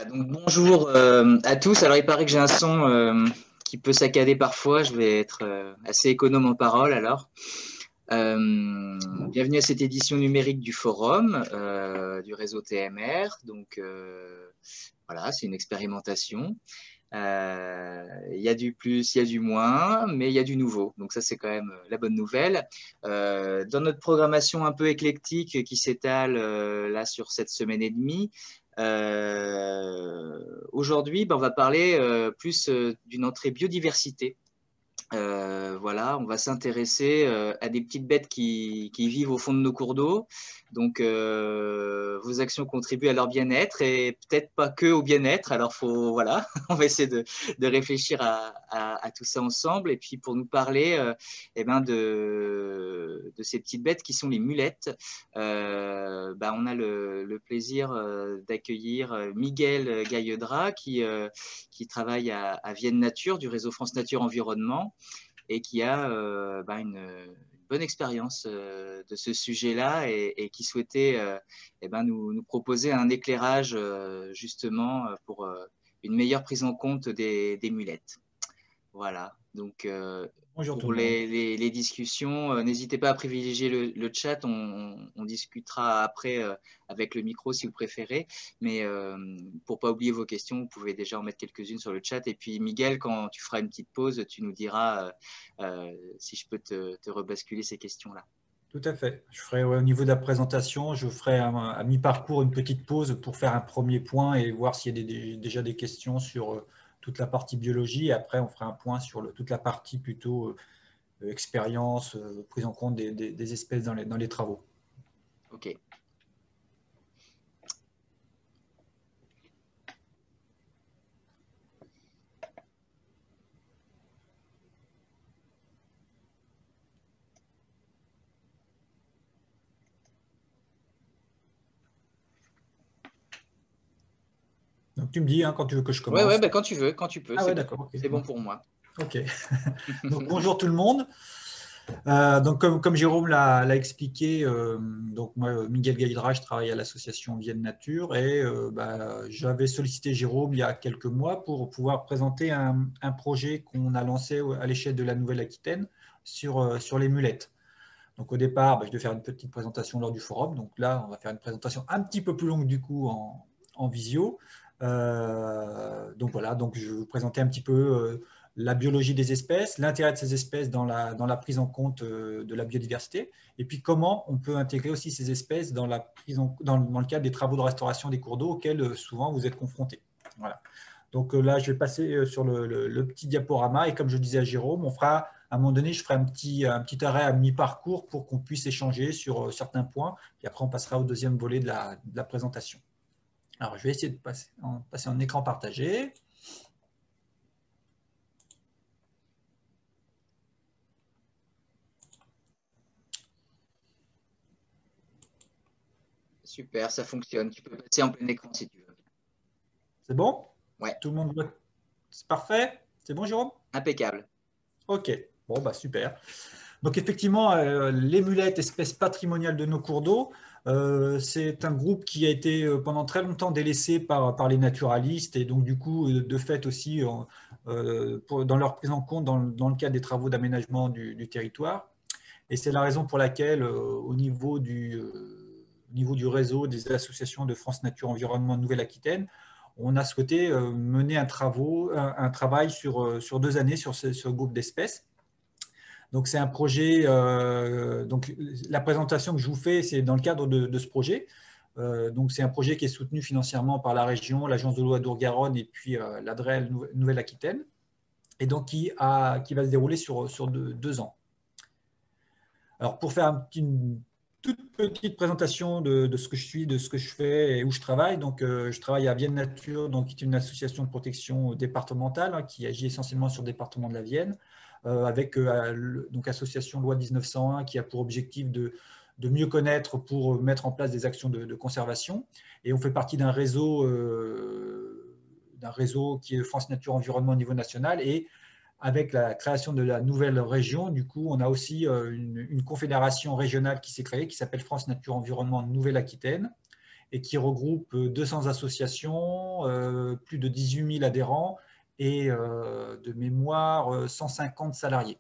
Donc, bonjour à tous. Alors, il paraît que j'ai un son qui peut saccader parfois. Je vais être assez économe en parole alors. Bienvenue à cette édition numérique du forum du réseau TMR. Donc, voilà, c'est une expérimentation. Il y a du plus, il y a du moins, mais il y a du nouveau. Donc ça, c'est quand même la bonne nouvelle. Dans notre programmation un peu éclectique qui s'étale là sur cette semaine et demie, aujourd'hui, on va parler plus d'une entrée biodiversité. Voilà, on va s'intéresser à des petites bêtes qui vivent au fond de nos cours d'eau. Donc, vos actions contribuent à leur bien-être et peut-être pas que au bien-être. Alors, voilà, on va essayer de réfléchir à tout ça ensemble. Et puis, pour nous parler de ces petites bêtes qui sont les mulettes, on a le plaisir d'accueillir Miguel Gailledra qui travaille à Vienne Nature du réseau France Nature Environnement et qui a une bonne expérience de ce sujet-là et qui souhaitait nous proposer un éclairage justement pour une meilleure prise en compte des mulettes. Voilà, donc Bonjour tout pour le monde. les discussions, n'hésitez pas à privilégier le chat, on discutera après avec le micro si vous préférez, mais pour ne pas oublier vos questions, vous pouvez déjà en mettre quelques-unes sur le chat, et puis Miguel, quand tu feras une petite pause, tu nous diras si je peux te rebasculer ces questions-là. Tout à fait. Je ferai au niveau de la présentation, je ferai à mi-parcours une petite pause pour faire un premier point et voir s'il y a déjà des questions sur toute la partie biologie. Et après, on fera un point sur toute la partie plutôt expérience, prise en compte des espèces dans les travaux. Ok. Donc tu me dis quand tu veux que je Ouais, commence. quand tu veux, quand tu peux, Ah c'est ouais, bon. d'accord. Ok. C'est bon pour moi. Ok. Donc bonjour tout le monde. Donc, comme Jérôme l'a expliqué, donc moi, Miguel Gaïdra, je travaille à l'association Vienne Nature et j'avais sollicité Jérôme il y a quelques mois pour pouvoir présenter un projet qu'on a lancé à l'échelle de la Nouvelle-Aquitaine sur les mulettes. Donc, au départ, je devais faire une petite présentation lors du forum. Donc là, on va faire une présentation un petit peu plus longue du coup en visio. Donc voilà, donc je vais vous présenter un petit peu la biologie des espèces, l'intérêt de ces espèces dans la prise en compte de la biodiversité, et puis comment on peut intégrer aussi ces espèces dans le cadre des travaux de restauration des cours d'eau auxquels souvent vous êtes confrontés. Voilà. Donc là, je vais passer sur le petit diaporama, et comme je disais à Jérôme, on fera à un moment donné, je ferai un petit arrêt à mi-parcours pour qu'on puisse échanger sur certains points, et après on passera au deuxième volet de la présentation. Alors, je vais essayer de passer en écran partagé. Super, ça fonctionne. Tu peux passer en plein écran si tu veux. C'est bon? Ouais, Tout le monde voit? C'est parfait? C'est bon, Jérôme? impeccable. Ok, bon, super. Donc, effectivement, les mulettes, espèces patrimoniales de nos cours d'eau, c'est un groupe qui a été pendant très longtemps délaissé par les naturalistes et donc, du coup, de fait aussi, dans leur prise en compte dans le cadre des travaux d'aménagement du territoire. Et c'est la raison pour laquelle, au niveau du réseau des associations de France Nature Environnement Nouvelle-Aquitaine, on a souhaité mener un travail sur 2 années sur ce groupe d'espèces. Donc, c'est un projet. Donc, la présentation que je vous fais, c'est dans le cadre de ce projet. Donc, c'est un projet qui est soutenu financièrement par la région, l'Agence de l'eau Adour-Garonne et puis l'ADREL Nouvelle-Aquitaine, et donc qui va se dérouler sur 2 ans. Alors, pour faire une toute petite présentation de ce que je suis, de ce que je fais et où je travaille, donc je travaille à Vienne Nature, donc, qui est une association de protection départementale qui agit essentiellement sur le département de la Vienne, avec donc association loi 1901 qui a pour objectif de mieux connaître pour mettre en place des actions de conservation. Et on fait partie d'un réseau qui est France Nature Environnement au niveau national, et avec la création de la nouvelle région, du coup, on a aussi une confédération régionale qui s'est créée, qui s'appelle France Nature Environnement Nouvelle-Aquitaine. et qui regroupe 200 associations, plus de 18 000 adhérents et de mémoire 150 salariés.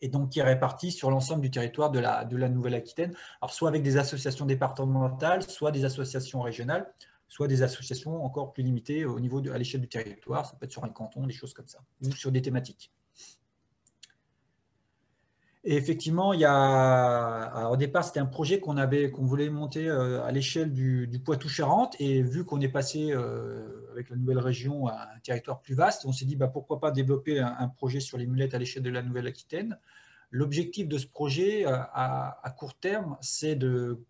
Et donc qui est réparti sur l'ensemble du territoire de la Nouvelle-Aquitaine, alors soit avec des associations départementales, soit des associations régionales, soit des associations encore plus limitées au niveau à l'échelle du territoire, ça peut être sur un canton, des choses comme ça, ou sur des thématiques. Et effectivement, alors, au départ, c'était un projet qu'on voulait monter à l'échelle du Poitou-Charentes. Et vu qu'on est passé avec la nouvelle région à un territoire plus vaste, on s'est dit pourquoi pas développer un projet sur les mulettes à l'échelle de la Nouvelle-Aquitaine. L'objectif de ce projet à court terme, c'est de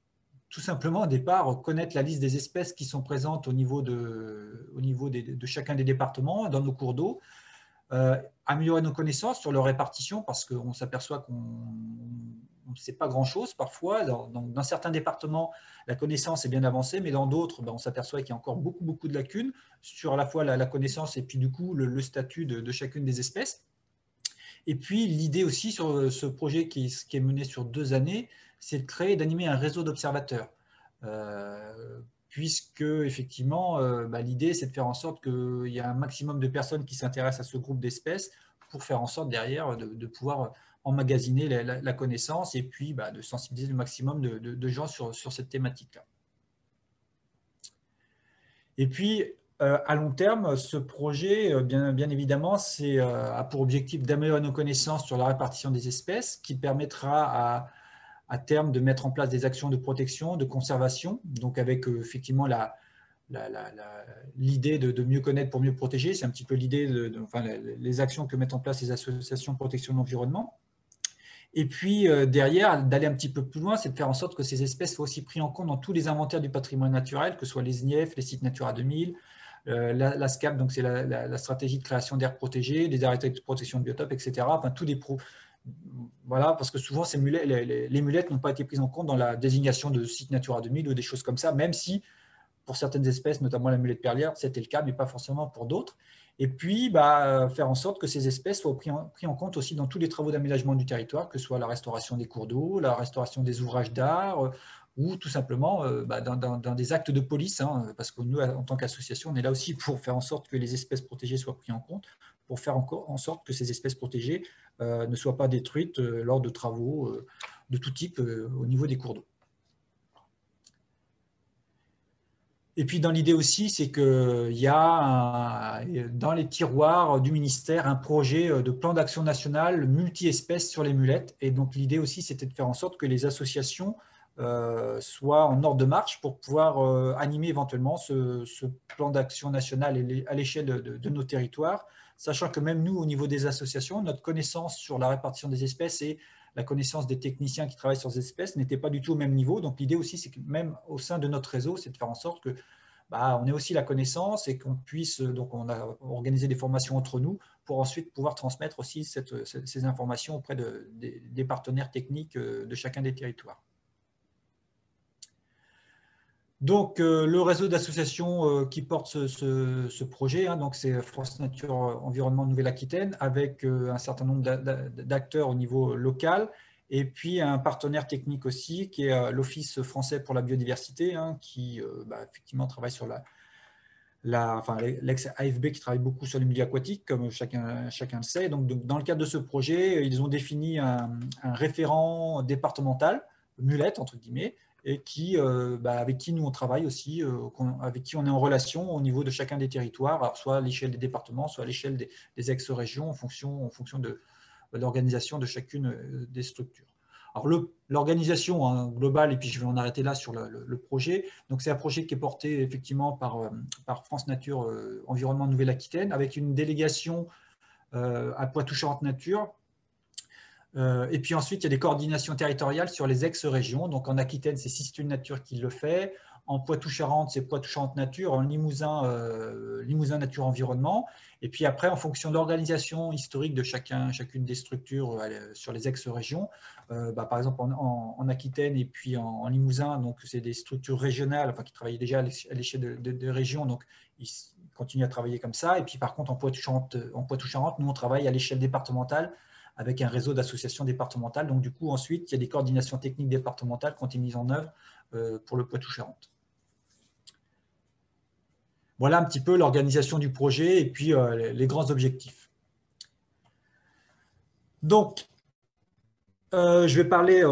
tout simplement au départ connaître la liste des espèces qui sont présentes au niveau de chacun des départements dans nos cours d'eau. Améliorer nos connaissances sur leur répartition parce qu'on s'aperçoit qu'on ne sait pas grand-chose parfois. Dans certains départements, la connaissance est bien avancée, mais dans d'autres, on s'aperçoit qu'il y a encore beaucoup de lacunes sur à la fois la connaissance et puis du coup le statut de chacune des espèces. Et puis l'idée aussi sur ce projet qui est mené sur 2 années, c'est de créer et d'animer un réseau d'observateurs. Puisque effectivement, l'idée c'est de faire en sorte qu'il y ait un maximum de personnes qui s'intéressent à ce groupe d'espèces pour faire en sorte derrière de pouvoir emmagasiner la connaissance et puis de sensibiliser le maximum de gens sur cette thématique-là. Et puis, à long terme, ce projet, bien évidemment, a pour objectif d'améliorer nos connaissances sur la répartition des espèces, qui permettra à terme de mettre en place des actions de protection, de conservation, donc avec effectivement l'idée de mieux connaître pour mieux protéger. C'est un petit peu l'idée les actions que mettent en place les associations de protection de l'environnement. Et puis derrière, d'aller un petit peu plus loin, c'est de faire en sorte que ces espèces soient aussi prises en compte dans tous les inventaires du patrimoine naturel, que ce soit les SNIEF, les sites Natura 2000, la SCAP, donc c'est la stratégie de création d'aires protégées, des arrêtés de protection de biotopes, etc. Enfin, tous des voilà, parce que souvent, les mulettes n'ont pas été prises en compte dans la désignation de sites Natura 2000 ou des choses comme ça, même si pour certaines espèces, notamment la mulette perlière, c'était le cas, mais pas forcément pour d'autres. Et puis, faire en sorte que ces espèces soient prises en compte aussi dans tous les travaux d'aménagement du territoire, que ce soit la restauration des cours d'eau, la restauration des ouvrages d'art, ou tout simplement dans des actes de police, parce que nous, en tant qu'association, on est là aussi pour faire en sorte que les espèces protégées soient prises en compte, pour faire en sorte que ces espèces protégées ne soient pas détruites lors de travaux de tout type au niveau des cours d'eau. Et puis dans l'idée aussi, c'est qu'il y a dans les tiroirs du ministère un projet de plan d'action national multi-espèces sur les mulettes. Et donc l'idée aussi, c'était de faire en sorte que les associations soient en ordre de marche pour pouvoir animer éventuellement ce plan d'action national à l'échelle de nos territoires, sachant que même nous, au niveau des associations, notre connaissance sur la répartition des espèces et la connaissance des techniciens qui travaillent sur ces espèces n'était pas du tout au même niveau. Donc l'idée aussi, c'est que même au sein de notre réseau, c'est de faire en sorte que on ait aussi la connaissance et qu'on puisse, donc on a organisé des formations entre nous pour ensuite pouvoir transmettre aussi ces informations auprès des partenaires techniques de chacun des territoires. Donc, le réseau d'associations qui porte ce projet, donc c'est France Nature Environnement Nouvelle-Aquitaine, avec un certain nombre d'acteurs au niveau local, et puis un partenaire technique aussi, qui est l'Office français pour la biodiversité, qui effectivement travaille sur l'ex-AFB qui travaille beaucoup sur les milieux aquatiques, comme chacun le sait. Donc, dans le cadre de ce projet, ils ont défini un référent départemental, mulette, entre guillemets, et avec qui nous on travaille aussi, avec qui on est en relation au niveau de chacun des territoires, alors soit à l'échelle des départements, soit à l'échelle des ex-régions, en fonction de l'organisation de chacune des structures. Alors l'organisation globale, et puis je vais en arrêter là sur le projet, donc c'est un projet qui est porté effectivement par France Nature Environnement Nouvelle-Aquitaine, avec une délégation à Poitou-Charentes Nature. Et puis ensuite, il y a des coordinations territoriales sur les ex-régions. Donc en Aquitaine, c'est Sisteune Nature qui le fait. En Poitou-Charentes, c'est Poitou-Charentes Nature. En Limousin, Limousin Nature Environnement. Et puis après, en fonction de l'organisation historique de chacune des structures sur les ex-régions, par exemple en Aquitaine et puis en Limousin, donc c'est des structures régionales, qui travaillaient déjà à l'échelle de régions, donc ils continuent à travailler comme ça. Et puis par contre, en Poitou-Charentes, nous on travaille à l'échelle départementale, avec un réseau d'associations départementales. Donc, du coup, ensuite, il y a des coordinations techniques départementales qui ont été mises en œuvre pour le Poitou-Charentes. Voilà un petit peu l'organisation du projet et puis les grands objectifs. Donc, on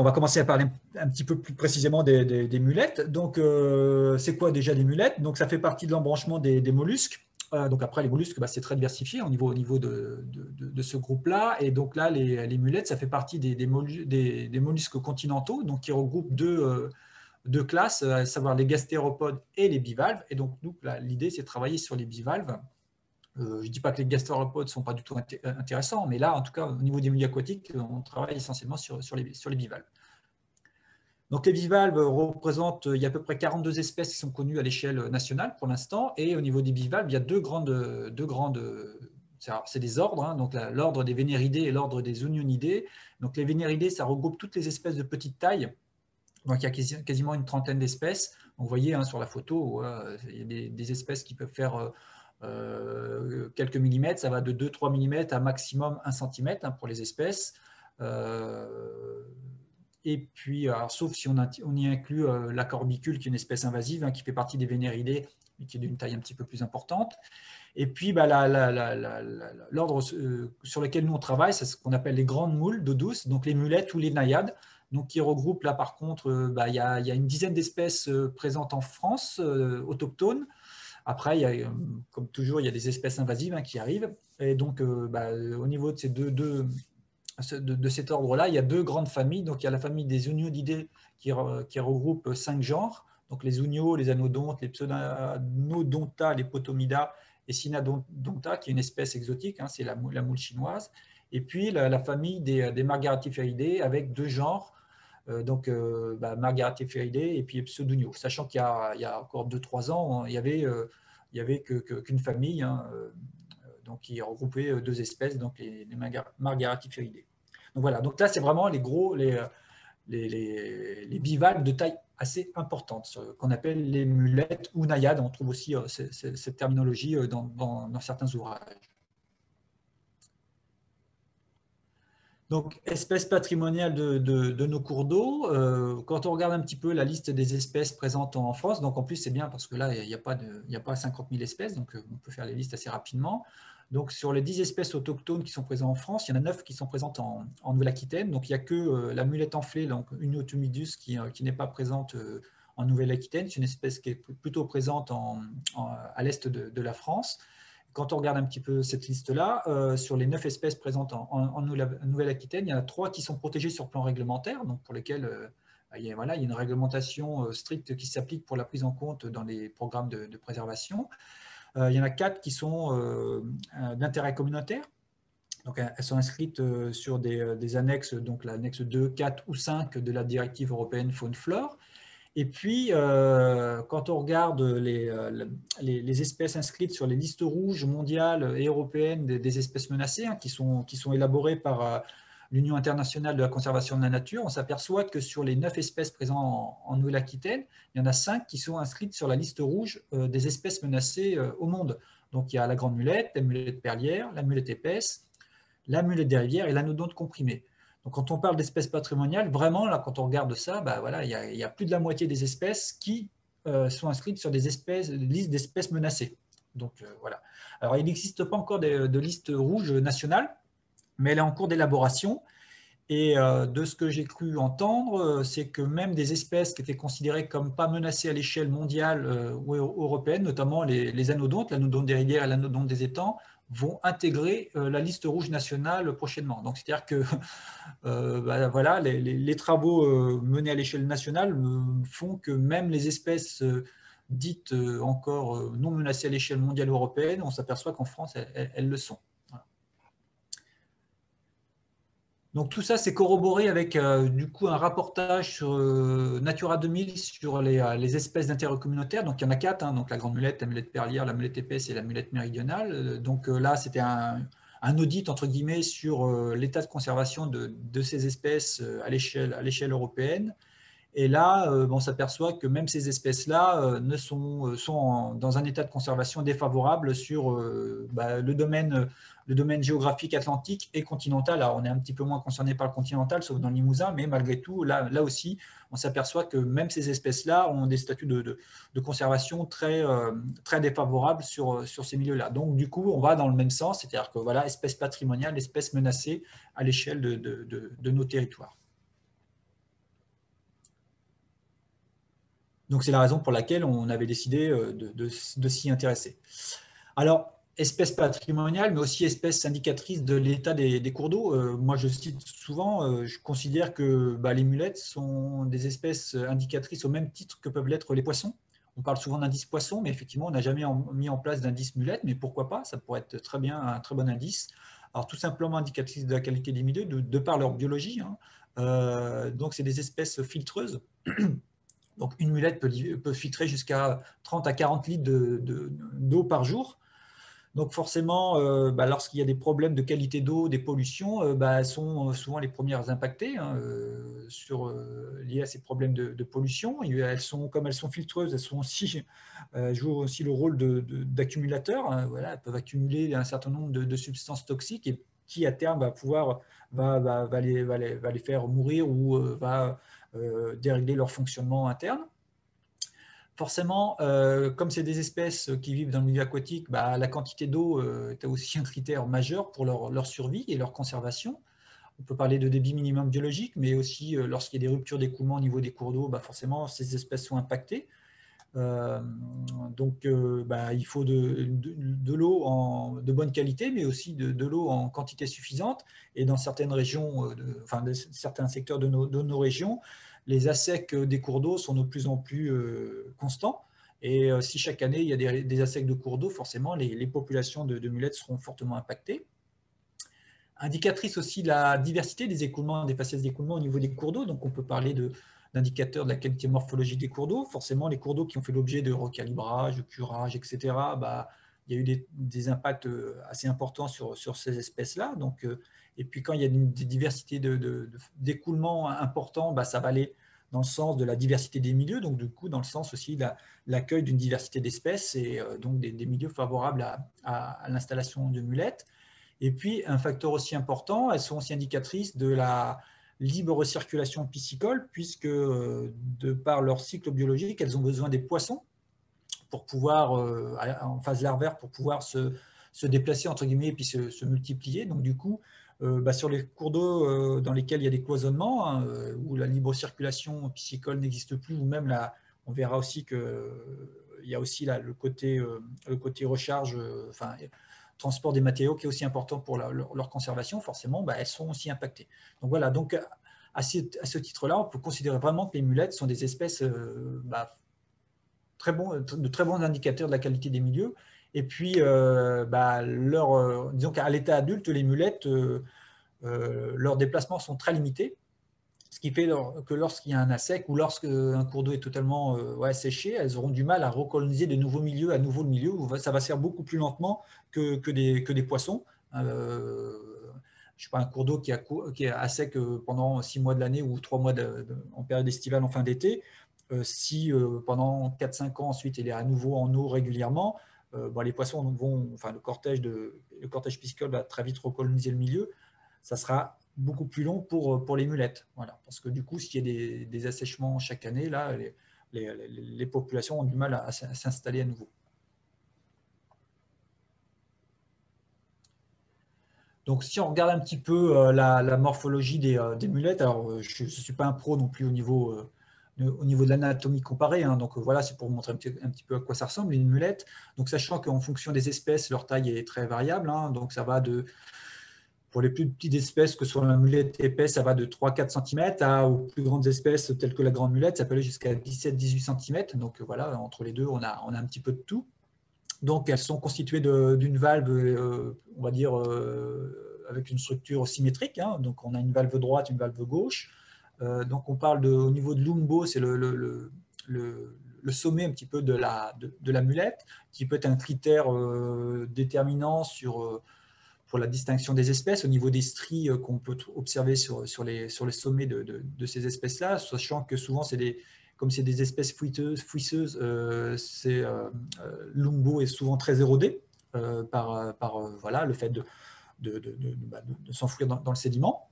va commencer à parler un petit peu plus précisément des mulettes. Donc, c'est quoi déjà des mulettes? Donc, ça fait partie de l'embranchement des mollusques. Donc, après, les mollusques, bah, c'est très diversifié au niveau de ce groupe-là. Et donc là, les mulettes, ça fait partie des mollusques continentaux, donc qui regroupent deux classes, à savoir les gastéropodes et les bivalves. Et donc, nous, l'idée, c'est de travailler sur les bivalves. Je ne dis pas que les gastéropodes ne sont pas du tout intéressants, mais là, en tout cas, au niveau des milieux aquatiques, on travaille essentiellement sur les bivalves. Donc, les bivalves représentent, il y a à peu près 42 espèces qui sont connues à l'échelle nationale pour l'instant, et au niveau des bivalves, il y a deux grandes c'est des ordres, hein, donc l'ordre des Vénéridés et l'ordre des Onionidae. Donc, les Vénéridés, ça regroupe toutes les espèces de petite taille. Donc, il y a quasiment une trentaine d'espèces. Vous voyez hein, sur la photo, il y a des espèces qui peuvent faire quelques millimètres, ça va de 2-3 mm à maximum 1 cm hein, pour les espèces. Et puis, alors, sauf si on y inclut la corbicule, qui est une espèce invasive, hein, qui fait partie des Vénéridés, mais qui est d'une taille un petit peu plus importante. Et puis, bah, l'ordre sur lequel nous on travaille, c'est ce qu'on appelle les grandes moules d'eau douce, donc les mulettes ou les naïades, donc qui regroupent là par contre, bah, il y a une dizaine d'espèces présentes en France, autochtones. Après, comme toujours, il y a des espèces invasives hein, qui arrivent. Et donc, bah, au niveau de ces de cet ordre-là, il y a deux grandes familles. Donc, il y a la famille des Oniodidés qui regroupe 5 genres. Donc, les Onios, les Anodontes, les Pseudonodonta, les Potomida et Synodonta, qui est une espèce exotique, hein, c'est la moule chinoise. Et puis, la famille des Margaratiferidae avec 2 genres. Donc, bah, Margaratiferidae et puis Pseudonio. Sachant qu'il y a encore 2-3 ans, il y avait qu'une famille, hein, donc qui regroupait 2 espèces, donc les Margaratiferidae. Donc voilà, donc là c'est vraiment les bivalves de taille assez importante, qu'on appelle les mulettes ou naïades. On trouve aussi cette terminologie dans certains ouvrages. Donc, espèces patrimoniales de nos cours d'eau. Quand on regarde un petit peu la liste des espèces présentes en France, donc en plus c'est bien parce que là, il n'y a pas 50 000 espèces, donc on peut faire les listes assez rapidement. Donc, sur les 10 espèces autochtones qui sont présentes en France, il y en a 9 qui sont présentes en Nouvelle-Aquitaine. Donc, il n'y a que la mulette enflée, donc Uniotumidus, qui n'est pas présente en Nouvelle-Aquitaine. C'est une espèce qui est plutôt présente à l'est de la France. Quand on regarde un petit peu cette liste-là, sur les 9 espèces présentes en Nouvelle-Aquitaine, il y en a 3 qui sont protégées sur le plan réglementaire, donc pour lesquelles il y a une réglementation stricte qui s'applique pour la prise en compte dans les programmes de préservation. Il y en a 4 qui sont d'intérêt communautaire. Donc, elles sont inscrites sur des annexes, donc l'annexe 2, 4 ou 5 de la directive européenne Faune-Flore. Et puis, quand on regarde les espèces inscrites sur les listes rouges mondiales et européennes des espèces menacées, hein, qui sont élaborées par l'Union internationale de la conservation de la nature, on s'aperçoit que sur les 9 espèces présentes en Nouvelle-Aquitaine, il y en a 5 qui sont inscrites sur la liste rouge des espèces menacées au monde. Donc, il y a la grande mulette, la mulette perlière, la mulette épaisse, la mulette des rivières et l'anodonte comprimé. Donc, quand on parle d'espèces patrimoniales, vraiment, là, quand on regarde ça, bah, voilà, il y a plus de la moitié des espèces qui sont inscrites sur des listes d'espèces menacées. Donc, voilà. Alors, il n'existe pas encore de liste rouge nationale, mais elle est en cours d'élaboration. Et de ce que j'ai cru entendre, c'est que même des espèces qui étaient considérées comme pas menacées à l'échelle mondiale ou européenne, notamment les anodontes, l'anodonte des rivières et l'anodonte des étangs, vont intégrer la liste rouge nationale prochainement. Donc, c'est-à-dire que bah, voilà, les travaux menés à l'échelle nationale font que même les espèces dites encore non menacées à l'échelle mondiale européenne, on s'aperçoit qu'en France, elles le sont. Donc tout ça, c'est corroboré avec du coup un rapportage sur Natura 2000 sur les espèces d'intérêt communautaire. Donc il y en a 4, hein, donc la grande mulette, la mulette perlière, la mulette épaisse et la mulette méridionale. Donc là, c'était un audit entre guillemets sur l'état de conservation de ces espèces à l'échelle européenne. Et là, on s'aperçoit que même ces espèces-là sont dans un état de conservation défavorable sur le domaine géographique atlantique et continental. Alors, on est un petit peu moins concerné par le continental, sauf dans le Limousin, mais malgré tout, là aussi, on s'aperçoit que même ces espèces-là ont des statuts de conservation très défavorables sur ces milieux-là. Donc, du coup, on va dans le même sens, c'est-à-dire que voilà, espèces patrimoniales, espèces menacées à l'échelle de nos territoires. Donc, c'est la raison pour laquelle on avait décidé de s'y intéresser. Alors, espèces patrimoniales, mais aussi espèces indicatrices de l'état des cours d'eau. Moi, je cite souvent, je considère que les mulettes sont des espèces indicatrices au même titre que peuvent l'être les poissons. On parle souvent d'indice poisson, mais effectivement, on n'a jamais mis en place d'indice mulette, mais pourquoi pas? Ça pourrait être très bien un très bon indice. Alors, tout simplement indicatrice de la qualité des milieux, de par leur biologie. Donc, c'est des espèces filtreuses. Donc, une mulette peut filtrer jusqu'à 30 à 40 litres d'eau par jour. Donc, forcément, lorsqu'il y a des problèmes de qualité d'eau, des pollutions, elles sont souvent les premières impactées liées à ces problèmes de pollution. Comme elles sont filtreuses, elles jouent aussi le rôle d'accumulateurs. Voilà, elles peuvent accumuler un certain nombre de substances toxiques et qui, à terme, va les faire mourir ou va dérégler leur fonctionnement interne. Forcément, comme c'est des espèces qui vivent dans le milieu aquatique, la quantité d'eau est aussi un critère majeur pour leur survie et leur conservation. On peut parler de débit minimum biologique, mais aussi lorsqu'il y a des ruptures d'écoulement au niveau des cours d'eau, forcément, ces espèces sont impactées. Il faut de l'eau de bonne qualité, mais aussi de l'eau en quantité suffisante. Et dans certaines régions, certains secteurs de nos régions, les assecs des cours d'eau sont de plus en plus constants. Et si chaque année, il y a des assecs de cours d'eau, forcément, les populations de mulettes seront fortement impactées. Indicatrice aussi de la diversité des écoulements, des faciès d'écoulement au niveau des cours d'eau. Donc, on peut parler d'indicateurs de la qualité morphologique des cours d'eau. Forcément, les cours d'eau qui ont fait l'objet de recalibrage, de curage, etc., il y a eu des impacts assez importants sur ces espèces-là. Donc, et puis, quand il y a des diversités d'écoulement importants, ça va aller dans le sens de la diversité des milieux, donc du coup, dans le sens aussi de l'accueil d'une diversité d'espèces et donc des milieux favorables à l'installation de mulettes. Et puis, un facteur aussi important, elles sont aussi indicatrices de la libre circulation piscicole, puisque de par leur cycle biologique, elles ont besoin des poissons pour pouvoir, en phase larvaire, pour pouvoir se déplacer, entre guillemets, et puis se multiplier. Donc, du coup, sur les cours d'eau dans lesquels il y a des cloisonnements, où la libre circulation piscicole n'existe plus, ou même on verra aussi qu'il y a aussi le côté recharge, transport des matériaux qui est aussi important pour leur conservation, forcément, elles sont aussi impactées. Donc voilà, donc à ce titre-là, on peut considérer vraiment que les mulettes sont des espèces de très bons indicateurs de la qualité des milieux. Et puis, disons qu'à l'état adulte, les mulettes, leurs déplacements sont très limités. Ce qui fait que lorsqu'il y a un assec ou lorsqu'un cours d'eau est totalement séché, elles auront du mal à recoloniser de nouveaux milieux, à nouveau le milieu, où ça va se faire beaucoup plus lentement que des poissons. Je ne sais pas, un cours d'eau qui est à sec pendant 6 mois de l'année ou 3 mois en période estivale en fin d'été, si pendant 4-5 ans ensuite il est à nouveau en eau régulièrement, les poissons le cortège piscicole va très vite recoloniser le milieu. Ça sera beaucoup plus long pour les mulettes. Voilà. Parce que du coup, s'il y a des assèchements chaque année, là, les populations ont du mal à s'installer à nouveau. Donc, si on regarde un petit peu la morphologie des mulettes, alors je ne suis pas un pro non plus au niveau de l'anatomie comparée. Donc voilà, c'est pour vous montrer un petit peu à quoi ça ressemble, une mulette. Donc, sachant qu'en fonction des espèces, leur taille est très variable. Donc, ça va pour les plus petites espèces, que ce soit la mulette épaisse, ça va de 3-4 cm aux plus grandes espèces telles que la grande mulette, ça peut aller jusqu'à 17-18 cm. Donc voilà, entre les deux, on a un petit peu de tout. Donc elles sont constituées d'une valve, on va dire, avec une structure symétrique. Donc on a une valve droite, une valve gauche. Donc on parle au niveau de l'umbo, c'est le sommet un petit peu de la mulette, qui peut être un critère déterminant pour la distinction des espèces, au niveau des stries qu'on peut observer sur les sommets de ces espèces-là, sachant que souvent, comme c'est des espèces fouisseuses, l'umbo est souvent très érodé par voilà, le fait de s'enfouir dans le sédiment.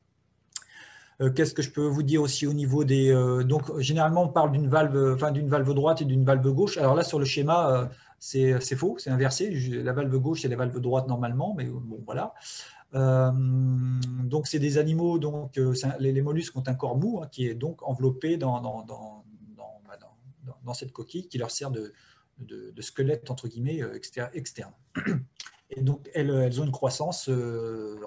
Qu'est-ce que je peux vous dire aussi au niveau des… donc, généralement, on parle d'une valve droite et d'une valve gauche. Alors là, sur le schéma, c'est faux, c'est inversé. La valve gauche, c'est la valve droite normalement, mais bon, voilà. Donc, c'est des animaux, donc, les mollusques ont un corps mou hein, qui est donc enveloppé dans cette coquille qui leur sert de squelette, entre guillemets, externe. Et donc, elles ont une croissance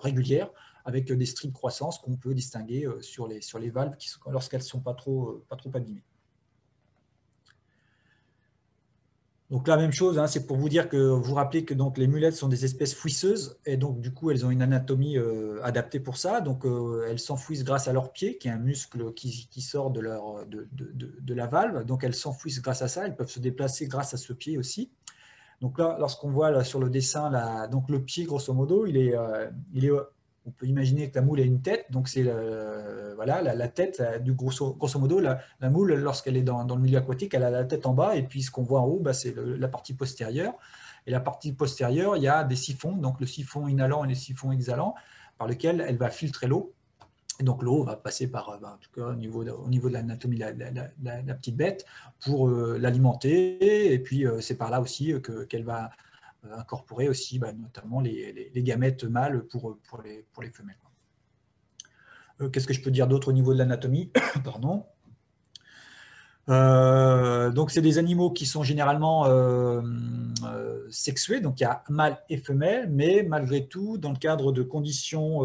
régulière avec des stries de croissance qu'on peut distinguer sur les valves lorsqu'elles ne sont pas trop abîmées. Donc la même chose, hein, c'est pour vous dire que vous rappelez que donc, les mulettes sont des espèces fouisseuses et donc du coup elles ont une anatomie adaptée pour ça. Donc elles s'enfouissent grâce à leur pied, qui est un muscle qui sort de la valve. Donc elles s'enfouissent grâce à ça, elles peuvent se déplacer grâce à ce pied aussi. Donc là, lorsqu'on voit là, sur le dessin, donc le pied, grosso modo, on peut imaginer que la moule a une tête. Donc c'est voilà, la tête, du grosso modo, la moule, lorsqu'elle est dans le milieu aquatique, elle a la tête en bas. Et puis ce qu'on voit en haut, bah, c'est la partie postérieure. Et la partie postérieure, il y a des siphons, donc le siphon inhalant et le siphon exhalant, par lequel elle va filtrer l'eau. Et donc l'eau va passer par, en tout cas au niveau de l'anatomie de la petite bête, pour l'alimenter. Et puis c'est par là aussi qu'elle va incorporer aussi notamment les gamètes mâles pour les femelles. Qu'est-ce que je peux dire d'autre au niveau de l'anatomie? Pardon. Donc c'est des animaux qui sont généralement sexués, donc il y a mâle et femelle, mais malgré tout, dans le cadre de conditions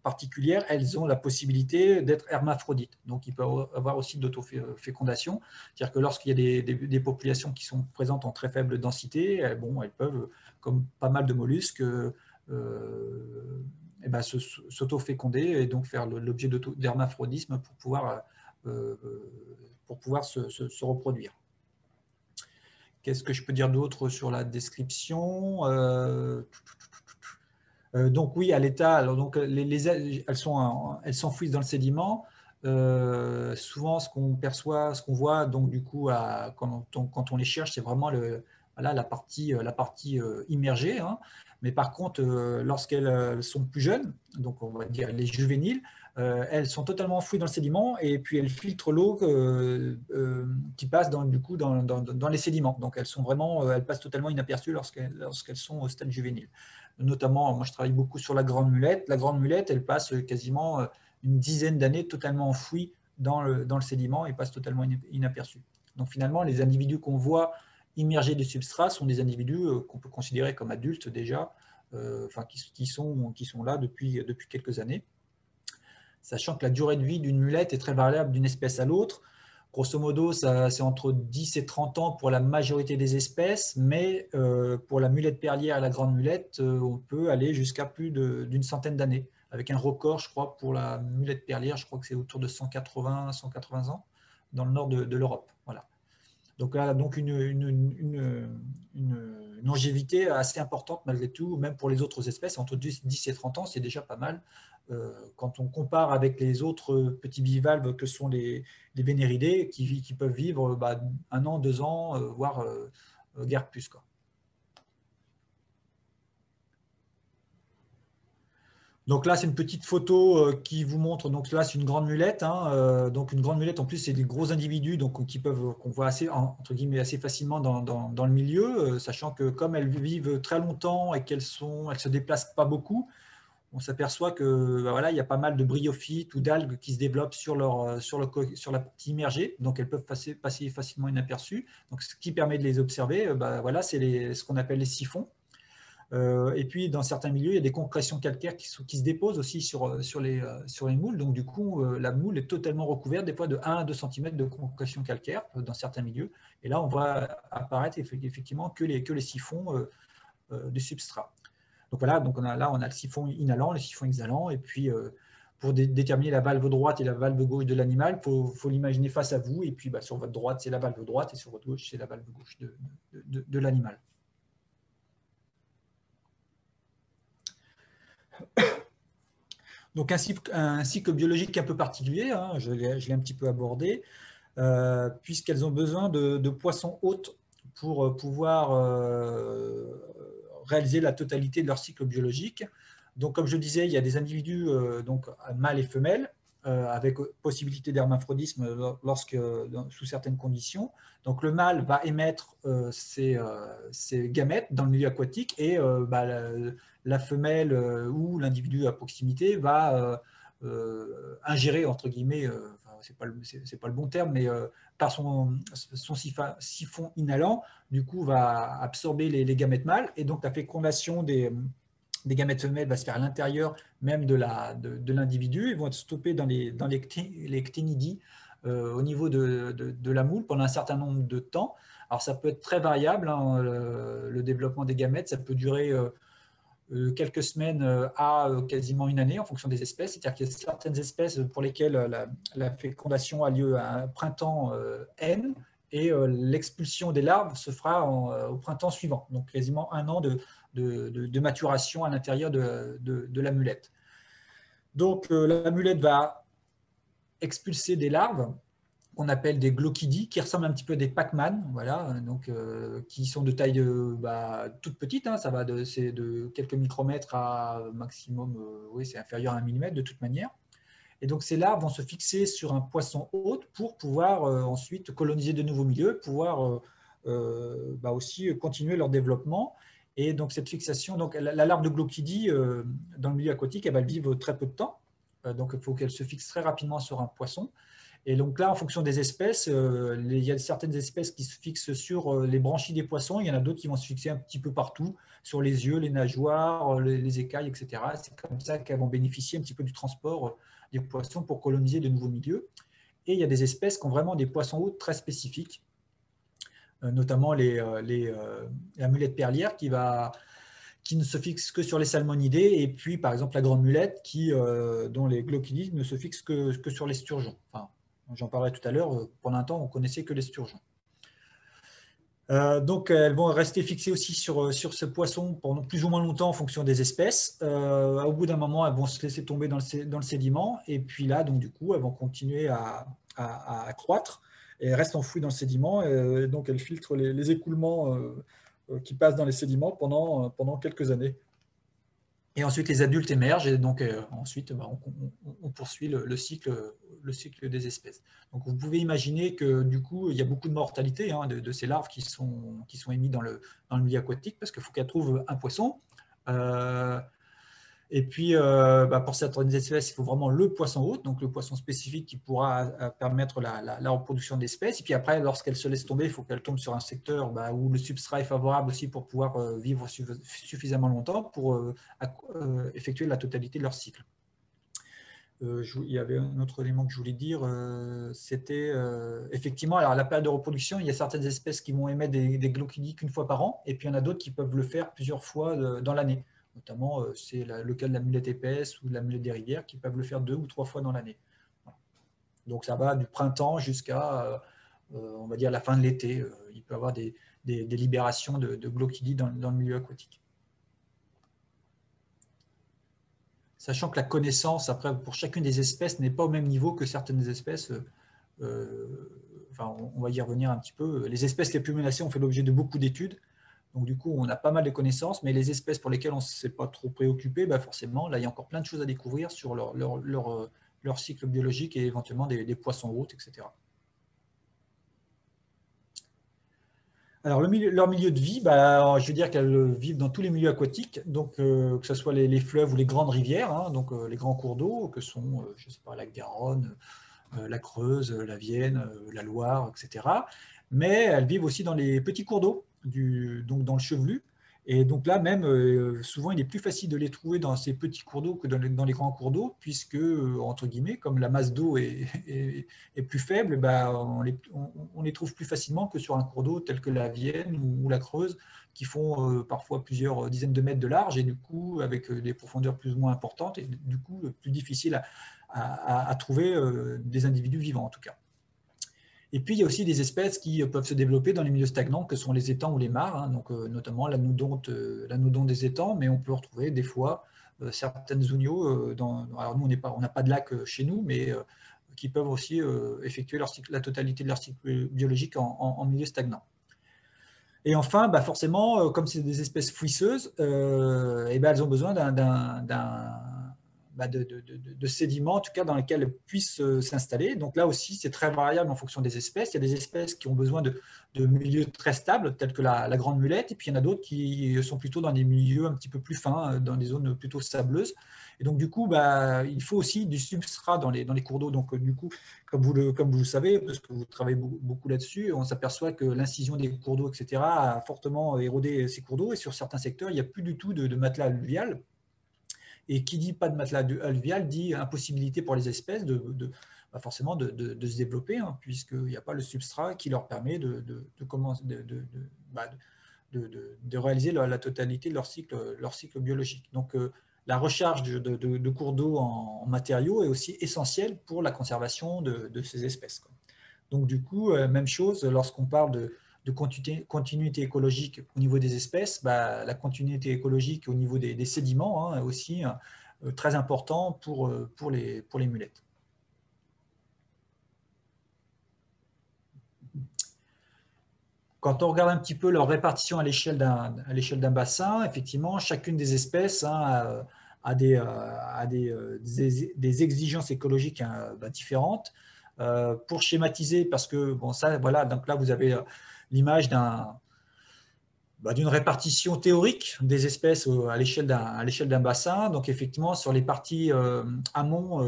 particulières, elles ont la possibilité d'être hermaphrodites. Donc il peut y avoir aussi d'autofécondation, c'est-à-dire que lorsqu'il y a des populations qui sont présentes en très faible densité, elles peuvent, comme pas mal de mollusques, s'autoféconder et donc faire l'objet d'hermaphrodisme pour pouvoir se reproduire. Qu'est-ce que je peux dire d'autre sur la description? Donc oui, à l'état, elles s'enfouissent dans le sédiment. Souvent, ce qu'on perçoit, ce qu'on voit, donc du coup, quand on les cherche, c'est vraiment la partie immergée. Hein. Mais par contre, lorsqu'elles sont plus jeunes, donc on va dire les juvéniles, elles sont totalement enfouies dans le sédiment et puis elles filtrent l'eau qui passe dans les sédiments. Donc elles passent totalement inaperçues lorsqu'elles sont au stade juvénile. Notamment, moi je travaille beaucoup sur la grande mulette. La grande mulette, elle passe quasiment une dizaine d'années totalement enfouie dans le sédiment et passe totalement inaperçue. Donc finalement, les individus qu'on voit immergés du substrat sont des individus qu'on peut considérer comme adultes déjà, qui sont là depuis quelques années. Sachant que la durée de vie d'une mulette est très variable d'une espèce à l'autre. Grosso modo, c'est entre 10 et 30 ans pour la majorité des espèces, mais pour la mulette perlière et la grande mulette, on peut aller jusqu'à plus d'une centaine d'années, avec un record, je crois, pour la mulette perlière, je crois que c'est autour de 180 ans dans le nord de l'Europe. Voilà. Donc là, une longévité assez importante malgré tout, même pour les autres espèces, entre 10 et 30 ans, c'est déjà pas mal. Quand on compare avec les autres petits bivalves que sont les vénéridés, qui peuvent vivre 1 an, 2 ans, voire guère plus, quoi. Donc là, c'est une petite photo qui vous montre. Donc là, c'est une grande mulette. Hein, donc une grande mulette, en plus, c'est des gros individus donc qu'on voit entre guillemets assez facilement dans le milieu, sachant que comme elles vivent très longtemps et elles se déplacent pas beaucoup, on s'aperçoit que voilà, il y a pas mal de bryophytes ou d'algues qui se développent sur la partie immergée. Donc elles peuvent passer facilement inaperçues. Donc ce qui permet de les observer, voilà, c'est ce qu'on appelle les siphons. Et puis, dans certains milieux, il y a des concrétions calcaires qui se déposent aussi sur les moules. Donc, du coup, la moule est totalement recouverte, des fois de 1 à 2 cm de concrétions calcaires dans certains milieux. Et là, on voit apparaître effectivement que les siphons du substrat. Donc voilà, on a le siphon inhalant, le siphon exhalant. Et puis, pour déterminer la valve droite et la valve gauche de l'animal, il faut l'imaginer face à vous. Et puis, sur votre droite, c'est la valve droite et sur votre gauche, c'est la valve gauche de l'animal. Donc un cycle biologique un peu particulier, hein, je l'ai un petit peu abordé, puisqu'elles ont besoin de poissons hôtes pour pouvoir réaliser la totalité de leur cycle biologique. Donc, comme je disais, il y a des individus donc mâles et femelles, avec possibilité d'hermaphrodisme sous certaines conditions. Donc, le mâle va émettre ses gamètes dans le milieu aquatique et la femelle ou l'individu à proximité va ingérer, entre guillemets, c'est pas le bon terme, mais par son siphon inhalant, du coup, va absorber les gamètes mâles, et donc la fécondation des gamètes femelles va se faire à l'intérieur même de l'individu, ils vont être stoppés dans les cténidies au niveau de la moule pendant un certain nombre de temps. Alors ça peut être très variable, hein, le développement des gamètes, ça peut durer quelques semaines à quasiment une année en fonction des espèces. C'est-à-dire qu'il y a certaines espèces pour lesquelles la fécondation a lieu à un printemps N, et l'expulsion des larves se fera au printemps suivant. Donc quasiment un an de maturation à l'intérieur de la mulette. Donc la mulette va expulser des larves qu'on appelle des glochidies, qui ressemblent un petit peu à des Pac-Man, voilà, donc, qui sont de taille toute petite, hein, ça va de quelques micromètres à maximum, oui, c'est inférieur à 1 millimètre de toute manière. Et donc ces larves vont se fixer sur un poisson hôte pour pouvoir ensuite coloniser de nouveaux milieux, pouvoir aussi continuer leur développement. Et donc cette fixation, donc la larve de glochidie dans le milieu aquatique, elle va vivre très peu de temps, donc il faut qu'elle se fixe très rapidement sur un poisson. Et donc là, en fonction des espèces, il y a certaines espèces qui se fixent sur les branchies des poissons, il y en a d'autres qui vont se fixer un petit peu partout, sur les yeux, les nageoires, les écailles, etc. C'est comme ça qu'elles vont bénéficier un petit peu du transport des poissons pour coloniser de nouveaux milieux. Et il y a des espèces qui ont vraiment des poissons hôtes très spécifiques, notamment la mulette perlière qui ne se fixe que sur les salmonidés, et puis par exemple la grande mulette dont les glochidies ne se fixent que sur les sturgeons. Enfin, j'en parlerai tout à l'heure, pendant un temps on connaissait que les sturgeons. Donc elles vont rester fixées aussi sur ce poisson pendant plus ou moins longtemps en fonction des espèces. Au bout d'un moment, elles vont se laisser tomber dans le sédiment, et puis là, donc du coup, elles vont continuer à croître et elles restent enfouies dans le sédiment, et donc elles filtrent les écoulements qui passent dans les sédiments pendant quelques années. Et ensuite, les adultes émergent, et donc ensuite, on poursuit le cycle des espèces. Donc, vous pouvez imaginer que du coup, il y a beaucoup de mortalité de ces larves qui sont émises dans le milieu aquatique, parce qu'il faut qu'elles trouvent un poisson. Et puis, pour certaines espèces, il faut vraiment le poisson hôte, donc le poisson spécifique qui pourra permettre la reproduction d'espèces. Et puis après, lorsqu'elle se laisse tomber, il faut qu'elle tombe sur un secteur où le substrat est favorable aussi pour pouvoir vivre suffisamment longtemps pour effectuer la totalité de leur cycle. Il y avait un autre élément que je voulais dire, c'était effectivement, alors la période de reproduction, il y a certaines espèces qui vont émettre des glochidies qu'une fois par an, et puis il y en a d'autres qui peuvent le faire plusieurs fois dans l'année. Notamment, c'est le cas de la mulette épaisse ou de la mulette des rivières qui peuvent le faire 2 ou 3 fois dans l'année. Voilà. Donc ça va du printemps jusqu'à, on va dire, la fin de l'été. Il peut y avoir des libérations de glochidies dans le milieu aquatique. Sachant que la connaissance, après, pour chacune des espèces, n'est pas au même niveau que certaines espèces. On va y revenir un petit peu. Les espèces les plus menacées ont fait l'objet de beaucoup d'études. Donc du coup, on a pas mal de connaissances, mais les espèces pour lesquelles on ne s'est pas trop préoccupé, forcément, là, il y a encore plein de choses à découvrir sur leur cycle biologique et éventuellement des poissons hôtes, etc. Alors, leur milieu de vie, je veux dire qu'elles vivent dans tous les milieux aquatiques, donc que ce soit les fleuves ou les grandes rivières, hein, donc les grands cours d'eau, que sont, je sais pas, la Garonne, la Creuse, la Vienne, la Loire, etc. Mais elles vivent aussi dans les petits cours d'eau, donc dans le chevelu. Et donc là, même, souvent, il est plus facile de les trouver dans ces petits cours d'eau que dans les grands cours d'eau, puisque, entre guillemets, comme la masse d'eau est plus faible, on les trouve plus facilement que sur un cours d'eau tel que la Vienne ou la Creuse, qui font parfois plusieurs dizaines de mètres de large, et du coup, avec des profondeurs plus ou moins importantes, et du coup, plus difficile à trouver des individus vivants, en tout cas. Et puis, il y a aussi des espèces qui peuvent se développer dans les milieux stagnants, que sont les étangs ou les mares, hein, donc, notamment l'anodonte des étangs, mais on peut retrouver des fois certaines zoonios, alors nous on n'a pas de lac chez nous, mais qui peuvent aussi effectuer la totalité de leur cycle biologique en milieu stagnant. Et enfin, bah forcément, comme c'est des espèces fouisseuses, et ben elles ont besoin de sédiments, en tout cas dans lesquels elles puissent s'installer. Donc là aussi, c'est très variable en fonction des espèces. Il y a des espèces qui ont besoin de milieux très stables, tels que la grande mulette, et puis il y en a d'autres qui sont plutôt dans des milieux un petit peu plus fins, dans des zones plutôt sableuses. Et donc du coup, bah, il faut aussi du substrat dans les cours d'eau. Donc du coup, comme vous le savez, parce que vous travaillez beaucoup là-dessus, on s'aperçoit que l'incision des cours d'eau, etc., a fortement érodé ces cours d'eau. Et sur certains secteurs, il n'y a plus du tout de matelas alluvial. Et qui dit pas de matelas alluvial dit impossibilité pour les espèces forcément de se développer, hein, puisqu'il n'y a pas le substrat qui leur permet de réaliser la totalité de leur cycle biologique. Donc, la recharge de cours d'eau en matériaux est aussi essentielle pour la conservation de ces espèces, quoi. Donc, du coup, même chose lorsqu'on parle de continuité écologique au niveau des espèces, bah, la continuité écologique au niveau des sédiments, hein, est aussi très important pour les mulettes. Quand on regarde un petit peu leur répartition à l'échelle d'un bassin, effectivement, chacune des espèces, hein, a des exigences écologiques, hein, différentes. Pour schématiser, parce que bon, ça, voilà, donc là vous avez l'image d'une répartition théorique des espèces à l'échelle d'un bassin. Donc effectivement, sur les parties amont,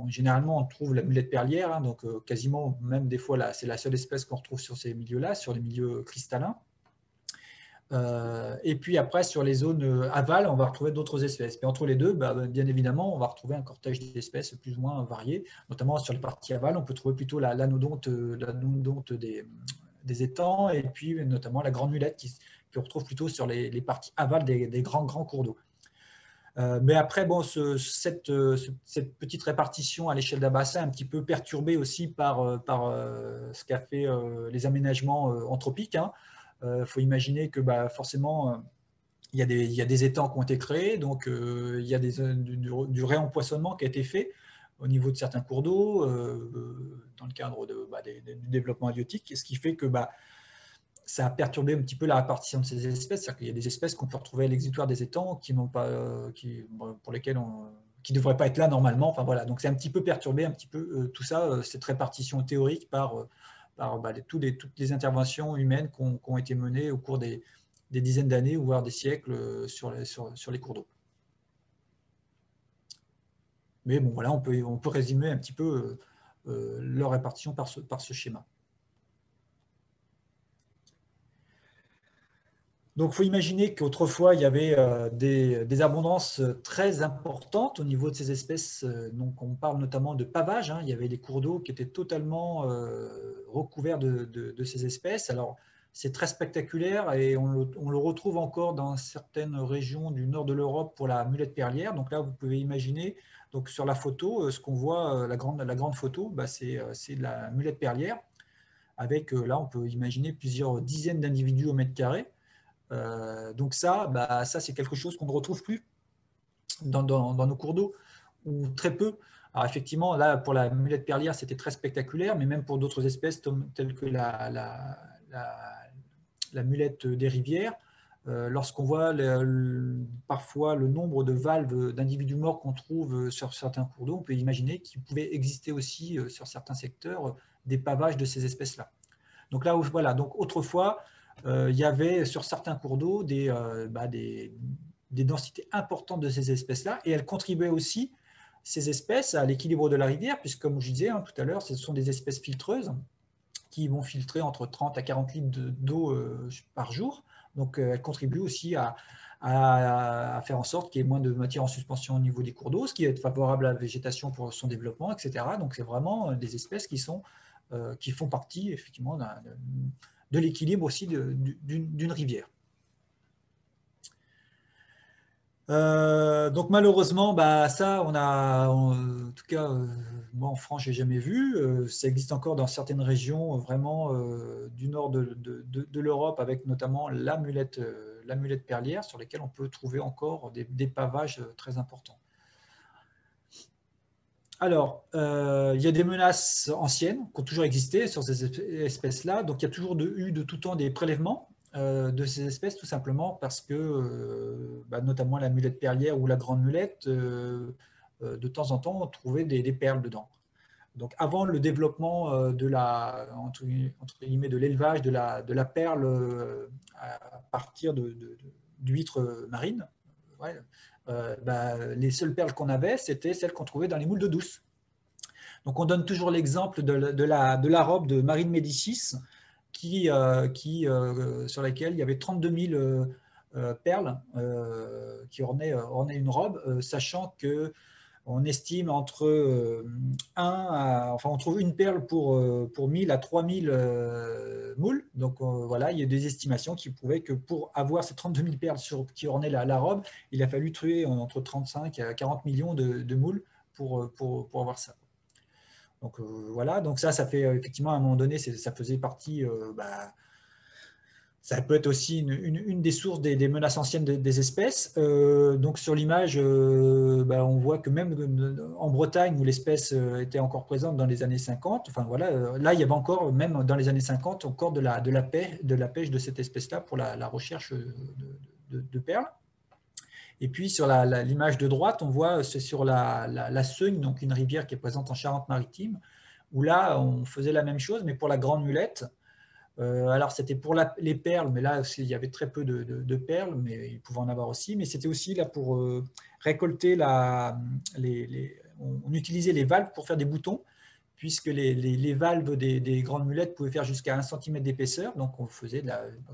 généralement on trouve la mulette perlière, hein, donc quasiment, même des fois, c'est la seule espèce qu'on retrouve sur ces milieux-là, sur les milieux cristallins. Et puis après, sur les zones aval, on va retrouver d'autres espèces. Mais entre les deux, bien évidemment, on va retrouver un cortège d'espèces plus ou moins variées. Notamment sur les parties aval, on peut trouver plutôt l'anodonte des étangs, et puis notamment la grande mulette qui retrouve plutôt sur les parties aval des grands cours d'eau. Mais après, bon, cette petite répartition à l'échelle d'un bassin est un petit peu perturbée aussi par ce qu'a fait les aménagements anthropiques, hein. Faut imaginer que forcément, il y a des étangs qui ont été créés, donc il y a du réempoisonnement qui a été fait au niveau de certains cours d'eau dans le cadre du développement halieutique, ce qui fait que ça a perturbé un petit peu la répartition de ces espèces. C'est-à-dire qu'il y a des espèces qu'on peut retrouver à l'exutoire des étangs pour lesquelles qui ne devraient pas être là normalement. Enfin, voilà. Donc c'est un petit peu perturbé, un petit peu tout ça, cette répartition théorique par toutes les interventions humaines qui ont été menées au cours des dizaines d'années, voire des siècles sur les cours d'eau. Mais bon, voilà, on peut résumer un petit peu leur répartition par ce schéma. Donc, il faut imaginer qu'autrefois, il y avait des abondances très importantes au niveau de ces espèces. Donc, on parle notamment de pavage, hein. Il y avait des cours d'eau qui étaient totalement recouverts de ces espèces. Alors, c'est très spectaculaire et on le retrouve encore dans certaines régions du nord de l'Europe pour la mulette perlière. Donc là, vous pouvez imaginer, donc sur la photo, ce qu'on voit, la grande photo, c'est la mulette perlière. Avec, là, on peut imaginer plusieurs dizaines d'individus au mètre carré. Donc ça, c'est quelque chose qu'on ne retrouve plus dans nos cours d'eau, ou très peu. Alors effectivement, là, pour la mulette perlière, c'était très spectaculaire, mais même pour d'autres espèces telles que la mulette des rivières, lorsqu'on voit parfois le nombre de valves d'individus morts qu'on trouve sur certains cours d'eau, on peut imaginer qu'il pouvait exister aussi sur certains secteurs des pavages de ces espèces-là. Donc là, voilà, donc autrefois, il y avait sur certains cours d'eau des densités importantes de ces espèces-là, et elles contribuaient aussi, ces espèces, à l'équilibre de la rivière, puisque comme je disais tout à l'heure, ce sont des espèces filtreuses qui vont filtrer entre 30 à 40 litres d'eau par jour. Donc elles contribuent aussi à faire en sorte qu'il y ait moins de matière en suspension au niveau des cours d'eau, ce qui est favorable à la végétation pour son développement, etc. Donc c'est vraiment des espèces qui font partie effectivement de l'équilibre aussi d'une rivière. Donc malheureusement, ça, en tout cas, moi en France, j'ai jamais vu. Ça existe encore dans certaines régions vraiment du nord de l'Europe, avec notamment la mulette la mulette perlière, sur lesquelles on peut trouver encore des pavages très importants. Alors, il y a des menaces anciennes qui ont toujours existé sur ces espèces-là. Donc, il y a toujours eu de tout temps des prélèvements de ces espèces, tout simplement parce que, notamment la mulette perlière ou la grande mulette, de temps en temps, on trouvait des perles dedans. Donc, avant le développement de entre guillemets, de l'élevage de la perle à partir d'huîtres marines, ouais, les seules perles qu'on avait, c'était celles qu'on trouvait dans les moules d'eau douce. Donc on donne toujours l'exemple de la robe de Marine Médicis sur laquelle il y avait 32 000 perles qui ornaient une robe, sachant que on estime entre on trouve une perle pour 1000 à 3000 moules. Donc voilà, il y a des estimations qui prouvaient que pour avoir ces 32 000 perles qui ornaient la robe, il a fallu tuer entre 35 à 40 millions de moules pour avoir ça. Donc voilà, donc ça fait effectivement à un moment donné, ça faisait partie ça peut être aussi une des sources des menaces anciennes des espèces. Donc sur l'image, on voit que même en Bretagne, où l'espèce était encore présente dans les années 50, enfin voilà, là il y avait encore, même dans les années 50, encore de la pêche de cette espèce-là pour la recherche de perles. Et puis sur l'image de droite, on voit c'est sur la Seugne, donc une rivière qui est présente en Charente-Maritime, où là on faisait la même chose, mais pour la grande mulette. Alors c'était pour les perles, mais là il y avait très peu de perles, mais il pouvait en avoir aussi. Mais c'était aussi là pour récolter on utilisait les valves pour faire des boutons, puisque les valves des grandes mulettes pouvaient faire jusqu'à 1 cm d'épaisseur, donc on faisait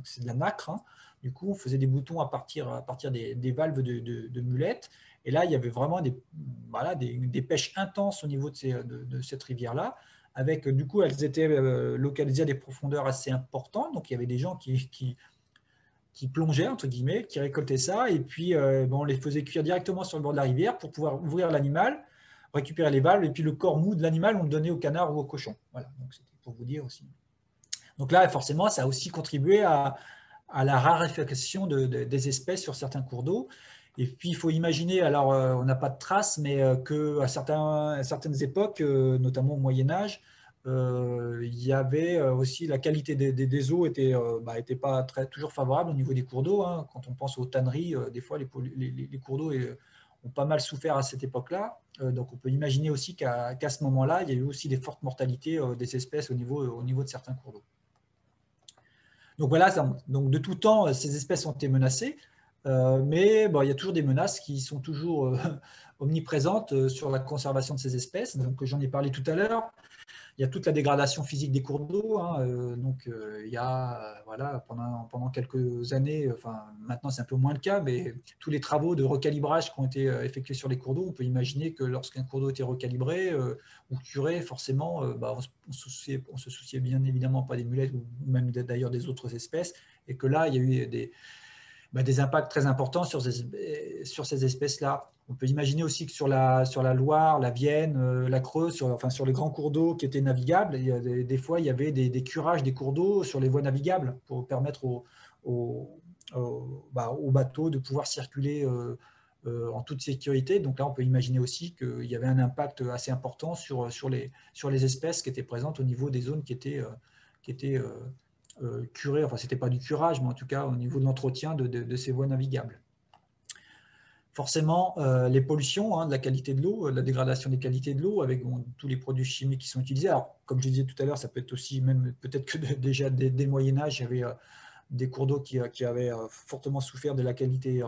c'est de la nacre. Hein. Du coup, on faisait des boutons à partir des valves de mulettes. Et là, il y avait vraiment des pêches intenses au niveau de cette rivière-là. Avec, du coup, elles étaient localisées à des profondeurs assez importantes. Donc, il y avait des gens qui plongeaient, entre guillemets, qui récoltaient ça. Et puis, on les faisait cuire directement sur le bord de la rivière pour pouvoir ouvrir l'animal, récupérer les valves. Et puis, le corps mou de l'animal, on le donnait au canard ou au cochon. Voilà, donc c'était pour vous dire aussi. Donc là, forcément, ça a aussi contribué à la raréfaction des espèces sur certains cours d'eau. Et puis, il faut imaginer, alors on n'a pas de traces, mais qu'à certaines époques, notamment au Moyen-Âge, il y avait aussi la qualité des eaux était pas toujours favorable au niveau des cours d'eau. Hein. Quand on pense aux tanneries, des fois, les cours d'eau ont pas mal souffert à cette époque-là. Donc, on peut imaginer aussi qu'à ce moment-là, il y a eu aussi des fortes mortalités des espèces au niveau de certains cours d'eau. Donc voilà, donc de tout temps, ces espèces ont été menacées, mais il y a toujours des menaces qui sont toujours omniprésentes sur la conservation de ces espèces. Donc j'en ai parlé tout à l'heure. Il y a toute la dégradation physique des cours d'eau. Hein, il y a pendant quelques années, enfin maintenant c'est un peu moins le cas, mais tous les travaux de recalibrage qui ont été effectués sur les cours d'eau, on peut imaginer que lorsqu'un cours d'eau était recalibré ou curé, forcément, on se souciait bien évidemment pas des mulettes ou même d'ailleurs des autres espèces, et que là il y a eu des impacts très importants sur ces espèces-là. On peut imaginer aussi que sur la Loire, la Vienne, la Creuse, sur les grands cours d'eau qui étaient navigables, des fois il y avait des curages des cours d'eau sur les voies navigables pour permettre aux bateaux de pouvoir circuler en toute sécurité. Donc là, on peut imaginer aussi qu'il y avait un impact assez important sur les espèces qui étaient présentes au niveau des zones qui étaient curées. Enfin, ce n'était pas du curage, mais en tout cas au niveau de l'entretien de ces voies navigables. Forcément, les pollutions, de la qualité de l'eau, la dégradation des qualités de l'eau avec tous les produits chimiques qui sont utilisés. Alors, comme je disais tout à l'heure, ça peut être aussi, même peut-être que déjà dès le Moyen-Âge, il y avait des cours d'eau qui avaient fortement souffert de la qualité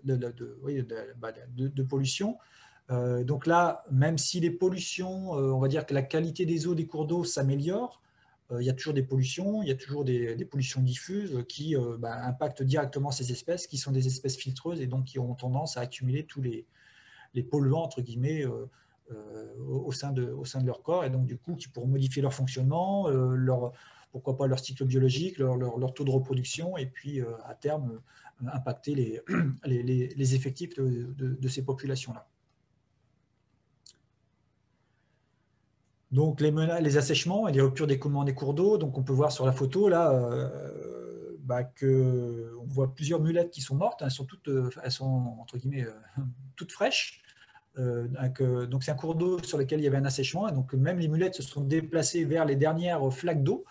de pollution. Donc là, même si les pollutions, on va dire que la qualité des eaux des cours d'eau s'améliore, il y a toujours des pollutions, il y a toujours des pollutions diffuses qui impactent directement ces espèces, qui sont des espèces filtreuses et donc qui ont tendance à accumuler tous les polluants, entre guillemets, au sein de leur corps, et donc du coup qui pourront modifier leur fonctionnement, pourquoi pas leur cycle biologique, leur taux de reproduction, et puis à terme impacter les effectifs de ces populations-là. Donc les assèchements et les ruptures d'écoulement des cours d'eau, donc on peut voir sur la photo là, on voit plusieurs mulettes qui sont mortes, elles sont entre guillemets toutes fraîches. Donc c'est un cours d'eau sur lequel il y avait un assèchement, et donc même les mulettes se sont déplacées vers les dernières flaques d'eau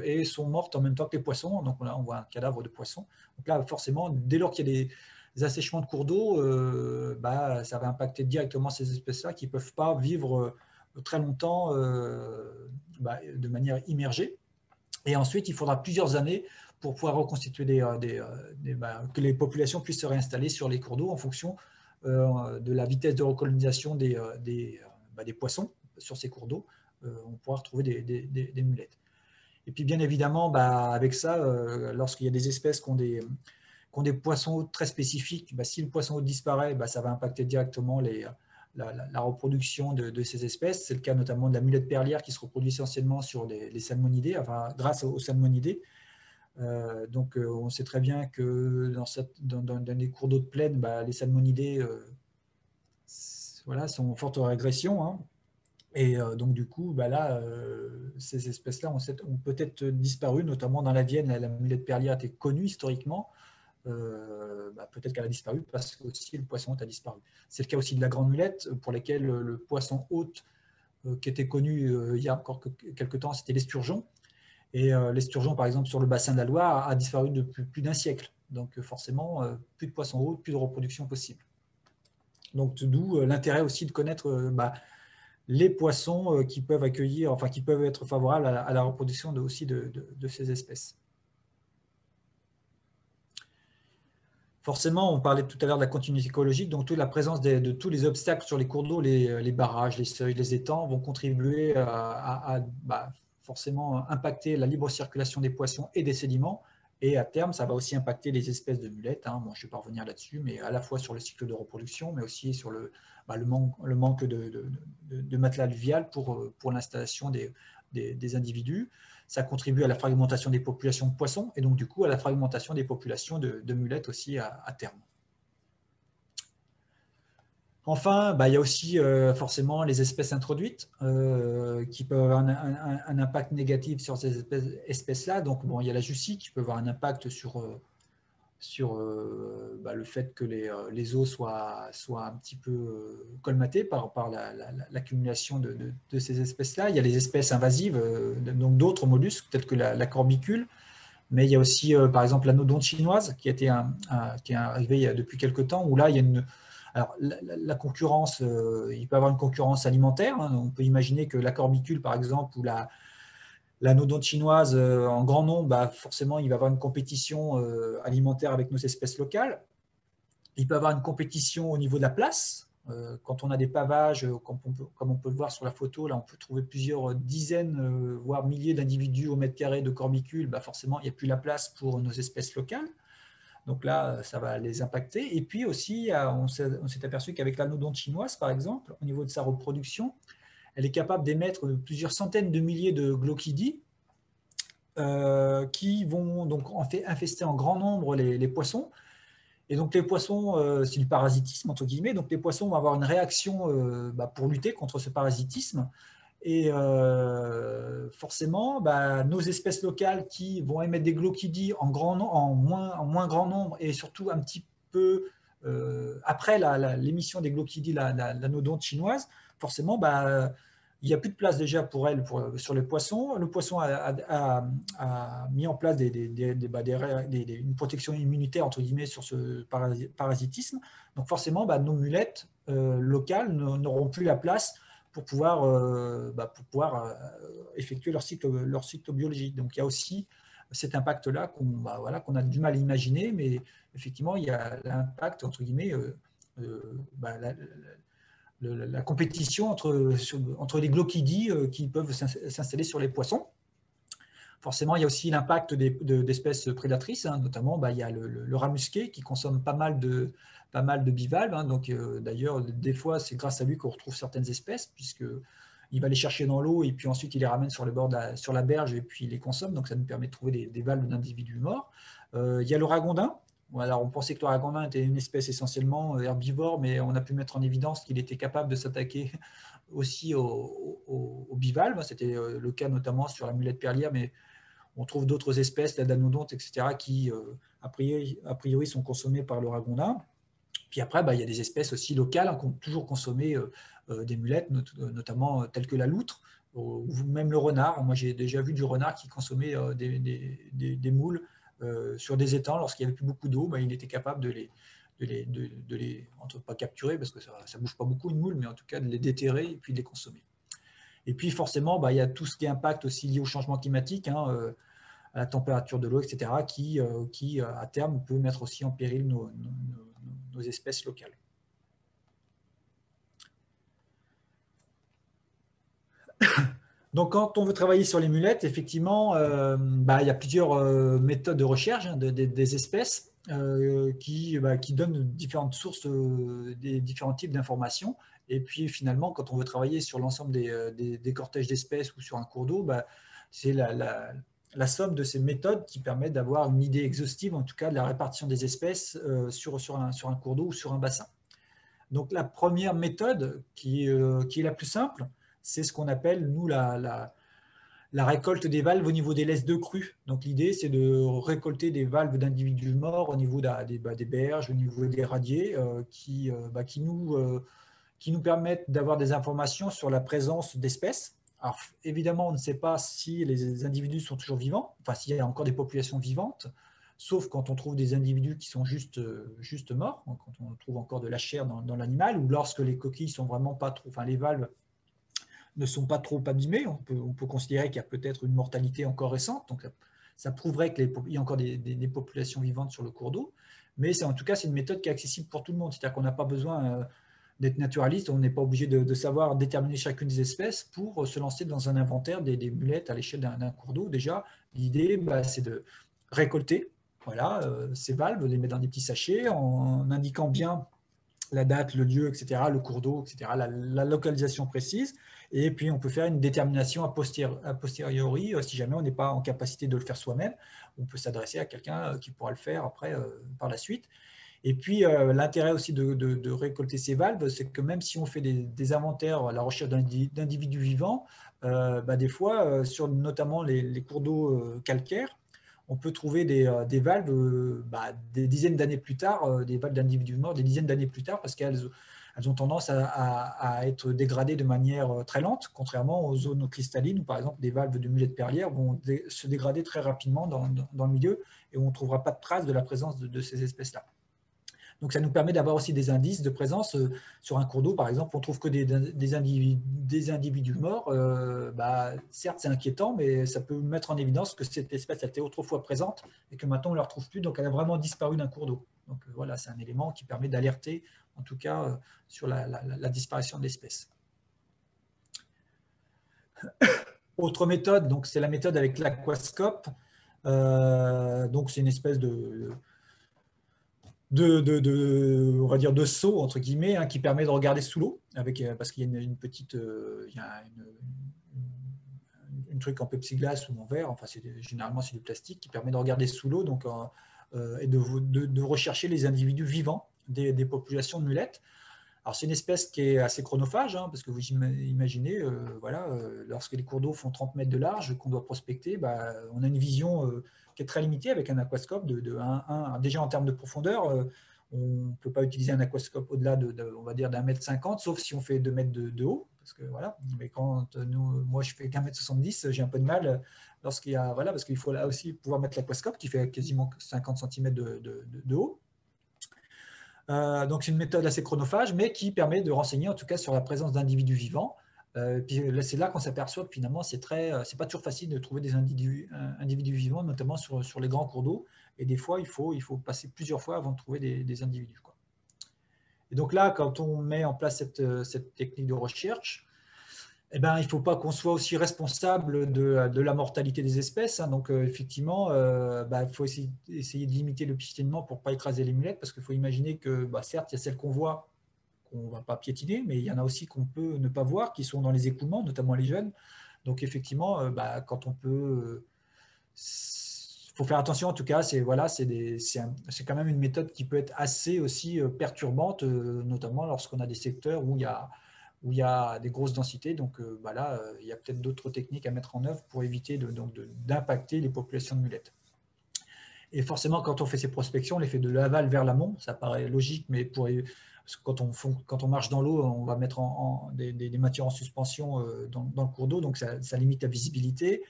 et sont mortes en même temps que les poissons. Donc là, on voit un cadavre de poisson. Donc là, forcément, dès lors qu'il y a des assèchements de cours d'eau, ça va impacter directement ces espèces-là qui ne peuvent pas vivre très longtemps de manière immergée. Et ensuite, il faudra plusieurs années pour pouvoir reconstituer que les populations puissent se réinstaller sur les cours d'eau en fonction de la vitesse de recolonisation des poissons sur ces cours d'eau. On pourra retrouver des mulettes. Et puis, bien évidemment, avec ça, lorsqu'il y a des espèces qui ont des poissons très spécifiques, si le poisson disparaît, ça va impacter directement la reproduction de ces espèces. C'est le cas notamment de la mulette perlière qui se reproduit essentiellement sur les salmonidés, grâce aux salmonidés. Donc, on sait très bien que dans les cours d'eau de plaine, les salmonidés sont en forte régression. Hein. Et donc, du coup, ces espèces-là ont peut-être disparu, notamment dans la Vienne. La mulette perlière était connue historiquement. Peut-être qu'elle a disparu parce que aussi le poisson hôte a disparu. C'est le cas aussi de la grande mulette, pour laquelle le poisson hôte qui était connu il y a encore quelques temps, c'était l'esturgeon. Et l'esturgeon, par exemple, sur le bassin de la Loire, a disparu depuis plus d'un siècle. Donc forcément, plus de poissons hôtes, plus de reproduction possible. Donc d'où l'intérêt aussi de connaître les poissons qui peuvent accueillir, qui peuvent être favorables à la reproduction aussi de ces espèces. Forcément, on parlait tout à l'heure de la continuité écologique, donc toute la présence de tous les obstacles sur les cours d'eau, les barrages, les seuils, les étangs, vont contribuer à forcément impacter la libre circulation des poissons et des sédiments. Et à terme, ça va aussi impacter les espèces de mulettes. Hein. Bon, je ne vais pas revenir là-dessus, mais à la fois sur le cycle de reproduction, mais aussi sur le manque de matelas alluvial pour l'installation des individus. Ça contribue à la fragmentation des populations de poissons et donc du coup à la fragmentation des populations de mulettes aussi à terme. Enfin, il y a aussi forcément les espèces introduites qui peuvent avoir un impact négatif sur ces espèces-là. Donc, il y a la Jussie qui peut avoir un impact sur le fait que les eaux soient un petit peu colmatées par l'accumulation de ces espèces-là. Il y a les espèces invasives, donc d'autres mollusques, peut-être que la corbicule, mais il y a aussi, par exemple, l'anodonte chinoise qui est arrivée depuis quelques temps, où là, il y a alors, la concurrence, il peut y avoir une concurrence alimentaire. Hein. On peut imaginer que la corbicule, par exemple, ou l'anodonte chinoise en grand nombre, forcément, il va y avoir une compétition alimentaire avec nos espèces locales. Il peut y avoir une compétition au niveau de la place. Quand on a des pavages, comme on peut le voir sur la photo, là, on peut trouver plusieurs dizaines, voire milliers d'individus au mètre carré de corbicules. Forcément, il n'y a plus la place pour nos espèces locales. Donc là, ça va les impacter. Et puis aussi, on s'est aperçu qu'avec l'anodonte chinoise, par exemple, au niveau de sa reproduction, elle est capable d'émettre plusieurs centaines de milliers de glochidies qui vont donc infester en grand nombre les poissons. Et donc les poissons, c'est du parasitisme, entre guillemets, donc les poissons vont avoir une réaction pour lutter contre ce parasitisme. Et forcément, nos espèces locales qui vont émettre des glochidies en moins grand nombre et surtout un petit peu après l'émission des glochidies, l'anodonte chinoise, forcément, il n'y a plus de place déjà pour elles sur les poissons. Le poisson a mis en place une protection immunitaire, entre guillemets, sur ce parasitisme. Donc forcément, nos mulettes locales n'auront plus la place pour pouvoir effectuer leur cycle biologique. Donc il y a aussi cet impact-là qu'on a du mal à imaginer, mais effectivement, il y a l'impact, entre guillemets, la compétition entre les glochidies qui peuvent s'installer sur les poissons. Forcément, il y a aussi l'impact d'espèces prédatrices, hein, notamment il y a le rat musqué qui consomme pas mal de bivalves. Hein, donc, d'ailleurs, des fois, c'est grâce à lui qu'on retrouve certaines espèces, puisqu'il va les chercher dans l'eau et puis ensuite il les ramène sur la berge et puis il les consomme. Donc, ça nous permet de trouver des valves d'individus morts. Il y a le ragondin. Alors, on pensait que le ragondin était une espèce essentiellement herbivore, mais on a pu mettre en évidence qu'il était capable de s'attaquer aussi aux bivalves. C'était le cas notamment sur la mulette perlière, mais On trouve d'autres espèces, la danodonte, etc., qui, a priori, sont consommées par le ragondin. Puis après, il y a des espèces aussi locales qui ont toujours consommé des mulettes, notamment telles que la loutre, ou même le renard. Moi, j'ai déjà vu du renard qui consommait des moules sur des étangs. Lorsqu'il n'y avait plus beaucoup d'eau, il était capable de les pas capturer, parce que ça ne bouge pas beaucoup une moule, mais en tout cas de les déterrer et puis de les consommer. Et puis forcément, il y a tout ce qui est impact aussi lié au changement climatique, à la température de l'eau, etc., qui, à terme, peut mettre aussi en péril nos espèces locales. Donc, quand on veut travailler sur les mulettes, effectivement, il y a plusieurs méthodes de recherche des espèces qui donnent différentes sources, des différents types d'informations. Et puis, finalement, quand on veut travailler sur l'ensemble des cortèges d'espèces ou sur un cours d'eau, c'est la somme de ces méthodes qui permet d'avoir une idée exhaustive, en tout cas, de la répartition des espèces sur un cours d'eau ou sur un bassin. Donc, la première méthode, qui est la plus simple, c'est ce qu'on appelle, nous, la récolte des valves au niveau des laisses de crue. Donc, l'idée, c'est de récolter des valves d'individus morts au niveau des berges, au niveau des radiers, qui nous permettent d'avoir des informations sur la présence d'espèces. Alors, évidemment, on ne sait pas si les individus sont toujours vivants, enfin, s'il y a encore des populations vivantes, sauf quand on trouve des individus qui sont juste morts, quand on trouve encore de la chair dans l'animal, ou lorsque les coquilles sont vraiment pas trop, enfin, les valves ne sont pas trop abîmées. On peut considérer qu'il y a peut-être une mortalité encore récente, donc ça prouverait qu'il y a encore des populations vivantes sur le cours d'eau, mais en tout cas, c'est une méthode qui est accessible pour tout le monde, c'est-à-dire qu'on n'a pas besoin d'être naturaliste, on n'est pas obligé de savoir déterminer chacune des espèces pour se lancer dans un inventaire des mulettes à l'échelle d'un cours d'eau. Déjà, l'idée, c'est de récolter ces valves, les mettre dans des petits sachets en indiquant bien la date, le lieu, etc., le cours d'eau, etc., la localisation précise. Et puis, on peut faire une détermination a posteriori, si jamais on n'est pas en capacité de le faire soi-même. On peut s'adresser à quelqu'un qui pourra le faire après, par la suite. Et puis, l'intérêt aussi de récolter ces valves, c'est que même si on fait des inventaires à la recherche d'individus vivants, des fois, sur notamment les cours d'eau calcaires, on peut trouver des valves des dizaines d'années plus tard, des valves d'individus morts des dizaines d'années plus tard, parce qu'elles ont tendance à être dégradées de manière très lente, contrairement aux zones cristallines où, par exemple, des valves de mulettes perlières vont se dégrader très rapidement dans le milieu et où on ne trouvera pas de traces de la présence de ces espèces-là. Donc, ça nous permet d'avoir aussi des indices de présence sur un cours d'eau. Par exemple, on trouve que des individus morts. Certes, c'est inquiétant, mais ça peut mettre en évidence que cette espèce était autrefois présente et que maintenant, on ne la retrouve plus. Donc, elle a vraiment disparu d'un cours d'eau. Donc, voilà, c'est un élément qui permet d'alerter, en tout cas, sur la disparition de l'espèce. Autre méthode, donc c'est la méthode avec l'aquascope. Donc, c'est une espèce on va dire de seau entre guillemets, qui permet de regarder sous l'eau parce qu'il y a une petite il y a une truc en plexiglas ou en verre, enfin généralement c'est du plastique qui permet de regarder sous l'eau, donc et de rechercher les individus vivants des populations de mulettes. Alors c'est une espèce qui est assez chronophage, parce que vous imaginez, lorsque les cours d'eau font 30 mètres de large, qu'on doit prospecter, on a une vision qui est très limitée avec un aquascope déjà en termes de profondeur. On ne peut pas utiliser un aquascope au-delà on va dire d'1,50 m, sauf si on fait 2 mètres de haut, parce que voilà. Mais quand moi je fais qu'1,70 m, j'ai un peu de mal parce qu'il faut là aussi pouvoir mettre l'aquascope qui fait quasiment 50 cm de haut. Donc c'est une méthode assez chronophage, mais qui permet de renseigner en tout cas sur la présence d'individus vivants. Puis c'est là qu'on s'aperçoit que finalement c'est pas toujours facile de trouver des individus vivants, notamment sur les grands cours d'eau. Et des fois il faut passer plusieurs fois avant de trouver des individus, quoi. Et donc là, quand on met en place cette technique de recherche, il ne faut pas qu'on soit aussi responsable de la mortalité des espèces. Donc, effectivement, il faut essayer de limiter le piétinement pour ne pas écraser les mulettes, parce qu'il faut imaginer que, certes, il y a celles qu'on voit, qu'on ne va pas piétiner, mais il y en a aussi qu'on peut ne pas voir, qui sont dans les écoulements, notamment les jeunes. Donc, effectivement, quand on peut... Il faut faire attention, en tout cas, c'est quand même une méthode qui peut être assez aussi perturbante, notamment lorsqu'on a des secteurs où il y a où il y a des grosses densités. Donc là, il y a peut-être d'autres techniques à mettre en œuvre pour éviter d'impacter les populations de mulettes. Et forcément, quand on fait ces prospections, on les fait de l'aval vers l'amont. Ça paraît logique, mais quand on marche dans l'eau, on va mettre des matières en suspension dans le cours d'eau, donc ça limite la visibilité.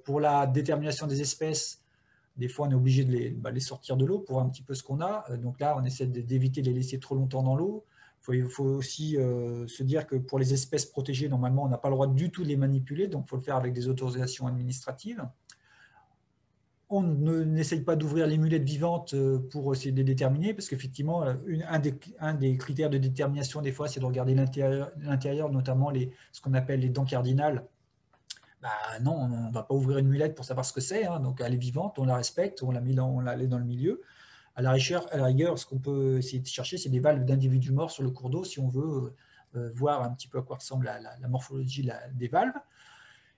Pour la détermination des espèces, des fois, on est obligé de les sortir de l'eau pour voir un petit peu ce qu'on a. Donc là, on essaie d'éviter de les laisser trop longtemps dans l'eau. Il faut aussi se dire que pour les espèces protégées, normalement, on n'a pas le droit du tout de les manipuler, donc il faut le faire avec des autorisations administratives. On n'essaye pas d'ouvrir les mulettes vivantes pour essayer de les déterminer, parce qu'effectivement, un des critères de détermination, des fois, c'est de regarder l'intérieur, notamment ce qu'on appelle les dents cardinales. Bah non, on ne va pas ouvrir une mulette pour savoir ce que c'est, hein. Donc elle est vivante, on la respecte, on la met dans le milieu. À la rigueur, ce qu'on peut essayer de chercher, c'est des valves d'individus morts sur le cours d'eau, si on veut voir un petit peu à quoi ressemble la morphologie des valves.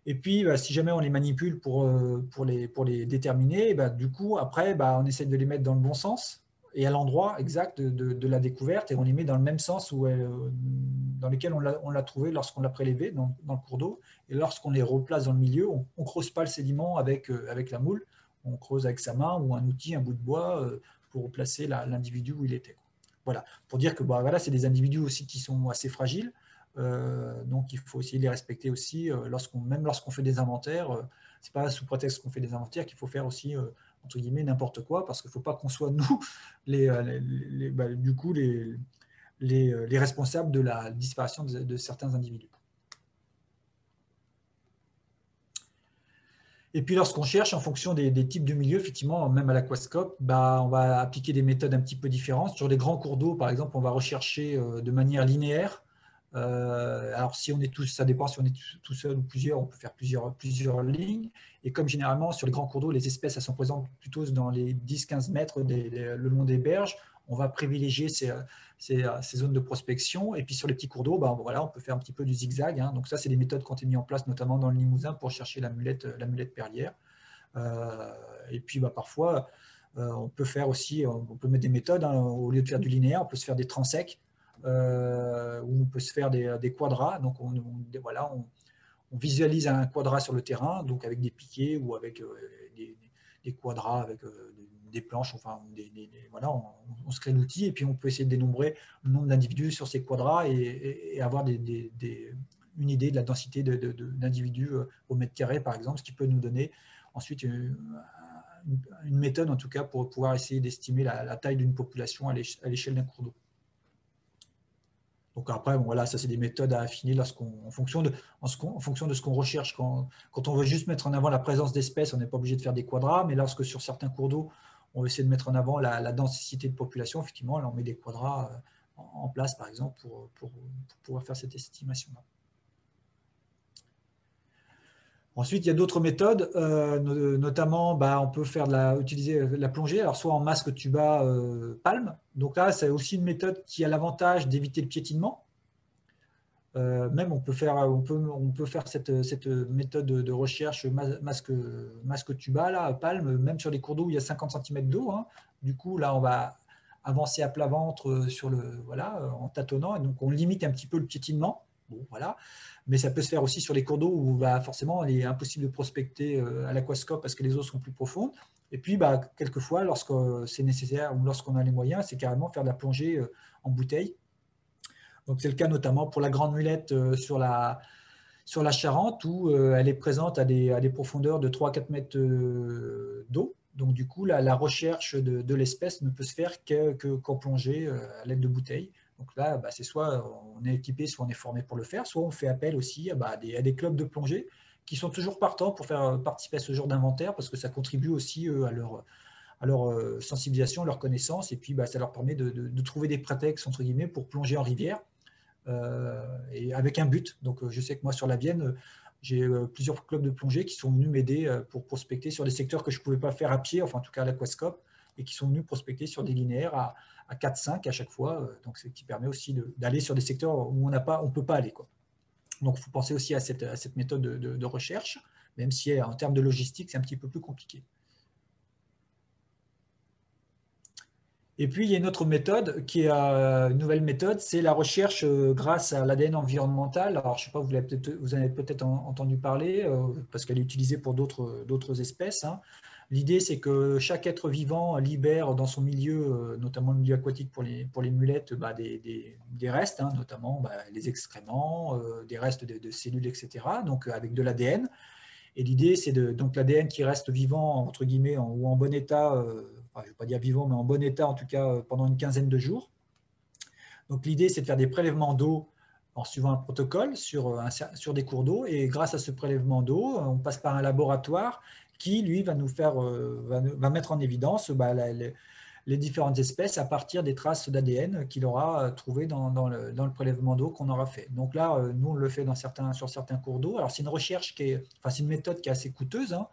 Et puis, si jamais on les manipule pour les déterminer, du coup, après, on essaie de les mettre dans le bon sens et à l'endroit exact de la découverte, et on les met dans le même sens dans lequel on l'a trouvé lorsqu'on l'a prélevé dans le cours d'eau. Et lorsqu'on les replace dans le milieu, on ne creuse pas le sédiment avec la moule, on creuse avec sa main ou un outil, un bout de bois, pour replacer l'individu où il était. Voilà, pour dire que voilà, c'est des individus aussi qui sont assez fragiles. Donc il faut essayer de les respecter aussi, même lorsqu'on fait des inventaires. C'est pas sous prétexte qu'on fait des inventaires qu'il faut faire aussi entre guillemets n'importe quoi, parce qu'il ne faut pas qu'on soit nous du coup les responsables de la disparition de certains individus. Et puis lorsqu'on cherche en fonction des types de milieux, effectivement, même à l'aquascope, on va appliquer des méthodes un petit peu différentes. Sur les grands cours d'eau, par exemple, on va rechercher de manière linéaire. Alors si on est tous, ça dépend si on est tout seul ou plusieurs, on peut faire plusieurs lignes. Et comme généralement sur les grands cours d'eau, les espèces elles sont présentes plutôt dans les 10-15 mètres le long des berges, on va privilégier ces zones de prospection. Et puis sur les petits cours d'eau, voilà, on peut faire un petit peu du zigzag, hein. Donc ça, c'est des méthodes qui ont été mises en place notamment dans le Limousin pour chercher la mulette perlière. Et puis parfois, on peut faire aussi, on peut mettre des méthodes, hein. Au lieu de faire du linéaire, on peut se faire des transects. Où on peut se faire des quadras. Donc on visualise un quadrat sur le terrain, donc avec des piquets ou avec des quadras, avec des planches, enfin voilà, on se crée l'outil et puis on peut essayer de dénombrer le nombre d'individus sur ces quadras et avoir une idée de la densité d'individus au mètre carré, par exemple, ce qui peut nous donner ensuite une méthode, en tout cas, pour pouvoir essayer d'estimer la taille d'une population à l'échelle d'un cours d'eau. Donc après, voilà, ça c'est des méthodes à affiner en fonction de ce qu'on recherche. Quand on veut juste mettre en avant la présence d'espèces, on n'est pas obligé de faire des quadras, mais lorsque sur certains cours d'eau, on veut essayer de mettre en avant la densité de population, effectivement, là on met des quadras en place, par exemple, pour pouvoir faire cette estimation-là. Ensuite, il y a d'autres méthodes, notamment on peut utiliser la plongée, alors soit en masque tuba palme. Donc là, c'est aussi une méthode qui a l'avantage d'éviter le piétinement. Même on peut faire cette méthode de recherche masque tuba, là, palme, même sur les cours d'eau où il y a 50 cm d'eau, hein. Du coup, là, on va avancer à plat ventre en tâtonnant, et donc on limite un petit peu le piétinement. Bon, voilà. Mais ça peut se faire aussi sur les cours d'eau où forcément il est impossible de prospecter à l'aquascope parce que les eaux sont plus profondes. Et puis quelquefois, lorsque c'est nécessaire ou lorsqu'on a les moyens, c'est carrément faire de la plongée en bouteille. Donc c'est le cas notamment pour la grande mulette sur la Charente, où elle est présente à des profondeurs de 3-4 mètres d'eau. Donc du coup, la recherche de l'espèce ne peut se faire qu'en plongée à l'aide de bouteilles. Donc là, c'est soit on est équipé, soit on est formé pour le faire, soit on fait appel aussi à des clubs de plongée qui sont toujours partants pour faire participer à ce genre d'inventaire, parce que ça contribue aussi à leur sensibilisation, à leur connaissance, et puis ça leur permet de trouver des prétextes, entre guillemets, pour plonger en rivière, et avec un but. Donc je sais que moi, sur la Vienne, j'ai plusieurs clubs de plongée qui sont venus m'aider pour prospecter sur des secteurs que je ne pouvais pas faire à pied, enfin en tout cas à l'aquascope, et qui sont venus prospecter sur des linéaires à 4-5 à chaque fois, donc ce qui permet aussi d'aller sur des secteurs où on ne peut pas aller, quoi. Donc il faut penser aussi à cette méthode de recherche, même si en termes de logistique, c'est un petit peu plus compliqué. Et puis, il y a une autre méthode qui est une nouvelle méthode, c'est la recherche grâce à l'ADN environnemental. Alors, je ne sais pas, vous en avez peut-être entendu parler, parce qu'elle est utilisée pour d'autres espèces, hein. L'idée, c'est que chaque être vivant libère dans son milieu, notamment le milieu aquatique pour les mulettes, bah, des restes, hein, notamment bah, les excréments, des restes de cellules, etc., donc avec de l'ADN. Et l'idée, c'est donc l'ADN qui reste vivant, entre guillemets, ou en bon état, enfin, je ne vais pas dire vivant, mais en bon état, en tout cas, pendant une quinzaine de jours. Donc l'idée, c'est de faire des prélèvements d'eau en suivant un protocole sur des cours d'eau. Et grâce à ce prélèvement d'eau, on passe par un laboratoire qui, lui, va mettre en évidence bah, les différentes espèces à partir des traces d'ADN qu'il aura trouvées dans le prélèvement d'eau qu'on aura fait. Donc là, nous, on le fait sur certains cours d'eau. Alors, c'est une recherche c'est une méthode qui est assez coûteuse, hein.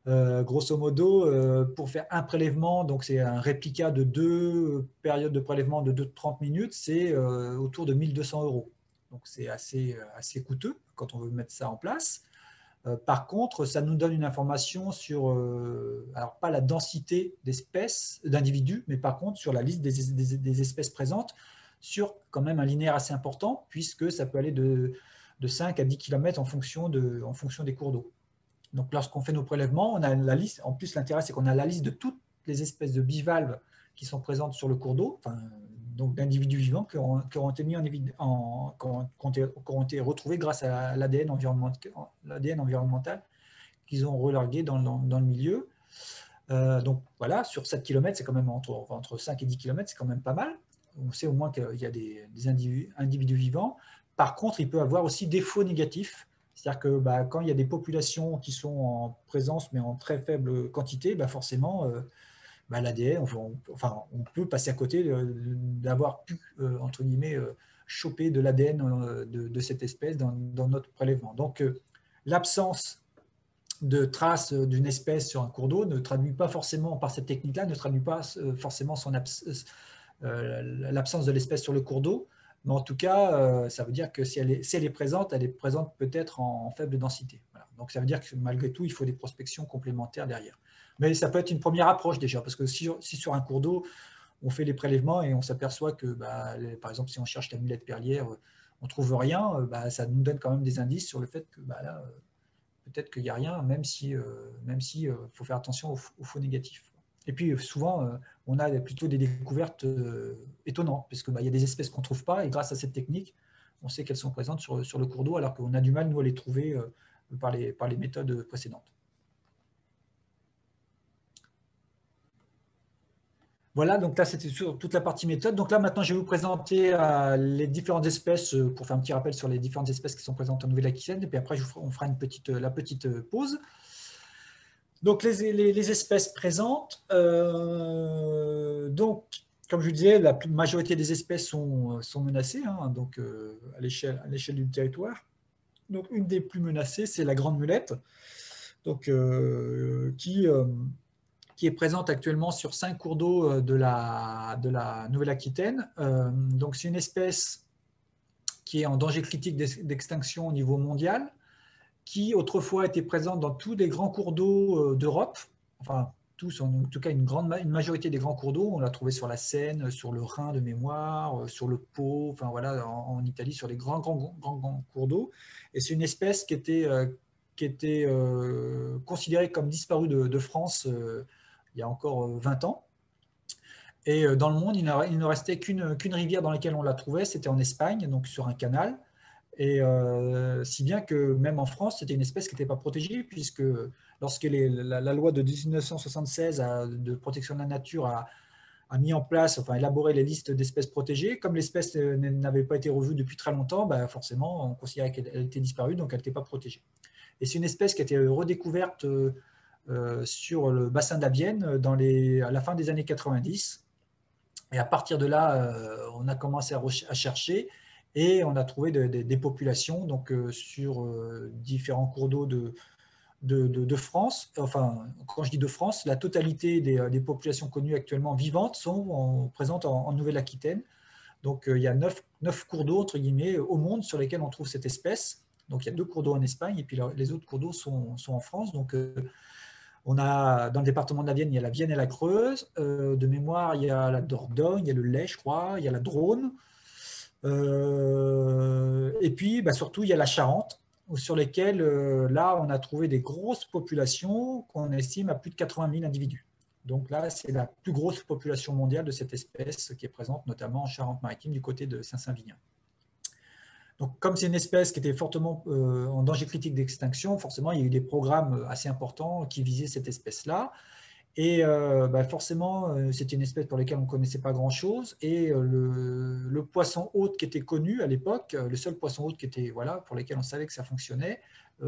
Grosso modo, pour faire un prélèvement, donc c'est un réplica de 2 périodes de prélèvement de 30 minutes, c'est autour de 1 200 €. Donc c'est assez coûteux quand on veut mettre ça en place. Par contre, ça nous donne une information sur, alors pas la densité d'espèces, d'individus, mais par contre sur la liste des espèces présentes, sur quand même un linéaire assez important, puisque ça peut aller de 5 à 10 km en fonction des cours d'eau. Donc lorsqu'on fait nos prélèvements, on a la liste. En plus, l'intérêt, c'est qu'on a la liste de toutes les espèces de bivalves qui sont présentes sur le cours d'eau, enfin, donc d'individus vivants qui auront été mis qui ont été retrouvés grâce à l'ADN environnemental qu'ils ont relargué dans le milieu. Donc voilà, sur 7 km, c'est quand même entre 5 et 10 km, c'est quand même pas mal. On sait au moins qu'il y a des individus vivants. Par contre, il peut avoir aussi des faux négatifs. C'est-à-dire que bah, quand il y a des populations qui sont en présence, mais en très faible quantité, bah forcément, bah, l'ADN, on peut passer à côté d'avoir pu, entre guillemets, choper de l'ADN de cette espèce dans notre prélèvement. Donc, l'absence de traces d'une espèce sur un cours d'eau ne traduit pas forcément, par cette technique-là, ne traduit pas forcément l'absence de l'espèce sur le cours d'eau. Mais en tout cas, ça veut dire que si elle est présente, elle est présente peut-être en faible densité. Voilà. Donc ça veut dire que malgré tout, il faut des prospections complémentaires derrière. Mais ça peut être une première approche déjà, parce que si sur un cours d'eau, on fait les prélèvements et on s'aperçoit que, bah, par exemple, si on cherche la mulette perlière, on ne trouve rien, bah, ça nous donne quand même des indices sur le fait que bah, là, peut-être qu'il n'y a rien, même si faut faire attention aux faux négatifs. Et puis souvent, on a plutôt des découvertes étonnantes, parce qu'il y a des espèces qu'on ne trouve pas, et grâce à cette technique, on sait qu'elles sont présentes sur le cours d'eau, alors qu'on a du mal, nous, à les trouver par les méthodes précédentes. Voilà, donc là, c'était sur toute la partie méthode. Donc là, maintenant, je vais vous présenter les différentes espèces, pour faire un petit rappel sur les différentes espèces qui sont présentes en Nouvelle-Aquitaine, et puis après, on fera la petite pause. Donc, les espèces présentes, donc, comme je vous disais, la majorité des espèces sont menacées, hein, donc, à l'échelle du territoire. Donc, une des plus menacées, c'est la grande mulette, donc, qui est présente actuellement sur 5 cours d'eau de la Nouvelle-Aquitaine. Donc, c'est une espèce qui est en danger critique d'extinction au niveau mondial, qui autrefois était présente dans tous les grands cours d'eau d'Europe, enfin tous, en tout cas une majorité des grands cours d'eau. On l'a trouvé sur la Seine, sur le Rhin de mémoire, sur le Pô, enfin voilà, en Italie, sur les grands cours d'eau. Et c'est une espèce qui était considérée comme disparue de France il y a encore 20 ans. Et dans le monde, il ne restait qu'une rivière dans laquelle on la trouvait, c'était en Espagne, donc sur un canal. Et si bien que même en France, c'était une espèce qui n'était pas protégée, puisque lorsque la loi de 1976 de protection de la nature a mis en place, enfin élaboré les listes d'espèces protégées, comme l'espèce n'avait pas été revue depuis très longtemps, bah forcément, on considérait qu'elle était disparue, donc elle n'était pas protégée. Et c'est une espèce qui a été redécouverte sur le bassin de la Vienne à la fin des années 90. Et à partir de là, on a commencé à chercher et on a trouvé des populations donc, sur différents cours d'eau de France. Enfin, quand je dis de France, la totalité des populations connues actuellement vivantes sont présentes en Nouvelle-Aquitaine. Donc, il y a 9 cours d'eau, entre guillemets, au monde sur lesquels on trouve cette espèce. Donc, il y a 2 cours d'eau en Espagne et puis les autres cours d'eau sont en France. Donc, On a, dans le département de la Vienne, il y a la Vienne et la Creuse. De mémoire, il y a la Dordogne, il y a le Lay, je crois, il y a la Drône. Et puis, bah, surtout, il y a la Charente, sur lesquelles, là, on a trouvé des grosses populations qu'on estime à plus de 80 000 individus. Donc là, c'est la plus grosse population mondiale de cette espèce qui est présente notamment en Charente-Maritime du côté de Saint-Savinien. Donc, comme c'est une espèce qui était fortement en danger critique d'extinction, forcément, il y a eu des programmes assez importants qui visaient cette espèce-là. Et bah forcément, c'était une espèce pour laquelle on ne connaissait pas grand-chose. Et le poisson hôte qui était connu à l'époque, le seul poisson hôte qui était, voilà, pour lequel on savait que ça fonctionnait,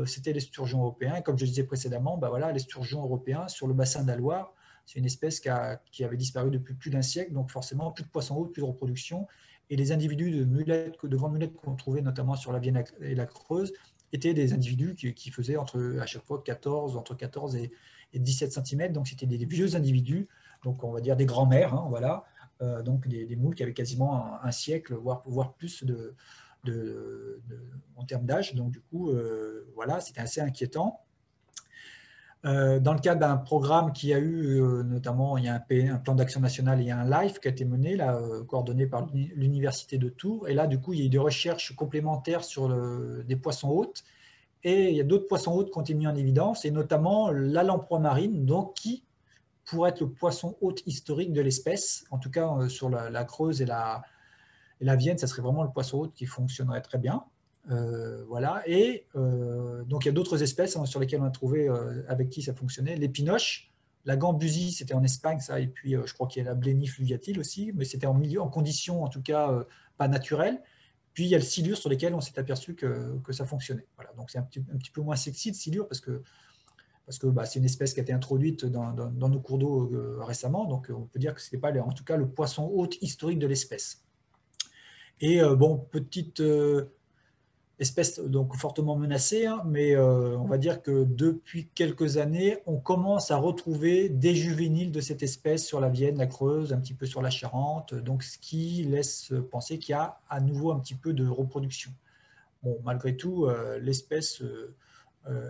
c'était l'esturgeon européen. Et comme je disais précédemment, bah voilà, l'esturgeon européen sur le bassin de la Loire, c'est une espèce qui avait disparu depuis plus d'un siècle. Donc forcément, plus de poissons hôtes, plus de reproduction. Et les individus de grandes mulettes qu'on trouvait notamment sur la Vienne et la Creuse étaient des individus qui faisaient à chaque fois entre 14 et 17 cm, donc c'était des vieux individus, donc on va dire des grands-mères, hein, voilà, donc des moules qui avaient quasiment un siècle, voire plus en termes d'âge, donc du coup, voilà, c'était assez inquiétant. Dans le cadre d'un programme qui a eu, notamment, il y a un plan d'action national et il y a un LIFE qui a été mené, là, coordonné par l'Université de Tours, et là, du coup, il y a eu des recherches complémentaires sur des poissons hôtes. Et il y a d'autres poissons hôtes qui ont été mis en évidence, et notamment la lamproie marine, donc qui pourrait être le poisson hôte historique de l'espèce. En tout cas, sur la Creuse et la Vienne, ça serait vraiment le poisson hôte qui fonctionnerait très bien. Voilà. Et donc il y a d'autres espèces sur lesquelles on a trouvé avec qui ça fonctionnait. L'épinoche, la gambusie, c'était en Espagne, ça, et puis je crois qu'il y a la blénie fluviatile aussi, mais c'était en conditions en tout cas pas naturelles. Puis il y a le silure sur lesquels on s'est aperçu que ça fonctionnait. Voilà. Donc c'est un petit peu moins sexy le silure parce que bah, c'est une espèce qui a été introduite dans nos cours d'eau récemment. Donc on peut dire que ce n'était pas en tout cas le poisson hôte historique de l'espèce. Et bon, petite espèce donc fortement menacée, hein, mais on va dire que depuis quelques années, on commence à retrouver des juvéniles de cette espèce sur la Vienne, la Creuse, un petit peu sur la Charente, donc ce qui laisse penser qu'il y a à nouveau un petit peu de reproduction. Bon, malgré tout, l'espèce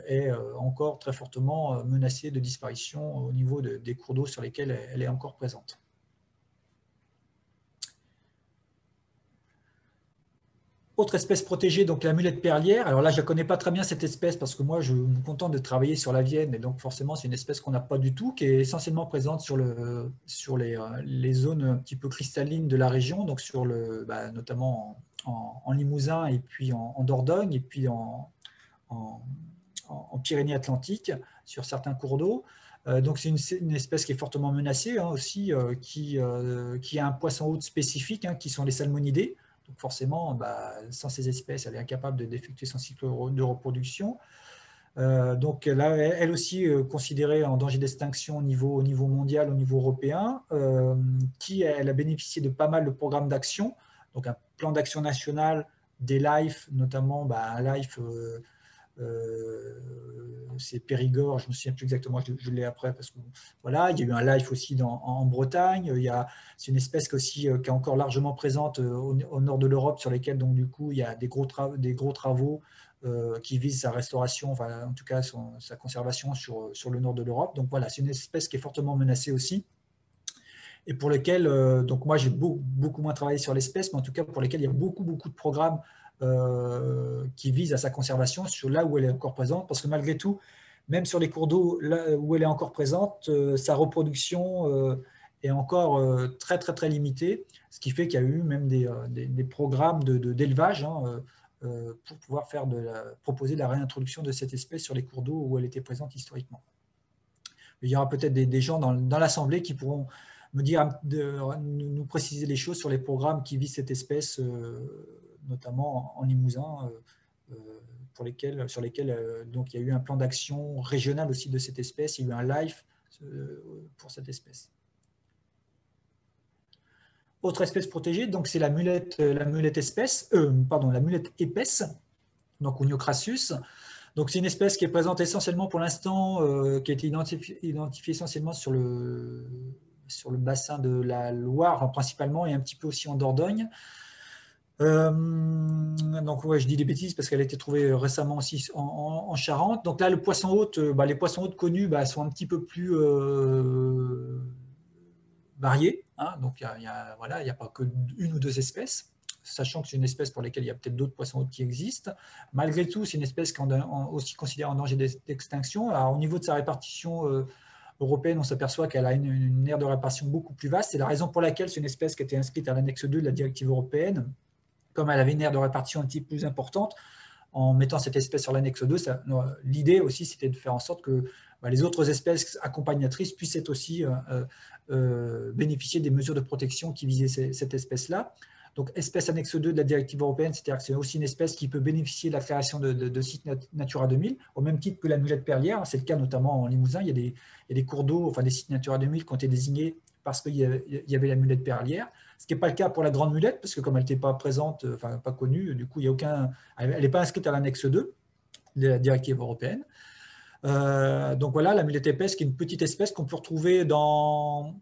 est encore très fortement menacée de disparition au niveau des cours d'eau sur lesquels elle est encore présente. Autre espèce protégée, donc la mulette perlière. Alors là, je ne connais pas très bien cette espèce parce que moi, je me contente de travailler sur la Vienne. Et donc, forcément, c'est une espèce qu'on n'a pas du tout, qui est essentiellement présente sur les zones un petit peu cristallines de la région, donc bah, notamment en Limousin et puis en Dordogne et puis en Pyrénées-Atlantiques, sur certains cours d'eau. Donc, c'est une espèce qui est fortement menacée hein, aussi, qui a un poisson hôte spécifique, hein, qui sont les salmonidés. Donc forcément, bah, sans ces espèces, elle est incapable d'effectuer son cycle de reproduction. Donc là, elle aussi considérée en danger d'extinction au niveau mondial, au niveau européen, elle a bénéficié de pas mal de programmes d'action, donc un plan d'action national, des LIFE, notamment bah, un LIFE c'est Périgord, je ne me souviens plus exactement, je l'ai après parce que voilà, il y a eu un life aussi en Bretagne. C'est une espèce qui est encore largement présente au nord de l'Europe, sur lesquels donc du coup il y a des gros travaux qui visent sa restauration, enfin en tout cas sa conservation sur le nord de l'Europe. Donc voilà, c'est une espèce qui est fortement menacée aussi, et pour lesquels donc moi j'ai beaucoup moins travaillé sur l'espèce, mais en tout cas pour lesquels il y a beaucoup de programmes qui vise à sa conservation sur là où elle est encore présente, parce que malgré tout, même sur les cours d'eau où elle est encore présente, sa reproduction est encore très limitée, ce qui fait qu'il y a eu même des programmes d'élevage hein, pour pouvoir proposer la réintroduction de cette espèce sur les cours d'eau où elle était présente historiquement. Il y aura peut-être des gens dans l'Assemblée qui pourront me dire, nous préciser les choses sur les programmes qui visent cette espèce, notamment en Limousin, sur lesquels donc, il y a eu un plan d'action régional aussi de cette espèce, il y a eu un LIFE pour cette espèce. Autre espèce protégée, donc c'est la mulette épaisse, donc Uniocrassus. Donc c'est une espèce qui est présente essentiellement pour l'instant, qui a été identifiée essentiellement sur le bassin de la Loire, principalement, et un petit peu aussi en Dordogne. Donc, ouais, je dis des bêtises parce qu'elle a été trouvée récemment aussi en Charente. Donc là, le poisson hôte, les poissons hôtes connus sont un petit peu plus variés, hein. Donc, voilà, il n'y a pas que une ou deux espèces, sachant que c'est une espèce pour laquelle il y a peut-être d'autres poissons hôtes qui existent. Malgré tout, c'est une espèce qui est aussi considérée en danger d'extinction. Alors, au niveau de sa répartition européenne, on s'aperçoit qu'elle a une aire de répartition beaucoup plus vaste. C'est la raison pour laquelle c'est une espèce qui a été inscrite à l'annexe 2 de la directive européenne. Comme elle avait une aire de répartition un petit peu plus importante, en mettant cette espèce sur l'annexe 2, l'idée aussi, c'était de faire en sorte que les autres espèces accompagnatrices puissent être aussi bénéficier des mesures de protection qui visaient cette espèce-là. Donc, espèce annexe 2 de la directive européenne, c'est-à-dire que c'est aussi une espèce qui peut bénéficier de la création de sites Natura 2000, au même titre que la mulette perlière. C'est le cas notamment en Limousin. Il y a des cours d'eau, enfin des sites Natura 2000 qui ont été désignés parce qu'il y avait la mulette perlière. Ce qui n'est pas le cas pour la grande mulette, parce que comme elle n'était pas présente, enfin pas connue, du coup, elle n'est pas inscrite à l'annexe 2 de la directive européenne. Donc voilà, la mulette épaisse, qui est une petite espèce qu'on peut retrouver dans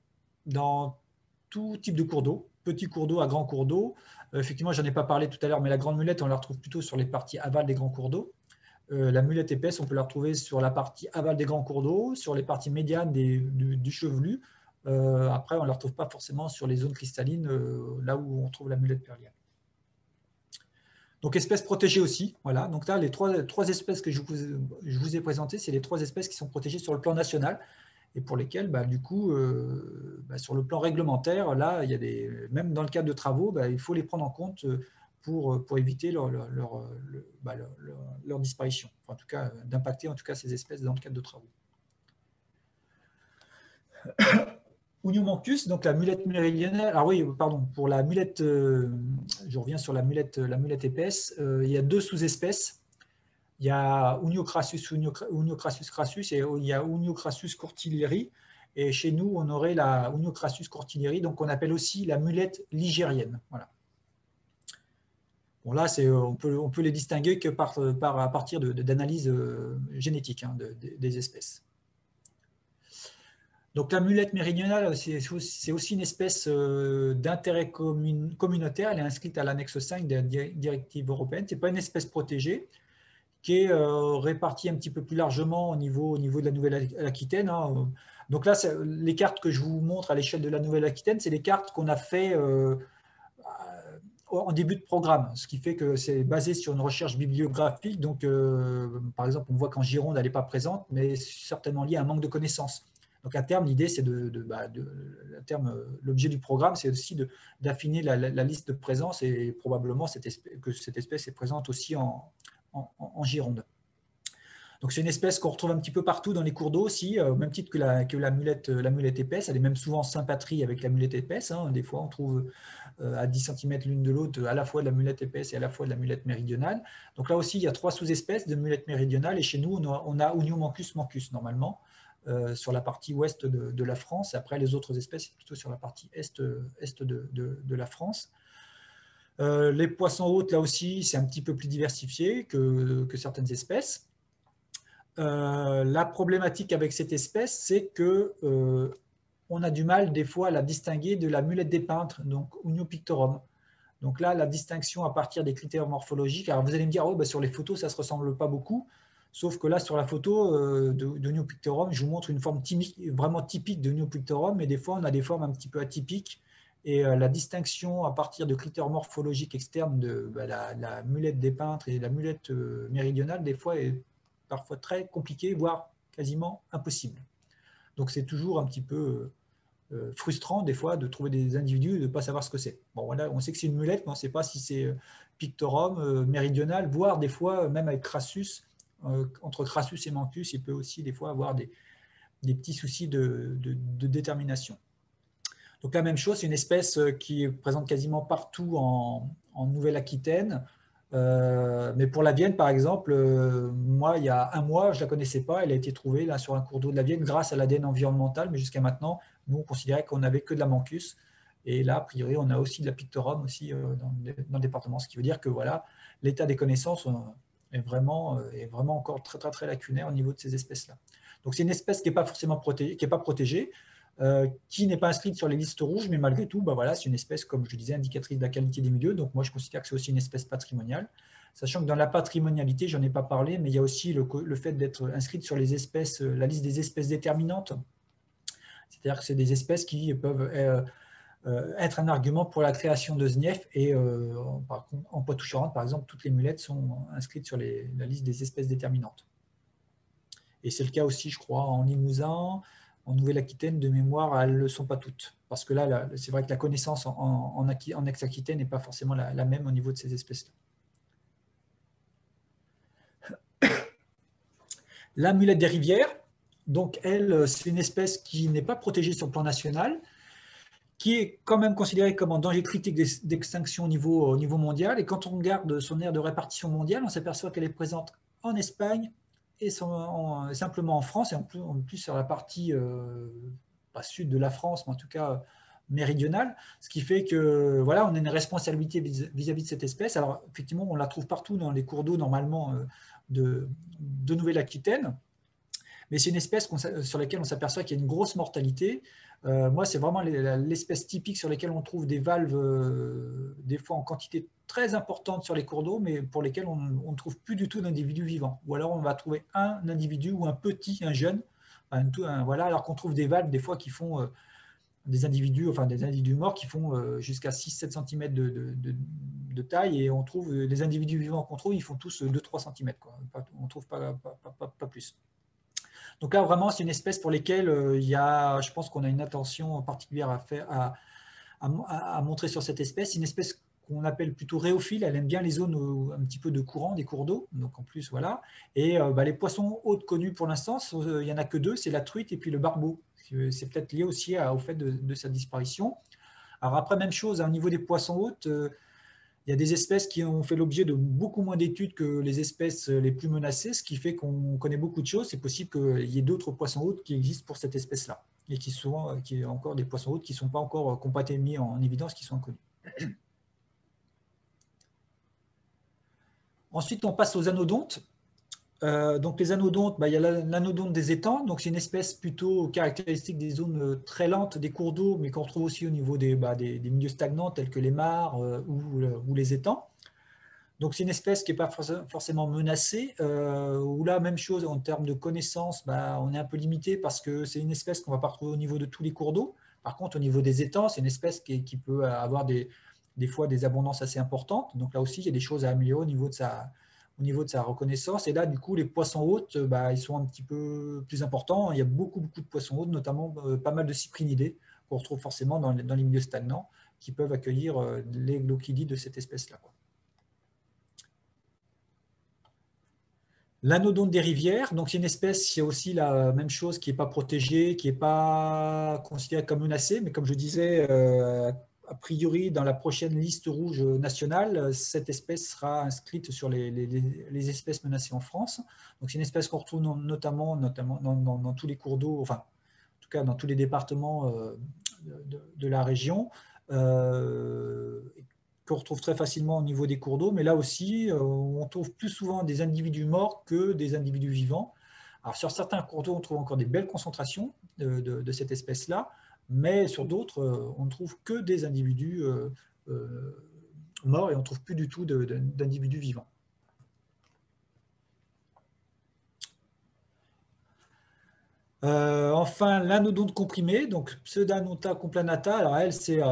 tout type de cours d'eau, petits cours d'eau à grands cours d'eau. Effectivement, j'en ai pas parlé tout à l'heure, mais la grande mulette, on la retrouve plutôt sur les parties aval des grands cours d'eau. La mulette épaisse, on peut la retrouver sur la partie aval des grands cours d'eau, sur les parties médianes du chevelu. Après, on ne la retrouve pas forcément sur les zones cristallines, là où on trouve la mulette perlière. Donc, espèces protégées aussi. Voilà. Donc là, les trois espèces que je vous ai présentées, c'est les 3 espèces qui sont protégées sur le plan national et pour lesquelles, du coup, sur le plan réglementaire, là, il y a même dans le cadre de travaux, il faut les prendre en compte pour éviter leur disparition. Enfin, en tout cas, d'impacter en tout cas ces espèces dans le cadre de travaux. Uniomancus, donc la mulette méridionale. Alors oui, pardon, pour la mulette, je reviens sur la mulette épaisse. Il y a 2 sous-espèces. Il y a Uniocrassus crassus et il y a Uniocrassus courtilleri. Et chez nous, on aurait la Uniocrassus courtilleri, donc on appelle aussi la mulette ligérienne. Voilà. Bon, là, on peut les distinguer que à partir d'analyses génétiques des espèces. Donc la mulette méridionale, c'est aussi une espèce d'intérêt communautaire. Elle est inscrite à l'annexe 5 de la directive européenne. Ce n'est pas une espèce protégée qui est répartie un petit peu plus largement au niveau de la Nouvelle-Aquitaine. Hein. Donc là, les cartes que je vous montre à l'échelle de la Nouvelle-Aquitaine, c'est les cartes qu'on a fait en début de programme, ce qui fait que c'est basé sur une recherche bibliographique. Donc, par exemple, on voit qu'en Gironde, elle n'est pas présente, mais certainement liée à un manque de connaissances. Donc, à terme, l'idée, c'est l'objet du programme, c'est aussi d'affiner la liste de présence et probablement que cette espèce est présente aussi en Gironde. Donc, c'est une espèce qu'on retrouve un petit peu partout dans les cours d'eau aussi, au même titre que la mulette épaisse. Elle est même souvent sympatrie avec la mulette épaisse. Hein. Des fois, on trouve à 10 cm l'une de l'autre, à la fois de la mulette épaisse et à la fois de la mulette méridionale. Donc là aussi, il y a 3 sous-espèces de mulette méridionale. Et chez nous, on a Uniomancus mancus, normalement, sur la partie ouest de la France. Après, les autres espèces, c'est plutôt sur la partie est de la France. Les poissons hôtes, là aussi, c'est un petit peu plus diversifié que certaines espèces. La problématique avec cette espèce, c'est que on a du mal des fois à la distinguer de la mulette des peintres, donc Uniopictorum. Donc là, la distinction à partir des critères morphologiques. Alors vous allez me dire, oh, sur les photos, ça ne se ressemble pas beaucoup. Sauf que là, sur la photo de Uniopictorum, je vous montre une forme vraiment typique de Uniopictorum, mais des fois, on a des formes un petit peu atypiques. Et la distinction à partir de critères morphologiques externes de la mulette des peintres et la mulette méridionale, des fois, est parfois très compliqué, voire quasiment impossible. Donc c'est toujours un petit peu frustrant des fois de trouver des individus et de ne pas savoir ce que c'est. Bon, voilà, on sait que c'est une mulette, mais on ne sait pas si c'est Pictorum, méridional, voire des fois, même avec Crassus, entre Crassus et Mancus, il peut aussi des fois avoir des petits soucis de détermination. Donc la même chose, c'est une espèce qui est présente quasiment partout en Nouvelle-Aquitaine. Mais pour la Vienne, par exemple, moi, il y a un mois, je ne la connaissais pas. Elle a été trouvée là, sur un cours d'eau de la Vienne grâce à l'ADN environnemental. Mais jusqu'à maintenant, nous, on considérait qu'on n'avait que de la Mancus. Et là, a priori, on a aussi de la Pictorum aussi, dans le département. Ce qui veut dire que voilà, l'état des connaissances est vraiment encore très, très, très lacunaire au niveau de ces espèces-là. Donc, c'est une espèce qui n'est pas forcément protégée, qui n'est pas inscrite sur les listes rouges, mais malgré tout, bah voilà, c'est une espèce, comme je disais, indicatrice de la qualité des milieux. Donc moi, je considère que c'est aussi une espèce patrimoniale. Sachant que dans la patrimonialité, j'en ai pas parlé, mais il y a aussi le fait d'être inscrite sur les espèces, la liste des espèces déterminantes. C'est-à-dire que c'est des espèces qui peuvent être un argument pour la création de SNIEF. Et en Poitou-Charentes, par exemple, toutes les mulettes sont inscrites sur la liste des espèces déterminantes. Et c'est le cas aussi, je crois, en Limousin, en Nouvelle-Aquitaine, de mémoire, elles ne le sont pas toutes. Parce que là, c'est vrai que la connaissance en ex-Aquitaine n'est pas forcément la même au niveau de ces espèces-là. La mulette des rivières, donc elle, c'est une espèce qui n'est pas protégée sur le plan national, qui est quand même considérée comme en danger critique d'extinction au niveau mondial. Et quand on regarde son aire de répartition mondiale, on s'aperçoit qu'elle est présente en Espagne et simplement en France, et en plus sur la partie pas sud de la France, mais en tout cas méridionale, ce qui fait que voilà, on a une responsabilité vis-à-vis de cette espèce. Alors effectivement, on la trouve partout dans les cours d'eau normalement de Nouvelle-Aquitaine, mais c'est une espèce sur laquelle on s'aperçoit qu'il y a une grosse mortalité. Moi, c'est vraiment l'espèce typique sur laquelle on trouve des valves, des fois en quantité très importante sur les cours d'eau, mais pour lesquels on ne trouve plus du tout d'individus vivants. Ou alors on va trouver un individu ou un jeune, voilà, alors qu'on trouve des valves des fois qui font des individus morts qui font jusqu'à 6-7 cm de taille, et on trouve les individus vivants qu'on trouve, ils font tous 2-3 cm. On ne trouve pas plus. Donc là, vraiment, c'est une espèce pour laquelle je pense qu'on a une attention particulière à montrer sur cette espèce. C'est une espèce qu'on appelle plutôt rhéophile. Elle aime bien les zones un petit peu de courant, des cours d'eau. Donc en plus, voilà. Et les poissons hôtes connus pour l'instant, il n'y en a que deux, c'est la truite et puis le barbeau. C'est peut-être lié aussi au fait de sa disparition. Alors après, même chose, au niveau des poissons hôtes, il y a des espèces qui ont fait l'objet de beaucoup moins d'études que les espèces les plus menacées, ce qui fait qu'on connaît beaucoup de choses. C'est possible qu'il y ait d'autres poissons hôtes qui existent pour cette espèce-là, et qui y a encore des poissons hôtes qui n'ont pas été mis en évidence, qui sont inconnus. Ensuite, on passe aux anodontes. Donc les anodontes, il y a l'anodonte des étangs. Donc c'est une espèce plutôt caractéristique des zones très lentes des cours d'eau, mais qu'on retrouve aussi au niveau des milieux stagnants tels que les mares ou les étangs. Donc c'est une espèce qui n'est pas forcément menacée, où là, même chose en termes de connaissances, on est un peu limité parce que c'est une espèce qu'on ne va pas retrouver au niveau de tous les cours d'eau. Par contre, au niveau des étangs, c'est une espèce qui peut avoir des fois des abondances assez importantes. Donc là aussi, il y a des choses à améliorer au niveau de sa reconnaissance. Et là, du coup, les poissons hôtes, ils sont un petit peu plus importants. Il y a beaucoup de poissons hôtes, notamment pas mal de cyprinidés qu'on retrouve forcément dans les milieux stagnants, qui peuvent accueillir les glochidies de cette espèce-là. L'anodonte des rivières, donc c'est une espèce, il y a aussi la même chose, qui n'est pas protégée, qui n'est pas considérée comme menacée, mais comme je disais, a priori, dans la prochaine liste rouge nationale, cette espèce sera inscrite sur les espèces menacées en France. Donc c'est une espèce qu'on retrouve notamment dans tous les cours d'eau, enfin, en tout cas dans tous les départements de la région, qu'on retrouve très facilement au niveau des cours d'eau, mais là aussi, on trouve plus souvent des individus morts que des individus vivants. Alors sur certains cours d'eau, on trouve encore des belles concentrations de cette espèce-là, mais sur d'autres, on ne trouve que des individus morts, et on ne trouve plus du tout d'individus vivants. Enfin, l'anodonte comprimée, donc Pseudanota complanata, alors elle, c'est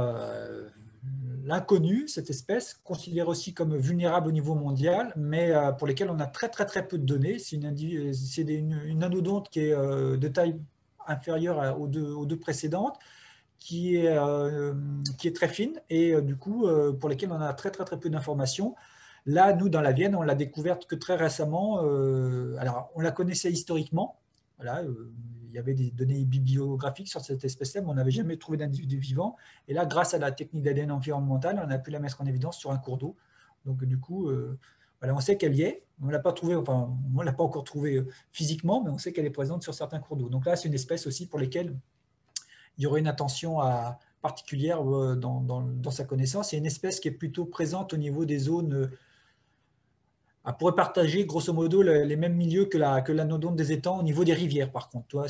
l'inconnu, cette espèce, considérée aussi comme vulnérable au niveau mondial, mais pour lesquelles on a très peu de données. C'est une anodonte qui est de taille inférieure aux deux précédentes, qui est très fine, et du coup, pour lesquelles on a très peu d'informations. Là, nous, dans la Vienne, on l'a découverte que très récemment. Alors, on la connaissait historiquement. Voilà, il y avait des données bibliographiques sur cette espèce-là, mais on n'avait jamais trouvé d'individu vivant. Et là, grâce à la technique d'ADN environnemental, on a pu la mettre en évidence sur un cours d'eau. Donc, du coup, voilà, on sait qu'elle y est. On ne l'a pas trouvée, enfin, on ne l'a pas encore trouvée physiquement, mais on sait qu'elle est présente sur certains cours d'eau. Donc là, c'est une espèce aussi pour lesquelles il y aurait une attention particulière dans sa connaissance. C'est une espèce qui est plutôt présente au niveau des zones pourrait partager grosso modo les mêmes milieux que l'anodonte des étangs au niveau des rivières, par contre. Tu vois,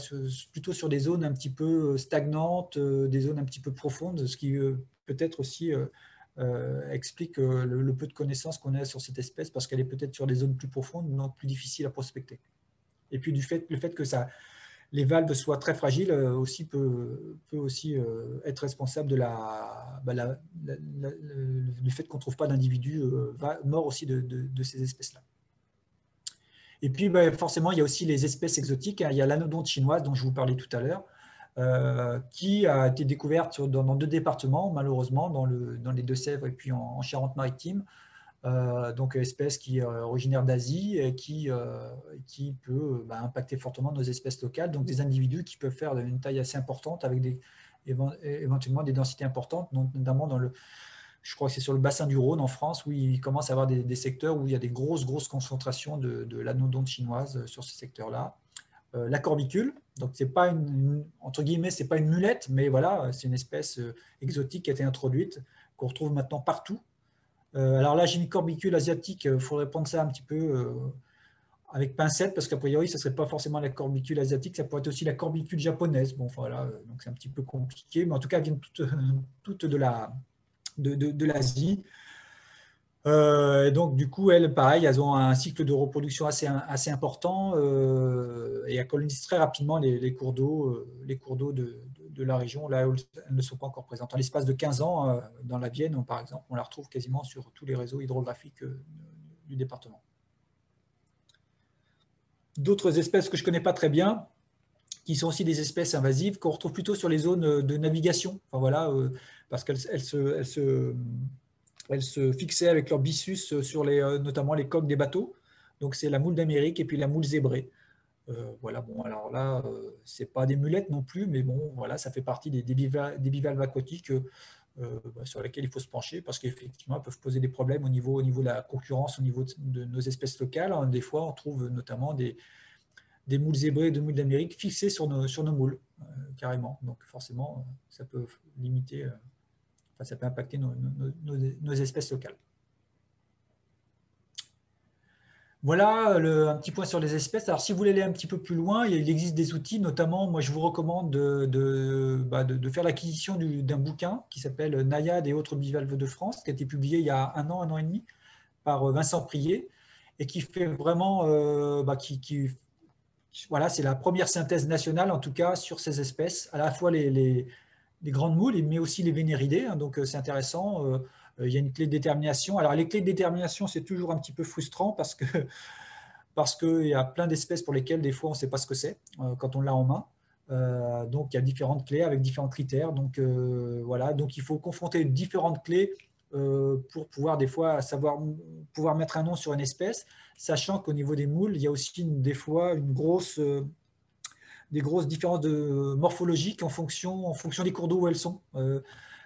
plutôt sur des zones un petit peu stagnantes, des zones un petit peu profondes, ce qui peut-être aussi explique le peu de connaissances qu'on a sur cette espèce, parce qu'elle est peut-être sur des zones plus profondes, donc plus difficiles à prospecter. Et puis le fait que les valves soient très fragiles aussi peut aussi être responsable de du fait qu'on ne trouve pas d'individus morts aussi de ces espèces-là. Et puis forcément, il y a aussi les espèces exotiques. Il y a l'anodonte chinoise dont je vous parlais tout à l'heure, qui a été découverte dans 2 départements, malheureusement, dans les Deux-Sèvres et puis en Charente-Maritime. Donc espèce qui est originaire d'Asie et qui peut impacter fortement nos espèces locales, donc des individus qui peuvent faire une taille assez importante avec éventuellement des densités importantes, notamment je crois que c'est sur le bassin du Rhône en France, où il commence à y avoir des secteurs où il y a des grosses concentrations de l'anodonte chinoise sur ces secteurs-là. La corbicule, donc c'est pas entre guillemets, c'est pas une mulette, mais voilà, c'est une espèce exotique qui a été introduite, qu'on retrouve maintenant partout. Alors là, j'ai mis corbicule asiatique, il faudrait prendre ça un petit peu avec pincette, parce qu'a priori, ce ne serait pas forcément la corbicule asiatique, ça pourrait être aussi la corbicule japonaise. Bon, voilà, donc c'est un petit peu compliqué, mais en tout cas, elles viennent toutes de l'Asie. Et donc, du coup, elles, pareil, elles ont un cycle de reproduction assez important et elles colonisent très rapidement les cours d'eau de la région, là où elles ne sont pas encore présentes. En l'espace de 15 ans, dans la Vienne, par exemple, on la retrouve quasiment sur tous les réseaux hydrographiques du département. D'autres espèces que je ne connais pas très bien, qui sont aussi des espèces invasives, qu'on retrouve plutôt sur les zones de navigation. Enfin, voilà, parce qu'elles se fixaient avec leur byssus sur notamment les coques des bateaux. Donc c'est la moule d'Amérique et puis la moule zébrée. Voilà, bon, alors là, c'est pas des mulettes non plus, mais bon, voilà, ça fait partie des bivalves aquatiques sur lesquels il faut se pencher, parce qu'effectivement, elles peuvent poser des problèmes au niveau de la concurrence, au niveau de nos espèces locales. Des fois, on trouve notamment des moules zébrées, de moules d'Amérique fixées sur nos moules, carrément. Donc forcément, ça peut limiter, ça peut impacter nos espèces locales. Voilà un petit point sur les espèces. Alors, si vous voulez aller un petit peu plus loin, il existe des outils, notamment, moi, je vous recommande de faire l'acquisition d'un bouquin qui s'appelle Naïades et autres bivalves de France, qui a été publié il y a un an et demi, par Vincent Prié, et qui fait vraiment, voilà, c'est la première synthèse nationale, en tout cas, sur ces espèces, à la fois les grandes moules, mais aussi les vénéridés, hein, donc c'est intéressant. Il y a une clé de détermination. Alors, les clés de détermination, c'est toujours un petit peu frustrant parce qu'il y a plein d'espèces pour lesquelles, des fois, on ne sait pas ce que c'est quand on l'a en main. Donc, il y a différentes clés avec différents critères. Donc, voilà. Donc, il faut confronter différentes clés pour pouvoir, des fois, pouvoir mettre un nom sur une espèce, sachant qu'au niveau des moules, il y a aussi, des fois, des grosses différences morphologiques en fonction des cours d'eau où elles sont.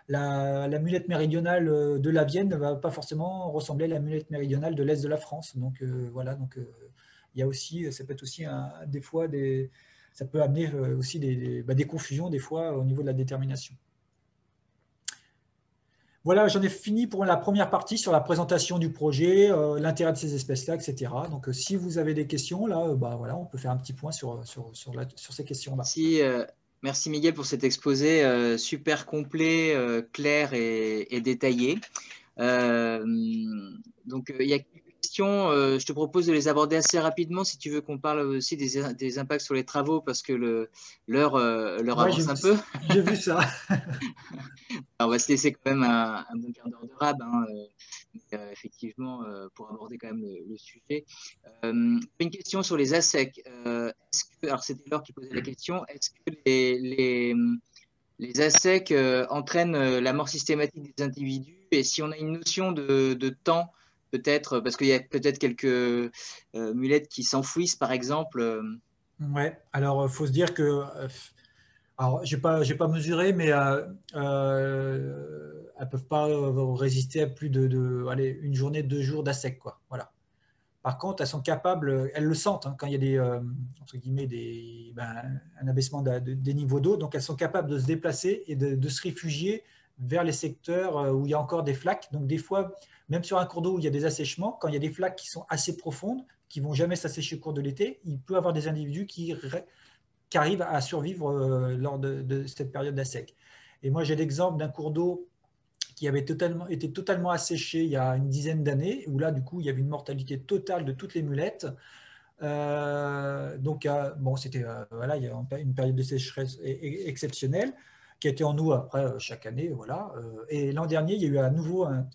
La mulette méridionale de la Vienne ne va pas forcément ressembler à la mulette méridionale de l'Est de la France. Donc voilà, donc il y a aussi, ça peut être aussi des fois ça peut amener aussi des confusions des fois au niveau de la détermination. Voilà, j'en ai fini pour la première partie sur la présentation du projet, l'intérêt de ces espèces-là, etc. Donc, si vous avez des questions, là, voilà, on peut faire un petit point sur ces questions-là. Merci Miguel pour cet exposé super complet, clair et détaillé. Donc, il y a quelques questions. Je te propose de les aborder assez rapidement si tu veux qu'on parle aussi des impacts sur les travaux parce que l'heure avance un peu. J'ai vu ça. Alors, on va se laisser quand même un bon quart d'heure de rab, hein, effectivement, pour aborder quand même le sujet. Une question sur les ASEC. Alors, c'était Laure qui posait la question. Est-ce que les ASEC entraînent la mort systématique des individus? Et si on a une notion de temps, peut-être, parce qu'il y a peut-être quelques mulettes qui s'enfouissent, par exemple. Ouais, alors il faut se dire que alors, j'ai pas mesuré, mais elles ne peuvent pas résister à plus allez, une journée, 2 jours d'assec, quoi. Voilà. Par contre, elles sont capables, elles le sentent hein, quand il y a entre guillemets, un abaissement des niveaux d'eau, donc elles sont capables de se déplacer et de se réfugier vers les secteurs où il y a encore des flaques. Donc des fois, même sur un cours d'eau où il y a des assèchements, quand il y a des flaques qui sont assez profondes, qui ne vont jamais s'assécher au cours de l'été, il peut y avoir des individus qui arrivent à survivre lors de cette période d'assec. Et moi, j'ai l'exemple d'un cours d'eau qui avait été totalement asséché il y a une dizaine d'années, où là, du coup, il y avait une mortalité totale de toutes les mulettes. Donc, bon, c'était voilà, il y a une période de sécheresse exceptionnelle qui a été en eau après chaque année. Voilà. Et l'an dernier, il y a eu à nouveau un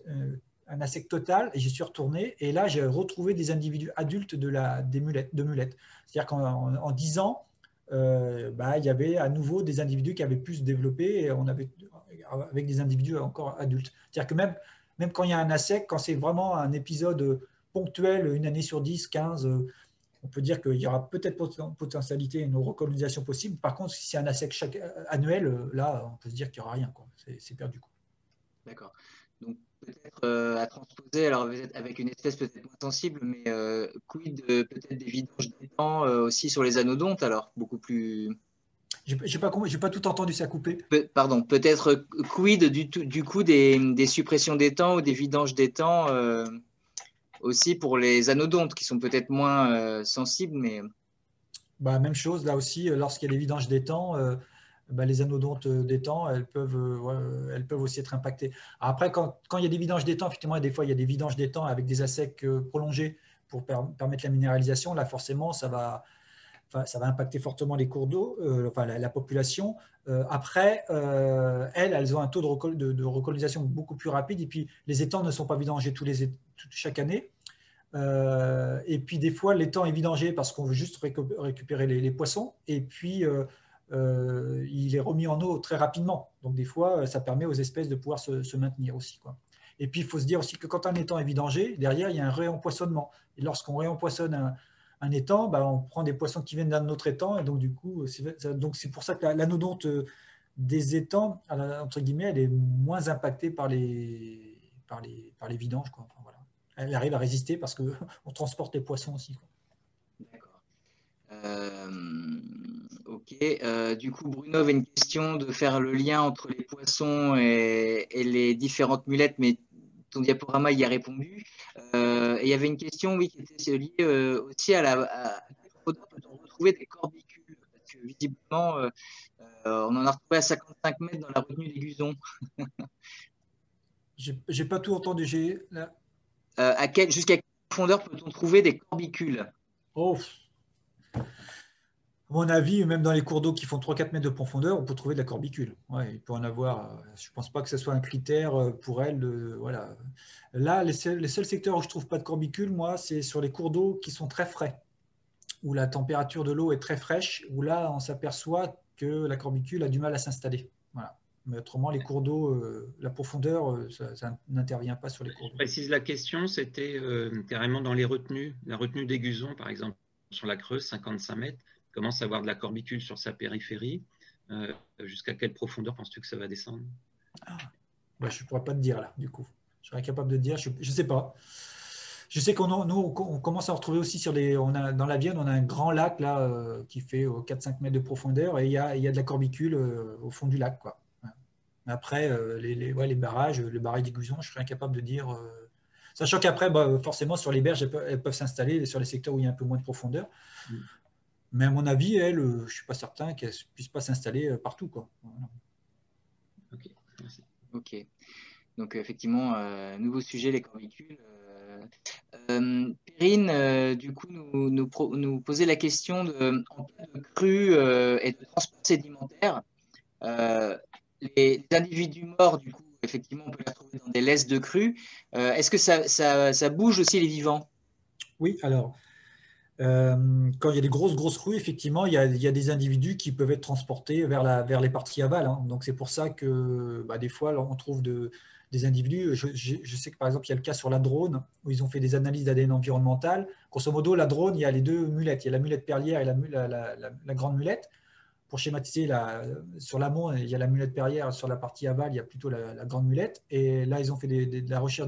assec total et j'y suis retourné. Et là, j'ai retrouvé des individus adultes des mulettes, de mulettes. C'est-à-dire qu'en 10 ans, bah, il y avait à nouveau des individus qui avaient pu se développer et on avait, avec des individus encore adultes. C'est-à-dire que même quand il y a un assec, quand c'est vraiment un épisode ponctuel, une année sur 10, 15, on peut dire qu'il y aura peut-être potentialité et une recolonisation possible. Par contre, si c'est un assec annuel, là, on peut se dire qu'il n'y aura rien. C'est perdu. D'accord. Donc, peut-être à transposer, alors avec une espèce peut-être moins sensible, mais quid peut-être des vidanges d'étangs aussi sur les anodontes, alors beaucoup plus. J'ai pas tout entendu, ça coupé. Pardon, peut-être quid du coup des suppressions d'étangs ou des vidanges d'étangs aussi pour les anodontes qui sont peut-être moins sensibles, mais. Bah, même chose, là aussi, lorsqu'il y a des vidanges d'étangs, bah, les anodontes d'étangs, elles peuvent aussi être impactées. Après, quand il y a des vidanges d'étangs, effectivement, des fois, il y a des vidanges d'étangs avec des assecs prolongés pour permettre la minéralisation. Là, forcément, enfin, ça va impacter fortement les cours d'eau, enfin, la population. Après, elles ont un taux de recolonisation beaucoup plus rapide. Et puis, les étangs ne sont pas vidangés chaque année. Et puis des fois, l'étang est vidangé parce qu'on veut juste récupérer les poissons. Et puis, il est remis en eau très rapidement. Donc des fois, ça permet aux espèces de pouvoir se maintenir aussi, quoi. Et puis, il faut se dire aussi que quand un étang est vidangé, derrière, il y a un réempoisonnement. Et lorsqu'on réempoisonne un étang, bah, on prend des poissons qui viennent d'un autre étang. Et donc, du coup, c'est pour ça que l'anodonte des étangs, entre guillemets, elle est moins impactée par les vidanges, quoi. Enfin, voilà. Elle arrive à résister parce qu'on transporte les poissons aussi, quoi. D'accord. Ok. Du coup, Bruno avait une question de faire le lien entre les poissons et les différentes mulettes, mais ton diaporama y a répondu. Et il y avait une question, oui, qui était liée aussi à quelle profondeur peut-on retrouver des corbicules? Parce que visiblement, on en a retrouvé à 55 mètres dans la retenue des Guzons. J'ai pas tout entendu. Jusqu'à quelle profondeur peut-on trouver des corbicules? Oh, à mon avis, même dans les cours d'eau qui font 3-4 mètres de profondeur, on peut trouver de la corbicule. Ouais, il peut en avoir. Je ne pense pas que ce soit un critère pour elle. Voilà. Là, les seuls secteurs où je ne trouve pas de corbicule, moi, c'est sur les cours d'eau qui sont très frais, où la température de l'eau est très fraîche, où là, on s'aperçoit que la corbicule a du mal à s'installer. Voilà. Mais autrement, les cours d'eau, la profondeur, ça n'intervient pas sur les cours Je d'eau. précise la question, c'était carrément dans les retenues. La retenue des Guzons, par exemple, sur la Creuse, 55 mètres, commence à avoir de la corbicule sur sa périphérie. Jusqu'à quelle profondeur penses-tu que ça va descendre? Bah, je ne pourrais pas te dire là, du coup. Je serais incapable de te dire, je ne sais pas. Je sais on commence à retrouver aussi dans la Vienne, on a un grand lac là qui fait 4-5 mètres de profondeur et il y a de la corbicule au fond du lac, quoi. Après, les barrages, le barrage des Guzons, je serais incapable de dire. Sachant qu'après, bah, forcément, sur les berges, elles peuvent s'installer sur les secteurs où il y a un peu moins de profondeur. Mais à mon avis, elles, je ne suis pas certain qu'elles ne puissent pas s'installer partout, quoi. Voilà. Ok, merci. Ok. Donc, effectivement, nouveau sujet, les corbicules. Perrine, du coup, nous posait la question en cas de crue et de transport sédimentaire. Les individus morts, du coup, effectivement, on peut les retrouver dans des laisses de crue. Est-ce que ça bouge aussi les vivants? Oui, alors, quand il y a des grosses crues, effectivement, il y a des individus qui peuvent être transportés vers les parties aval, hein. Donc, c'est pour ça que bah, des fois, on trouve des individus. Je sais que, par exemple, il y a le cas sur la drone, où ils ont fait des analyses d'ADN environnemental. Grosso modo, la drone, il y a les deux mulettes. Il y a la mulette perlière et la grande mulette. Pour schématiser, sur l'amont, il y a la mulette perlière. Sur la partie aval, il y a plutôt la grande mulette. Et là, ils ont fait de la recherche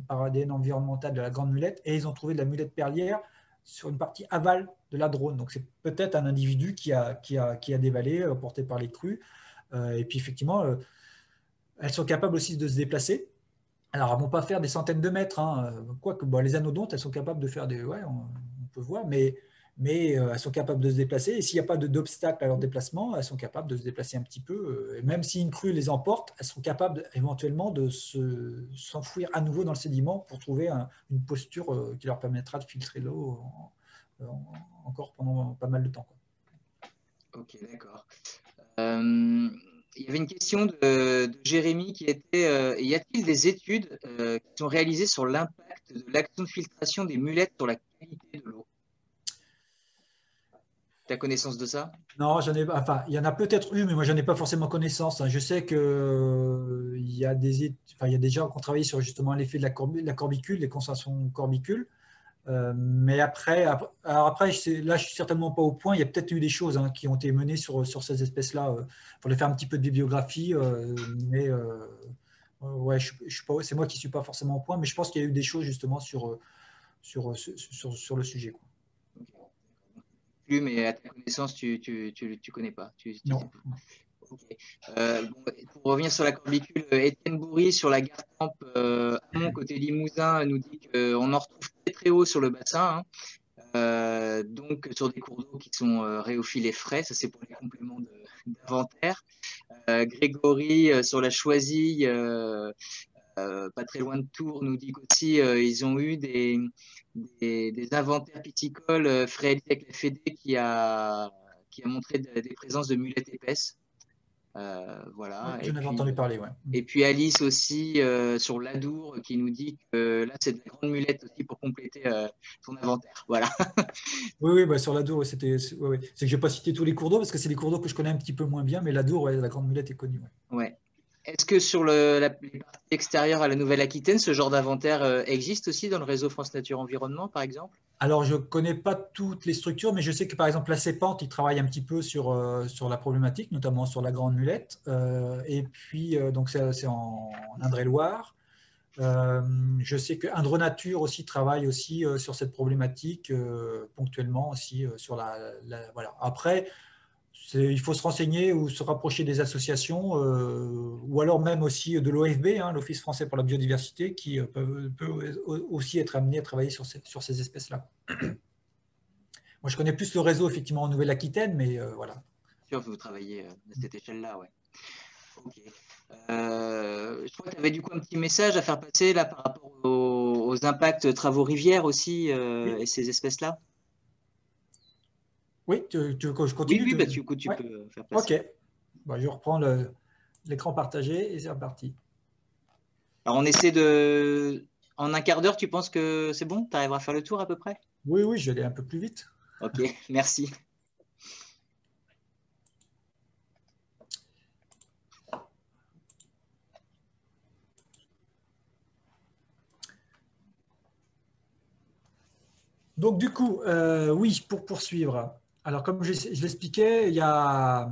par ADN environnemental de la grande mulette. Et ils ont trouvé de la mulette perlière sur une partie aval de la drone. Donc, c'est peut-être un individu qui a dévalé, porté par les crues. Et puis, effectivement, Elles sont capables aussi de se déplacer. Alors, elles ne vont pas faire des centaines de mètres, hein. Quoique les anodontes, elles sont capables de faire des… Ouais, on peut voir, mais elles sont capables de se déplacer. Et s'il n'y a pas d'obstacle à leur déplacement, elles sont capables de se déplacer un petit peu. Et même si une crue les emporte, elles sont capables éventuellement de s'enfouir à nouveau dans le sédiment pour trouver une posture qui leur permettra de filtrer l'eau encore pendant pas mal de temps, quoi. Ok, d'accord. Il y avait une question de Jérémy qui était y a-t-il des études qui sont réalisées sur l'impact de l'action de filtration des mulettes sur la qualité de l'eau? Tu as connaissance de ça? Non, enfin, il y en a peut-être eu, mais moi, j'en ai pas forcément connaissance, hein. Je sais que il y a il y a des gens qui ont travaillé sur justement l'effet de la corbicule, les concentrations corbicules. Mais alors après, là, je suis certainement pas au point. Il y a peut-être eu des choses, hein, qui ont été menées sur ces espèces-là. Pour les faire un petit peu de bibliographie, mais ouais, c'est moi qui suis pas forcément au point, mais je pense qu'il y a eu des choses justement sur le sujet, quoi. Plus, mais à ta connaissance, tu connais pas. Non. Okay. Bon, pour revenir sur la corbicule, Étienne Bourri sur la Gartempe Amont côté Limousin nous dit qu'on en retrouve très très haut sur le bassin, hein. Donc sur des cours d'eau qui sont réophiles et frais, ça c'est pour les compléments d'inventaire. Grégory sur la Choisille, pas très loin de Tours, nous dit qu'aussi ils ont eu des inventaires piscicoles réalisés avec la Fédé qui a montré des présences de mulettes épaisses. Voilà. J'en avais entendu parler, ouais. Et puis Alice aussi sur l'Adour qui nous dit que là c'est de la grande mulette aussi pour compléter son inventaire. Voilà. Oui, bah, sur l'Adour, c'est que je n'ai pas cité tous les cours d'eau parce que c'est des cours d'eau que je connais un petit peu moins bien, mais l'Adour, ouais, la grande mulette est connue. Ouais. Est-ce que sur les parties extérieures à la Nouvelle-Aquitaine, ce genre d'inventaire existe aussi dans le réseau France Nature Environnement, par exemple? Alors, je ne connais pas toutes les structures, mais je sais que par exemple, la Cépante, il travaille un petit peu sur la problématique, notamment sur la grande mulette. Et puis, donc, c'est en Indre-et-Loire. Je sais que Indre-Nature aussi travaille aussi sur cette problématique ponctuellement aussi sur voilà. Après, il faut se renseigner ou se rapprocher des associations ou alors même aussi de l'OFB, hein, l'Office français pour la biodiversité, qui peut aussi être amené à travailler sur ces espèces-là. Moi, je connais plus le réseau effectivement en Nouvelle-Aquitaine, mais voilà. Sûr que vous travaillez à cette échelle-là, ouais. Ok. Je crois que tu avais du coup un petit message à faire passer là par rapport aux impacts travaux rivières aussi Oui. et ces espèces-là. Oui, tu veux que je continue? Oui, bah, du coup, tu peux faire passer. Ok. Bah, je reprends l'écran partagé et c'est reparti. Alors, on essaie en un quart d'heure, tu penses que c'est bon? Tu arriveras à faire le tour à peu près? Oui, je vais aller un peu plus vite. Ok, merci. Donc, du coup, oui, pour poursuivre. Alors, comme je l'expliquais, il y a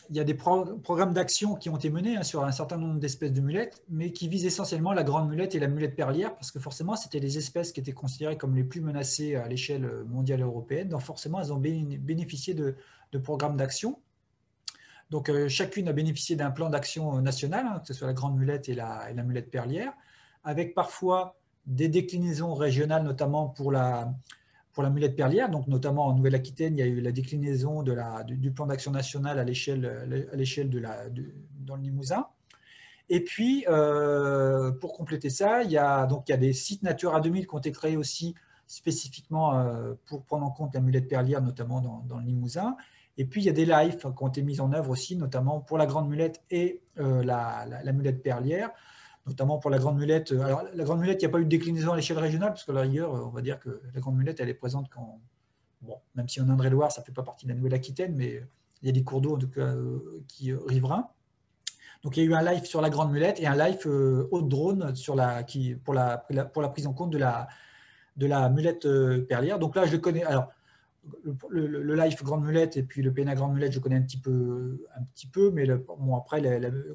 des programmes d'action qui ont été menés, hein, sur un certain nombre d'espèces de mulettes, mais qui visent essentiellement la grande mulette et la mulette perlière, parce que forcément, c'était les espèces qui étaient considérées comme les plus menacées à l'échelle mondiale et européenne. Donc, forcément, elles ont bénéficié de programmes d'action. Donc, chacune a bénéficié d'un plan d'action national, hein, que ce soit la grande mulette et la mulette perlière, avec parfois des déclinaisons régionales, notamment pour la mulette perlière. Donc, notamment en Nouvelle-Aquitaine, il y a eu la déclinaison du plan d'action national à l'échelle dans le Limousin. Et puis, pour compléter ça, il y a des sites Natura 2000 qui ont été créés aussi spécifiquement pour prendre en compte la mulette perlière, notamment dans le Limousin. Et puis, il y a des lives qui ont été mis en œuvre aussi, notamment pour la grande mulette et la mulette perlière, notamment pour la grande mulette. Alors, la grande mulette, il n'y a pas eu de déclinaison à l'échelle régionale, parce que la rigueur, on va dire que la grande mulette, elle est présente bon, même si en Indre-et-Loire, ça ne fait pas partie de la Nouvelle-Aquitaine, mais il y a des cours d'eau, en tout cas, riverains. Donc, il y a eu un live sur la grande mulette et un live haute drone pour la prise en compte de la mulette perlière. Donc là, je le connais. Alors, le live grande mulette et puis le PNA grande mulette, je connais un petit peu, mais après,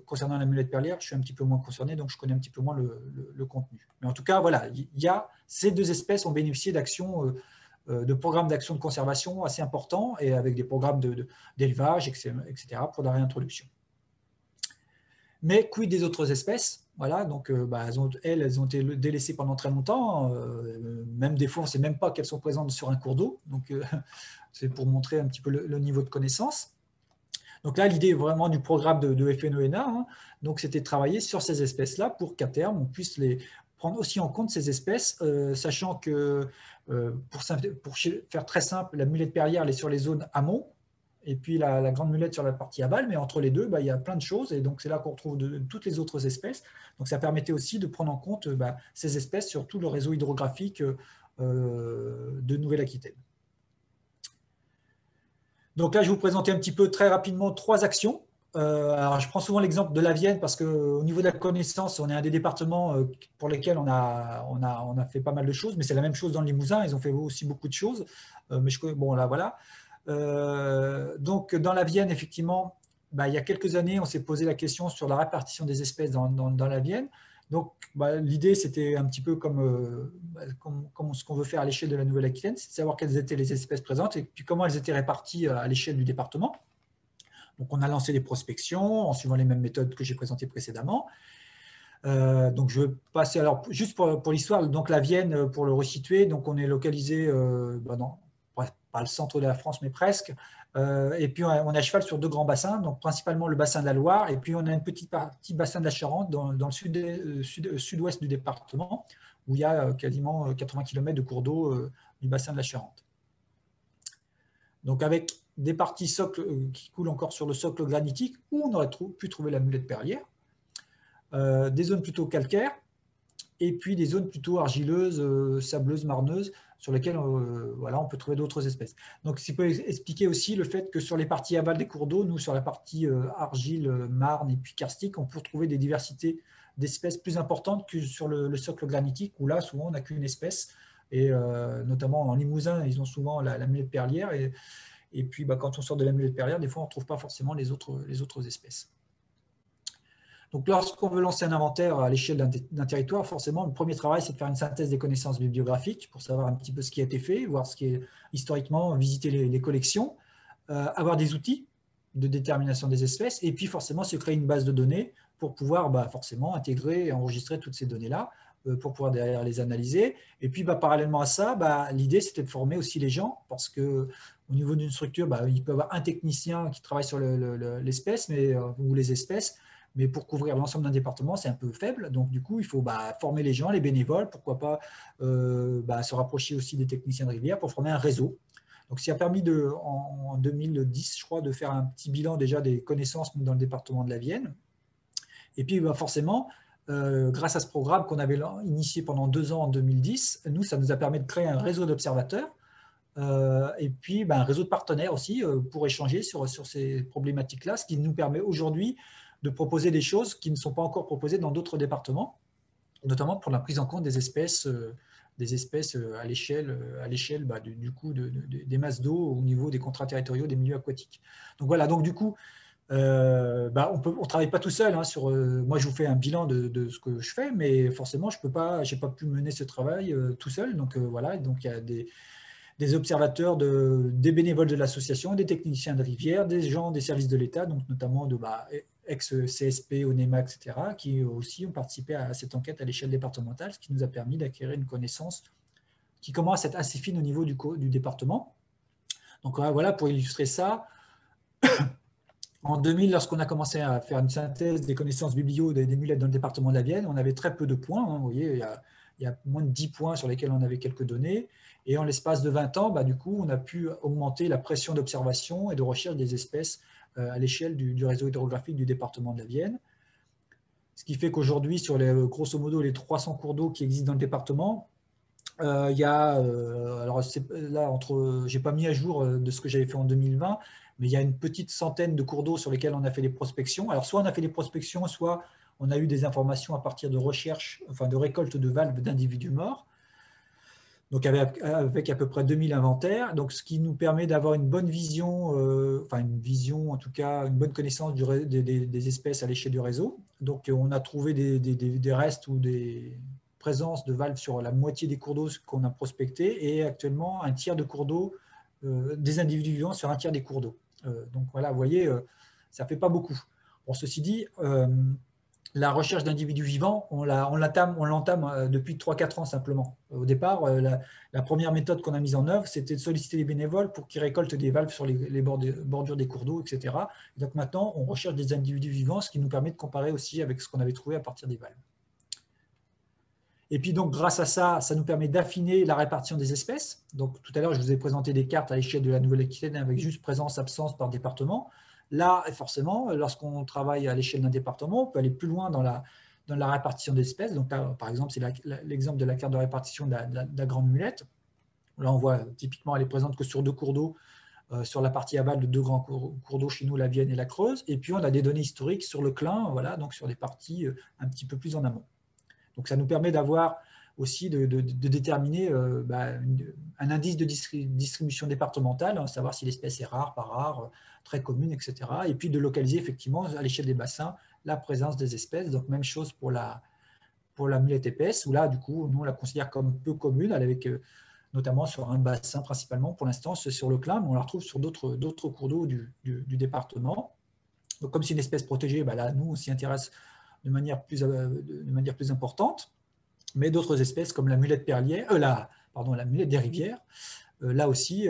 concernant la mulette perlière, je suis un petit peu moins concerné, donc je connais un petit peu moins le contenu. Mais en tout cas, voilà, ces deux espèces ont bénéficié d'actions, de programmes d'action de conservation assez importants et avec des programmes d'élevage, etc., pour la réintroduction. Mais quid des autres espèces? Voilà, donc elles ont été délaissées pendant très longtemps. Même des fois, on ne sait même pas qu'elles sont présentes sur un cours d'eau. Donc, c'est pour montrer un petit peu le niveau de connaissance. Donc là, l'idée vraiment du programme de FNONA, hein, donc c'était de travailler sur ces espèces-là pour qu'à terme, on puisse les prendre aussi en compte ces espèces, sachant que, pour faire très simple, la mulette perlière, elle est sur les zones amont, et puis la grande mulette sur la partie aval, mais entre les deux, il y a plein de choses, et donc c'est là qu'on retrouve toutes les autres espèces. Donc ça permettait aussi de prendre en compte ces espèces sur tout le réseau hydrographique de Nouvelle-Aquitaine. Donc là, je vais vous présenter un petit peu très rapidement 3 actions. Alors, je prends souvent l'exemple de la Vienne parce qu'au niveau de la connaissance, on est un des départements pour lesquels on a fait pas mal de choses, mais c'est la même chose dans le Limousin, ils ont fait aussi beaucoup de choses. Bon, là, voilà. Donc, dans la Vienne, effectivement, il y a quelques années, on s'est posé la question sur la répartition des espèces dans la Vienne. Donc, l'idée, c'était un petit peu comme ce qu'on veut faire à l'échelle de la Nouvelle-Aquitaine, c'est de savoir quelles étaient les espèces présentes et puis comment elles étaient réparties à l'échelle du département. Donc, on a lancé des prospections en suivant les mêmes méthodes que j'ai présentées précédemment. Donc, je vais passer, alors, juste pour l'histoire, donc la Vienne, pour le resituer, donc on est localisé pas le centre de la France, mais presque. Et puis, on est à cheval sur 2 grands bassins, donc principalement le bassin de la Loire, et puis on a une petite partie bassin de la Charente dans le sud-ouest du département, où il y a quasiment 80 km de cours d'eau du bassin de la Charente. Donc, avec des parties socles qui coulent encore sur le socle granitique, où on aurait pu trouver la mulette perlière, des zones plutôt calcaires, et puis des zones plutôt argileuses, sableuses, marneuses, sur lesquelles on peut trouver d'autres espèces. Donc, ça peut expliquer aussi le fait que sur les parties aval des cours d'eau, nous, sur la partie argile, marne et puis karstique, on peut retrouver des diversités d'espèces plus importantes que sur le socle granitique, où là, souvent, on n'a qu'une espèce. Et notamment en Limousin, ils ont souvent la mulette perlière. Et puis, quand on sort de la mulette perlière, des fois, on ne trouve pas forcément les autres espèces. Donc, lorsqu'on veut lancer un inventaire à l'échelle d'un territoire, forcément, le premier travail, c'est de faire une synthèse des connaissances bibliographiques pour savoir un petit peu ce qui a été fait, voir ce qui est historiquement, visiter les collections, avoir des outils de détermination des espèces, et puis forcément se créer une base de données pour pouvoir forcément intégrer et enregistrer toutes ces données-là, pour pouvoir derrière les analyser. Et puis, parallèlement à ça, l'idée, c'était de former aussi les gens, parce que au niveau d'une structure, il peut y avoir un technicien qui travaille sur l'espèce ou les espèces, mais pour couvrir l'ensemble d'un département, c'est un peu faible. Donc, du coup, il faut former les gens, les bénévoles, pourquoi pas se rapprocher aussi des techniciens de rivière pour former un réseau. Donc, ça a permis en 2010, je crois, de faire un petit bilan déjà des connaissances dans le département de la Vienne. Et puis, forcément, grâce à ce programme qu'on avait initié pendant 2 ans en 2010, nous, ça nous a permis de créer un réseau d'observateurs et puis un réseau de partenaires aussi pour échanger sur ces problématiques-là, ce qui nous permet aujourd'hui de proposer des choses qui ne sont pas encore proposées dans d'autres départements, notamment pour la prise en compte des espèces à l'échelle du coup des masses d'eau au niveau des contrats territoriaux des milieux aquatiques. Donc voilà, donc du coup, on ne travaille pas tout seul. Moi, je vous fais un bilan de ce que je fais, mais forcément, je n'ai pas pu mener ce travail tout seul. Donc voilà, donc il y a des observateurs, des bénévoles de l'association, des techniciens de rivière, des gens des services de l'État, donc notamment de ex-CSP, ONEMA, etc., qui aussi ont participé à cette enquête à l'échelle départementale, ce qui nous a permis d'acquérir une connaissance qui commence à être assez fine au niveau du département. Donc voilà, pour illustrer ça, en 2000, lorsqu'on a commencé à faire une synthèse des connaissances biblio des mulettes dans le département de la Vienne, on avait très peu de points. Vous voyez, il y a moins de 10 points sur lesquels on avait quelques données. Et en l'espace de 20 ans, du coup, on a pu augmenter la pression d'observation et de recherche des espèces à l'échelle du réseau hydrographique du département de la Vienne. Ce qui fait qu'aujourd'hui, sur grosso modo les 300 cours d'eau qui existent dans le département, il y a, alors là, je n'ai pas mis à jour de ce que j'avais fait en 2020, mais il y a une petite centaine de cours d'eau sur lesquels on a fait des prospections. Alors, soit on a fait des prospections, soit on a eu des informations à partir de recherche, enfin de récolte de valves d'individus morts. Donc, avec à peu près 2000 inventaires. Donc, ce qui nous permet d'avoir une bonne vision, en tout cas, une bonne connaissance des espèces à l'échelle du réseau. Donc, on a trouvé des restes ou des présence de valves sur la moitié des cours d'eau qu'on a prospectés et actuellement un tiers de cours d'eau, des individus vivants sur un tiers des cours d'eau. Donc voilà, vous voyez, ça ne fait pas beaucoup. Bon, ceci dit, la recherche d'individus vivants, on l'entame depuis 3-4 ans simplement. Au départ, la première méthode qu'on a mise en œuvre, c'était de solliciter les bénévoles pour qu'ils récoltent des valves sur les bordures des cours d'eau, etc. Et donc maintenant, on recherche des individus vivants, ce qui nous permet de comparer aussi avec ce qu'on avait trouvé à partir des valves. Et puis donc, grâce à ça, ça nous permet d'affiner la répartition des espèces. Donc tout à l'heure, je vous ai présenté des cartes à l'échelle de la Nouvelle-Aquitaine avec juste présence, absence par département. Là, forcément, lorsqu'on travaille à l'échelle d'un département, on peut aller plus loin dans la répartition d'espèces. Donc là, par exemple, c'est l'exemple de la carte de répartition de la Grande Mulette. Là, on voit typiquement, elle est présente que sur 2 cours d'eau, sur la partie aval de 2 grands cours d'eau chez nous, la Vienne et la Creuse. Et puis, on a des données historiques sur le Clin, voilà, donc sur des parties un petit peu plus en amont. Donc, ça nous permet d'avoir aussi de déterminer un indice de distribution départementale, hein, savoir si l'espèce est rare, pas rare, très commune, etc. Et puis de localiser effectivement à l'échelle des bassins la présence des espèces. Donc même chose pour la mulette épaisse, où là, du coup, nous, on la considère comme peu commune, avec notamment sur un bassin principalement, pour l'instant, c'est sur le Clin, mais on la retrouve sur d'autres cours d'eau du département. Donc comme c'est une espèce protégée, là, nous, on s'y intéresse de manière plus importante. Mais d'autres espèces comme la mulette perlière, la mulette des rivières, là aussi,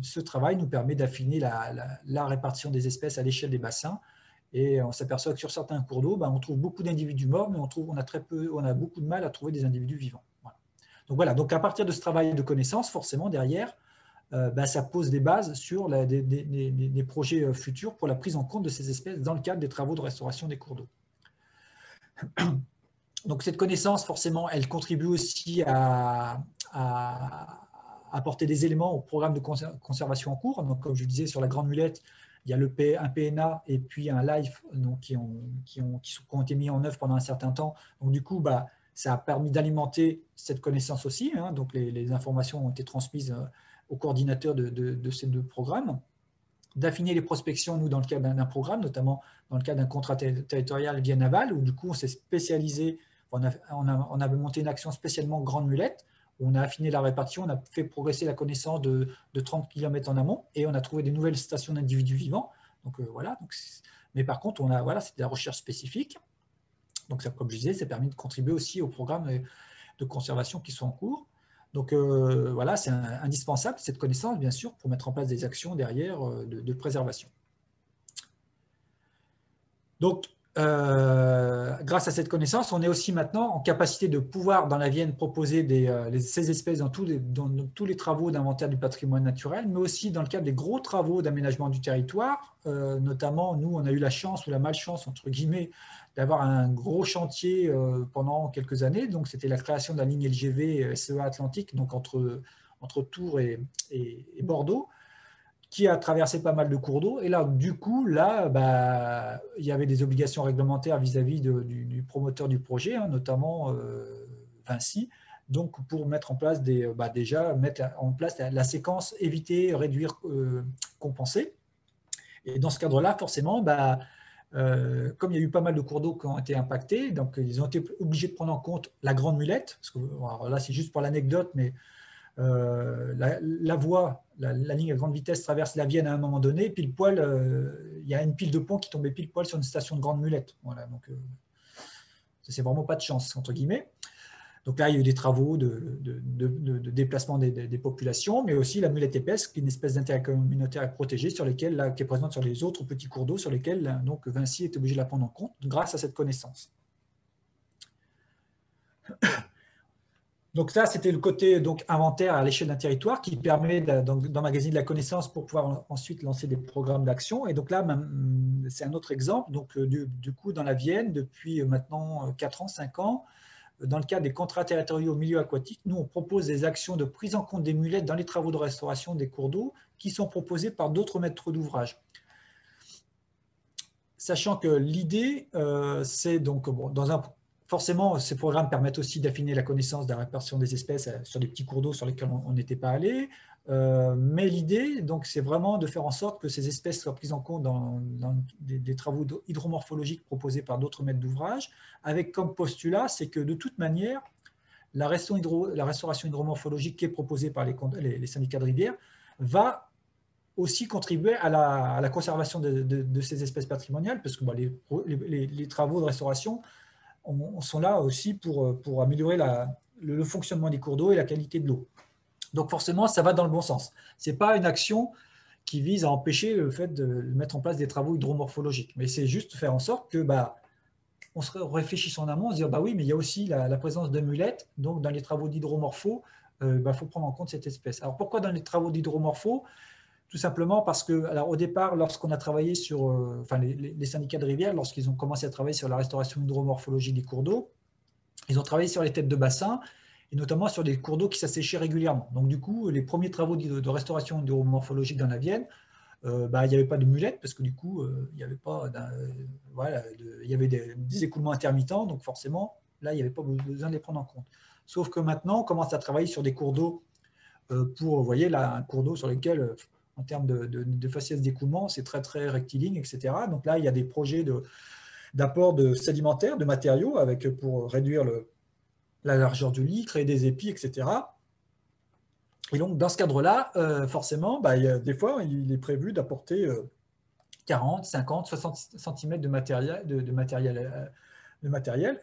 ce travail nous permet d'affiner la répartition des espèces à l'échelle des bassins. Et on s'aperçoit que sur certains cours d'eau, on trouve beaucoup d'individus morts, mais on a beaucoup de mal à trouver des individus vivants. Voilà. Donc à partir de ce travail de connaissance, forcément, derrière, ça pose des bases sur des projets futurs pour la prise en compte de ces espèces dans le cadre des travaux de restauration des cours d'eau. Donc cette connaissance, forcément, elle contribue aussi à apporter des éléments au programme de conservation en cours. Donc, comme je disais, sur la Grande Mulette, il y a un PNA et puis un LIFE donc, qui ont été mis en œuvre pendant un certain temps. Donc du coup, ça a permis d'alimenter cette connaissance aussi. Hein. Donc les informations ont été transmises aux coordinateurs de ces 2 programmes. D'affiner les prospections, nous, dans le cadre d'un programme, notamment dans le cadre d'un contrat territorial Vienne-Aval, où du coup, on s'est spécialisé, on avait monté une action spécialement Grande Mulette, où on a affiné la répartition, on a fait progresser la connaissance de 30 km en amont, et on a trouvé des nouvelles stations d'individus vivants. Donc voilà. Mais par contre, c'est de la recherche spécifique. Donc ça, comme je disais, ça permet de contribuer aussi aux programmes de conservation qui sont en cours. Donc voilà, c'est indispensable, cette connaissance, bien sûr, pour mettre en place des actions derrière de préservation. Donc, grâce à cette connaissance, on est aussi maintenant en capacité de pouvoir, dans la Vienne, proposer ces espèces dans tous les travaux d'inventaire du patrimoine naturel, mais aussi dans le cadre des gros travaux d'aménagement du territoire. Notamment, nous, on a eu la chance ou la malchance, entre guillemets, d'avoir un gros chantier pendant quelques années. Donc, c'était la création de la ligne LGV SEA Atlantique, donc entre Tours et Bordeaux, qui a traversé pas mal de cours d'eau. Et là, du coup, il y avait des obligations réglementaires vis-à-vis du promoteur du projet, hein, notamment Vinci, donc pour mettre en place la séquence éviter, réduire, compenser. Et dans ce cadre-là, forcément, comme il y a eu pas mal de cours d'eau qui ont été impactés, donc ils ont été obligés de prendre en compte la Grande Mulette, parce que alors là, c'est juste pour l'anecdote, mais la voie, la ligne à grande vitesse traverse la Vienne à un moment donné, pile poil, il y a une pile de pont qui tombait pile poil sur une station de Grande Mulette. Voilà, donc c'est vraiment pas de chance, entre guillemets. Donc là, il y a eu des travaux de déplacement des populations, mais aussi la mulette épaisse, qui est une espèce d'intérêt communautaire et protégée, qui est présente sur les autres petits cours d'eau, sur lesquels donc, Vinci est obligé de la prendre en compte grâce à cette connaissance. Donc ça, c'était le côté inventaire à l'échelle d'un territoire qui permet d'emmagasiner de la connaissance pour pouvoir ensuite lancer des programmes d'action. Et donc là, c'est un autre exemple. Donc du coup, dans la Vienne, depuis maintenant 4 ans, 5 ans, dans le cadre des contrats territoriaux au milieu aquatique, nous, on propose des actions de prise en compte des mulettes dans les travaux de restauration des cours d'eau qui sont proposés par d'autres maîtres d'ouvrage. Sachant que l'idée, c'est donc, forcément, ces programmes permettent aussi d'affiner la connaissance de la répartition des espèces sur des petits cours d'eau sur lesquels on n'était pas allé. Mais l'idée, c'est vraiment de faire en sorte que ces espèces soient prises en compte dans des travaux hydromorphologiques proposés par d'autres maîtres d'ouvrage, avec comme postulat, c'est que de toute manière, la restauration hydromorphologique qui est proposée par les syndicats de rivière va aussi contribuer à la conservation de ces espèces patrimoniales, parce que les travaux de restauration sont là aussi pour améliorer le fonctionnement des cours d'eau et la qualité de l'eau. Donc forcément, ça va dans le bon sens. Ce n'est pas une action qui vise à empêcher le fait de mettre en place des travaux hydromorphologiques, mais c'est juste faire en sorte que on se réfléchisse en amont, on se dit oui, mais il y a aussi la présence de mulettes, donc dans les travaux d'hydromorpho, faut prendre en compte cette espèce. Alors pourquoi dans les travaux d'hydromorpho? Tout simplement parce que, alors au départ, lorsqu'on a travaillé sur, les syndicats de rivière, lorsqu'ils ont commencé à travailler sur la restauration hydromorphologique des cours d'eau, ils ont travaillé sur les têtes de bassin, et notamment sur des cours d'eau qui s'asséchaient régulièrement. Donc du coup, les premiers travaux de restauration hydromorphologique dans la Vienne, il n'y avait pas de mulettes, parce que du coup, il y avait pas, il y avait des écoulements intermittents, donc forcément, là, il n'y avait pas besoin de les prendre en compte. Sauf que maintenant, on commence à travailler sur des cours d'eau pour, vous voyez, là, un cours d'eau sur lequel, en termes de faciès d'écoulement, c'est très, très rectiligne, etc. Donc là, il y a des projets d'apport de sédimentaires, de matériaux, pour réduire la largeur du lit, créer des épis, etc. Et donc, dans ce cadre-là, forcément, des fois, il est prévu d'apporter 40, 50, 60 cm de matériel.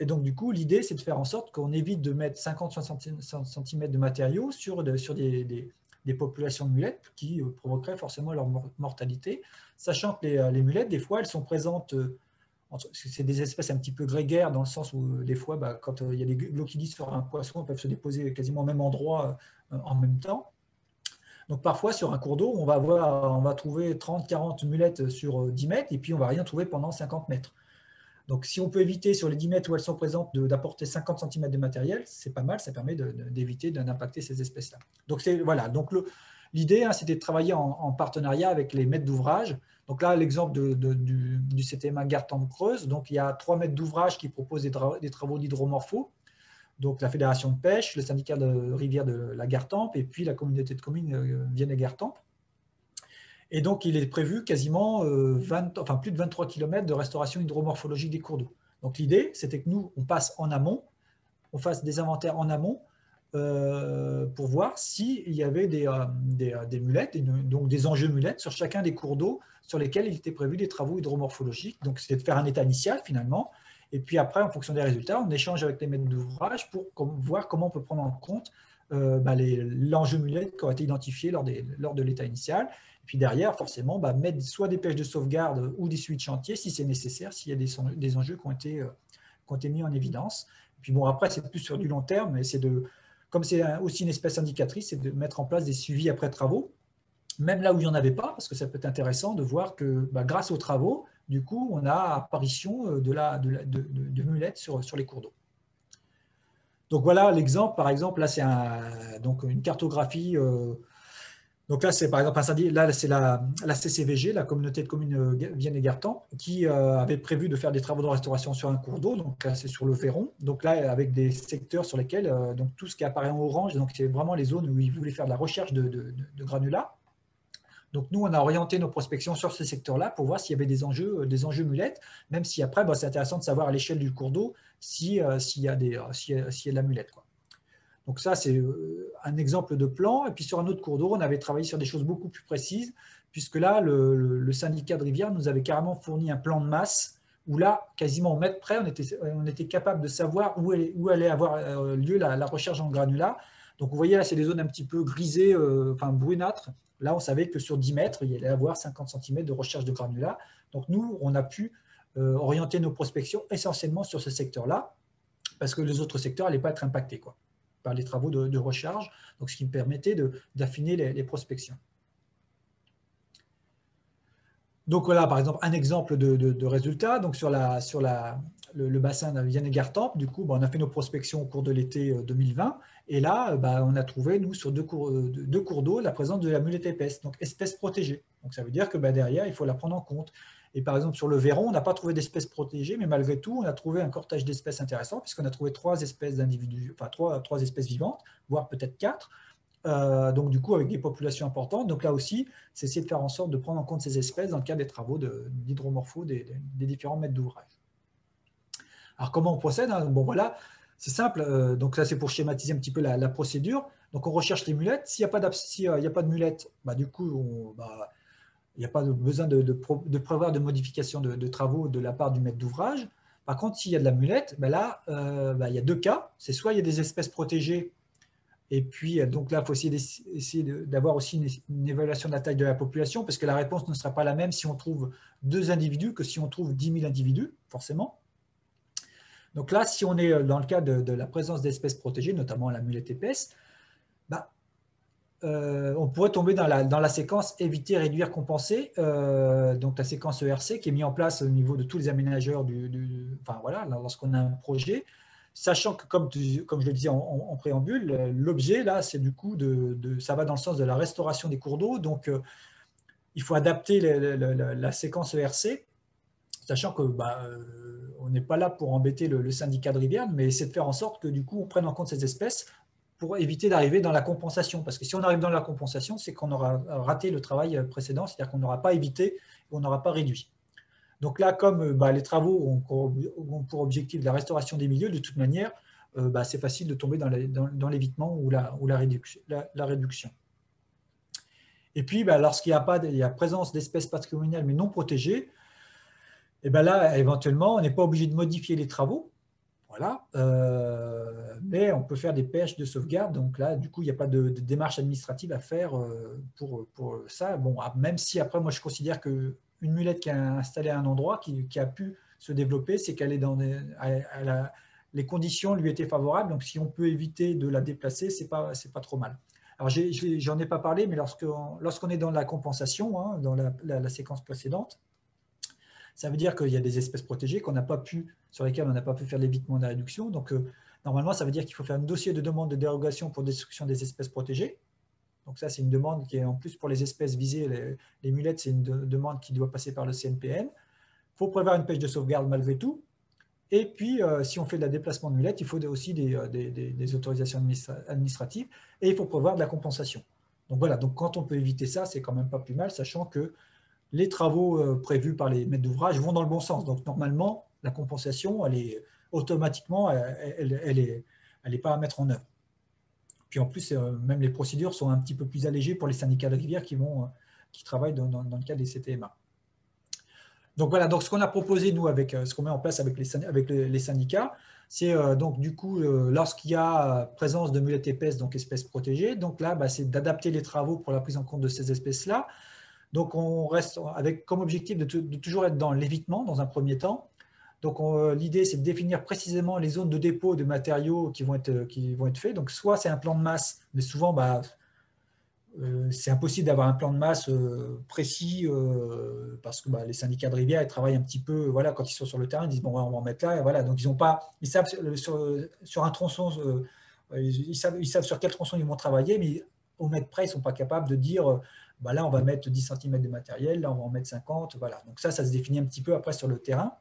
Et donc, du coup, l'idée, c'est de faire en sorte qu'on évite de mettre 50, 60 cm de matériaux sur des populations de mulettes qui provoqueraient forcément leur mortalité, sachant que les mulettes, des fois, elles sont présentes, c'est des espèces un petit peu grégaires, dans le sens où des fois, quand il y a des glochidies sur un poisson, elles peuvent se déposer quasiment au même endroit en même temps. Donc parfois, sur un cours d'eau, on va trouver 30-40 mulettes sur 10 mètres, et puis on ne va rien trouver pendant 50 mètres. Donc si on peut éviter sur les 10 mètres où elles sont présentes d'apporter 50 cm de matériel, c'est pas mal, ça permet d'éviter d'impacter ces espèces-là. Donc voilà, donc l'idée, c'était de travailler en partenariat avec les maîtres d'ouvrage. Donc là, l'exemple du CTMA Gartempe-Creuse, donc il y a 3 maîtres d'ouvrage qui proposent des travaux d'hydromorpho. Donc la fédération de pêche, le syndicat de rivière de la Gartempe et puis la communauté de communes Vienne et Gartempe. Et donc il est prévu quasiment plus de 23 km de restauration hydromorphologique des cours d'eau. Donc l'idée, c'était que nous, on passe en amont, on fasse des inventaires en amont pour voir s'il y avait des mulettes, donc des enjeux mulettes sur chacun des cours d'eau sur lesquels il était prévu des travaux hydromorphologiques. Donc c'était de faire un état initial finalement. Et puis après, en fonction des résultats, on échange avec les maîtres d'ouvrage pour voir comment on peut prendre en compte l'enjeu mulette qui a été identifié lors de l'état initial. Et puis derrière, forcément, mettre soit des pêches de sauvegarde ou des suites de chantier si c'est nécessaire, s'il y a des enjeux qui ont été mis en évidence. Et puis bon, après, c'est plus sur du long terme, mais comme c'est aussi une espèce indicatrice, c'est de mettre en place des suivis après travaux, même là où il n'y en avait pas, parce que ça peut être intéressant de voir que grâce aux travaux, du coup, on a apparition de mulettes sur les cours d'eau. Donc voilà l'exemple. Par exemple, là, c'est une cartographie. Donc là, c'est par exemple un syndicat. Là, c'est la CCVG, la communauté de communes Vienne et Gartempe, qui avait prévu de faire des travaux de restauration sur un cours d'eau. Donc là, c'est sur le Véron. Donc là, avec des secteurs sur lesquels donc tout ce qui apparaît en orange, donc c'est vraiment les zones où ils voulaient faire de la recherche de granulats. Donc, nous, on a orienté nos prospections sur ce secteur-là pour voir s'il y avait des enjeux mulettes, même si après, c'est intéressant de savoir à l'échelle du cours d'eau s'il y a de la mulette, quoi. Donc ça, c'est un exemple de plan. Et puis sur un autre cours d'eau, on avait travaillé sur des choses beaucoup plus précises, puisque là, le syndicat de rivière nous avait carrément fourni un plan de masse, où là, quasiment au mètre près, on était capable de savoir où allait avoir lieu la recherche en granulat. Donc vous voyez, là, c'est des zones un petit peu grisées, brunâtres. Là, on savait que sur 10 mètres, il y allait avoir 50 cm de recherche de granulats. Donc, nous, on a pu orienter nos prospections essentiellement sur ce secteur-là, parce que les autres secteurs n'allaient pas être impactés par les travaux de recharge, donc ce qui me permettait d'affiner les prospections. Donc, voilà, par exemple, un exemple de résultat. Donc, sur le bassin de Vienne et Gartempe, du coup, on a fait nos prospections au cours de l'été 2020. Et là, on a trouvé, nous, sur deux cours d'eau, la présence de la mulette épaisse, donc espèce protégée. Donc, ça veut dire que derrière, il faut la prendre en compte. Et par exemple, sur le Véron, on n'a pas trouvé d'espèces protégées, mais malgré tout, on a trouvé un cortège d'espèces intéressant, puisqu'on a trouvé 3 espèces d'individus, enfin 3 espèces vivantes, voire peut-être 4. Donc, du coup, avec des populations importantes. Donc, là aussi, c'est essayer de faire en sorte de prendre en compte ces espèces dans le cadre des travaux d'hydromorpho des différents maîtres d'ouvrage. Alors, comment on procède, hein? Bon, voilà, c'est simple. Donc, ça, c'est pour schématiser un petit peu la procédure. Donc, on recherche les mulettes. S'il n'y a pas de mulettes, du coup, il n'y a pas besoin de prévoir de modification de travaux de la part du maître d'ouvrage. Par contre, s'il y a de la mulette, ben là, il y a deux cas. C'est soit il y a des espèces protégées, et puis donc là, il faut essayer d'avoir aussi une évaluation de la taille de la population, parce que la réponse ne sera pas la même si on trouve 2 individus que si on trouve 10 000 individus, forcément. Donc là, si on est dans le cas de la présence d'espèces protégées, notamment la mulette épaisse, bah, on pourrait tomber dans la séquence éviter, réduire, compenser, donc la séquence ERC qui est mise en place au niveau de tous les aménageurs enfin, voilà, lorsqu'on a un projet, sachant que comme je le disais en préambule, l'objet là, c'est du coup ça va dans le sens de la restauration des cours d'eau, donc il faut adapter la séquence ERC, sachant que on n'est pas là pour embêter le syndicat de rivière, mais c'est de faire en sorte que du coup on prenne en compte ces espèces pour éviter d'arriver dans la compensation. Parce que si on arrive dans la compensation, c'est qu'on aura raté le travail précédent, c'est-à-dire qu'on n'aura pas évité, on n'aura pas réduit. Donc là, comme les travaux ont pour objectif la restauration des milieux, de toute manière, c'est facile de tomber dans l'évitement ou la réduction. Et puis, lorsqu'il y a présence d'espèces patrimoniales mais non protégées, et là, éventuellement, on n'est pas obligé de modifier les travaux. Voilà, mais on peut faire des pêches de sauvegarde, donc là, du coup, il n'y a pas de démarche administrative à faire pour ça. Bon, même si après, moi, je considère qu'une mulette qui est installée à un endroit, qui a pu se développer, c'est qu'elle est les conditions lui étaient favorables, donc si on peut éviter de la déplacer, c'est pas trop mal. Alors, j'en ai pas parlé, mais lorsqu'on est dans la compensation, hein, dans la séquence précédente, ça veut dire qu'il y a des espèces protégées sur lesquelles on n'a pas pu faire l'évitement de la réduction. Donc, normalement, ça veut dire qu'il faut faire un dossier de demande de dérogation pour destruction des espèces protégées. Donc, ça, c'est une demande qui est en plus pour les espèces visées. Les mulettes, c'est une demande qui doit passer par le CNPN. Il faut prévoir une pêche de sauvegarde malgré tout. Et puis, si on fait de la déplacement de mulettes, il faut aussi des autorisations administratives et il faut prévoir de la compensation. Donc, voilà. Donc, quand on peut éviter ça, c'est quand même pas plus mal, sachant que les travaux prévus par les maîtres d'ouvrage vont dans le bon sens. Donc, normalement, la compensation, automatiquement, elle est pas à mettre en œuvre. Puis en plus, même les procédures sont un petit peu plus allégées pour les syndicats de rivière qui travaillent dans le cadre des CTMA. Donc voilà, donc ce qu'on a proposé, nous, ce qu'on met en place avec les syndicats, c'est donc du coup, lorsqu'il y a présence de mulettes épaisses, donc espèces protégées, donc là, c'est d'adapter les travaux pour la prise en compte de ces espèces-là. Donc, on reste avec comme objectif de toujours être dans l'évitement dans un premier temps. Donc, l'idée, c'est de définir précisément les zones de dépôt de matériaux qui vont être faits. Donc, soit c'est un plan de masse, mais souvent, c'est impossible d'avoir un plan de masse précis parce que les syndicats de rivière, ils travaillent un petit peu, voilà, quand ils sont sur le terrain, ils disent, bon, on va en mettre là, et voilà. Donc, ils savent sur un tronçon, ils savent sur quel tronçon ils vont travailler, mais au mètre près, ils ne sont pas capables de dire là, on va mettre 10 cm de matériel, là, on va en mettre 50. Voilà. Donc ça se définit un petit peu après sur le terrain.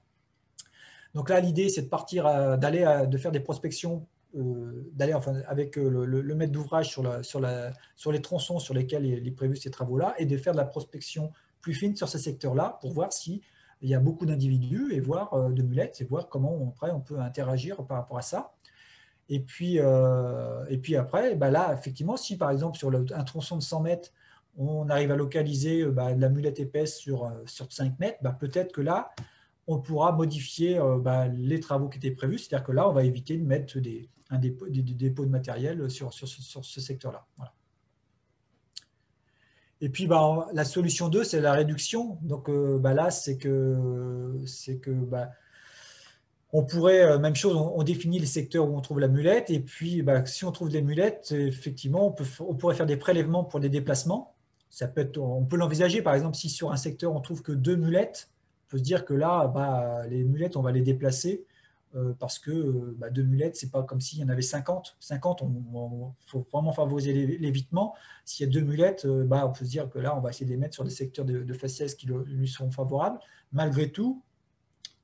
Donc là, l'idée, c'est de partir, de faire des prospections, d'aller avec le maître d'ouvrage sur les tronçons sur lesquels il est prévu ces travaux-là, et de faire de la prospection plus fine sur ces secteurs-là pour voir s'il y a beaucoup d'individus et voir de mulettes, et voir comment après on peut interagir par rapport à ça. Et puis après, là, effectivement, si par exemple sur un tronçon de 100 mètres, on arrive à localiser de la mulette épaisse sur 5 mètres, peut-être que là, on pourra modifier les travaux qui étaient prévus. C'est-à-dire que là, on va éviter de mettre des dépôts de matériel sur ce secteur-là. Voilà. Et puis, la solution 2, c'est la réduction. Donc là, c'est que on pourrait, même chose, on définit les secteurs où on trouve la mulette. Et puis, si on trouve des mulettes, effectivement, on pourrait faire des prélèvements pour des déplacements. On peut l'envisager, par exemple, si sur un secteur, on trouve que 2 mulettes, on peut se dire que là, les mulettes, on va les déplacer parce que 2 mulettes, c'est pas comme s'il y en avait 50. 50, il faut vraiment favoriser l'évitement. S'il y a 2 mulettes, on peut se dire que là, on va essayer de les mettre sur des secteurs de faciès qui lui seront favorables. Malgré tout,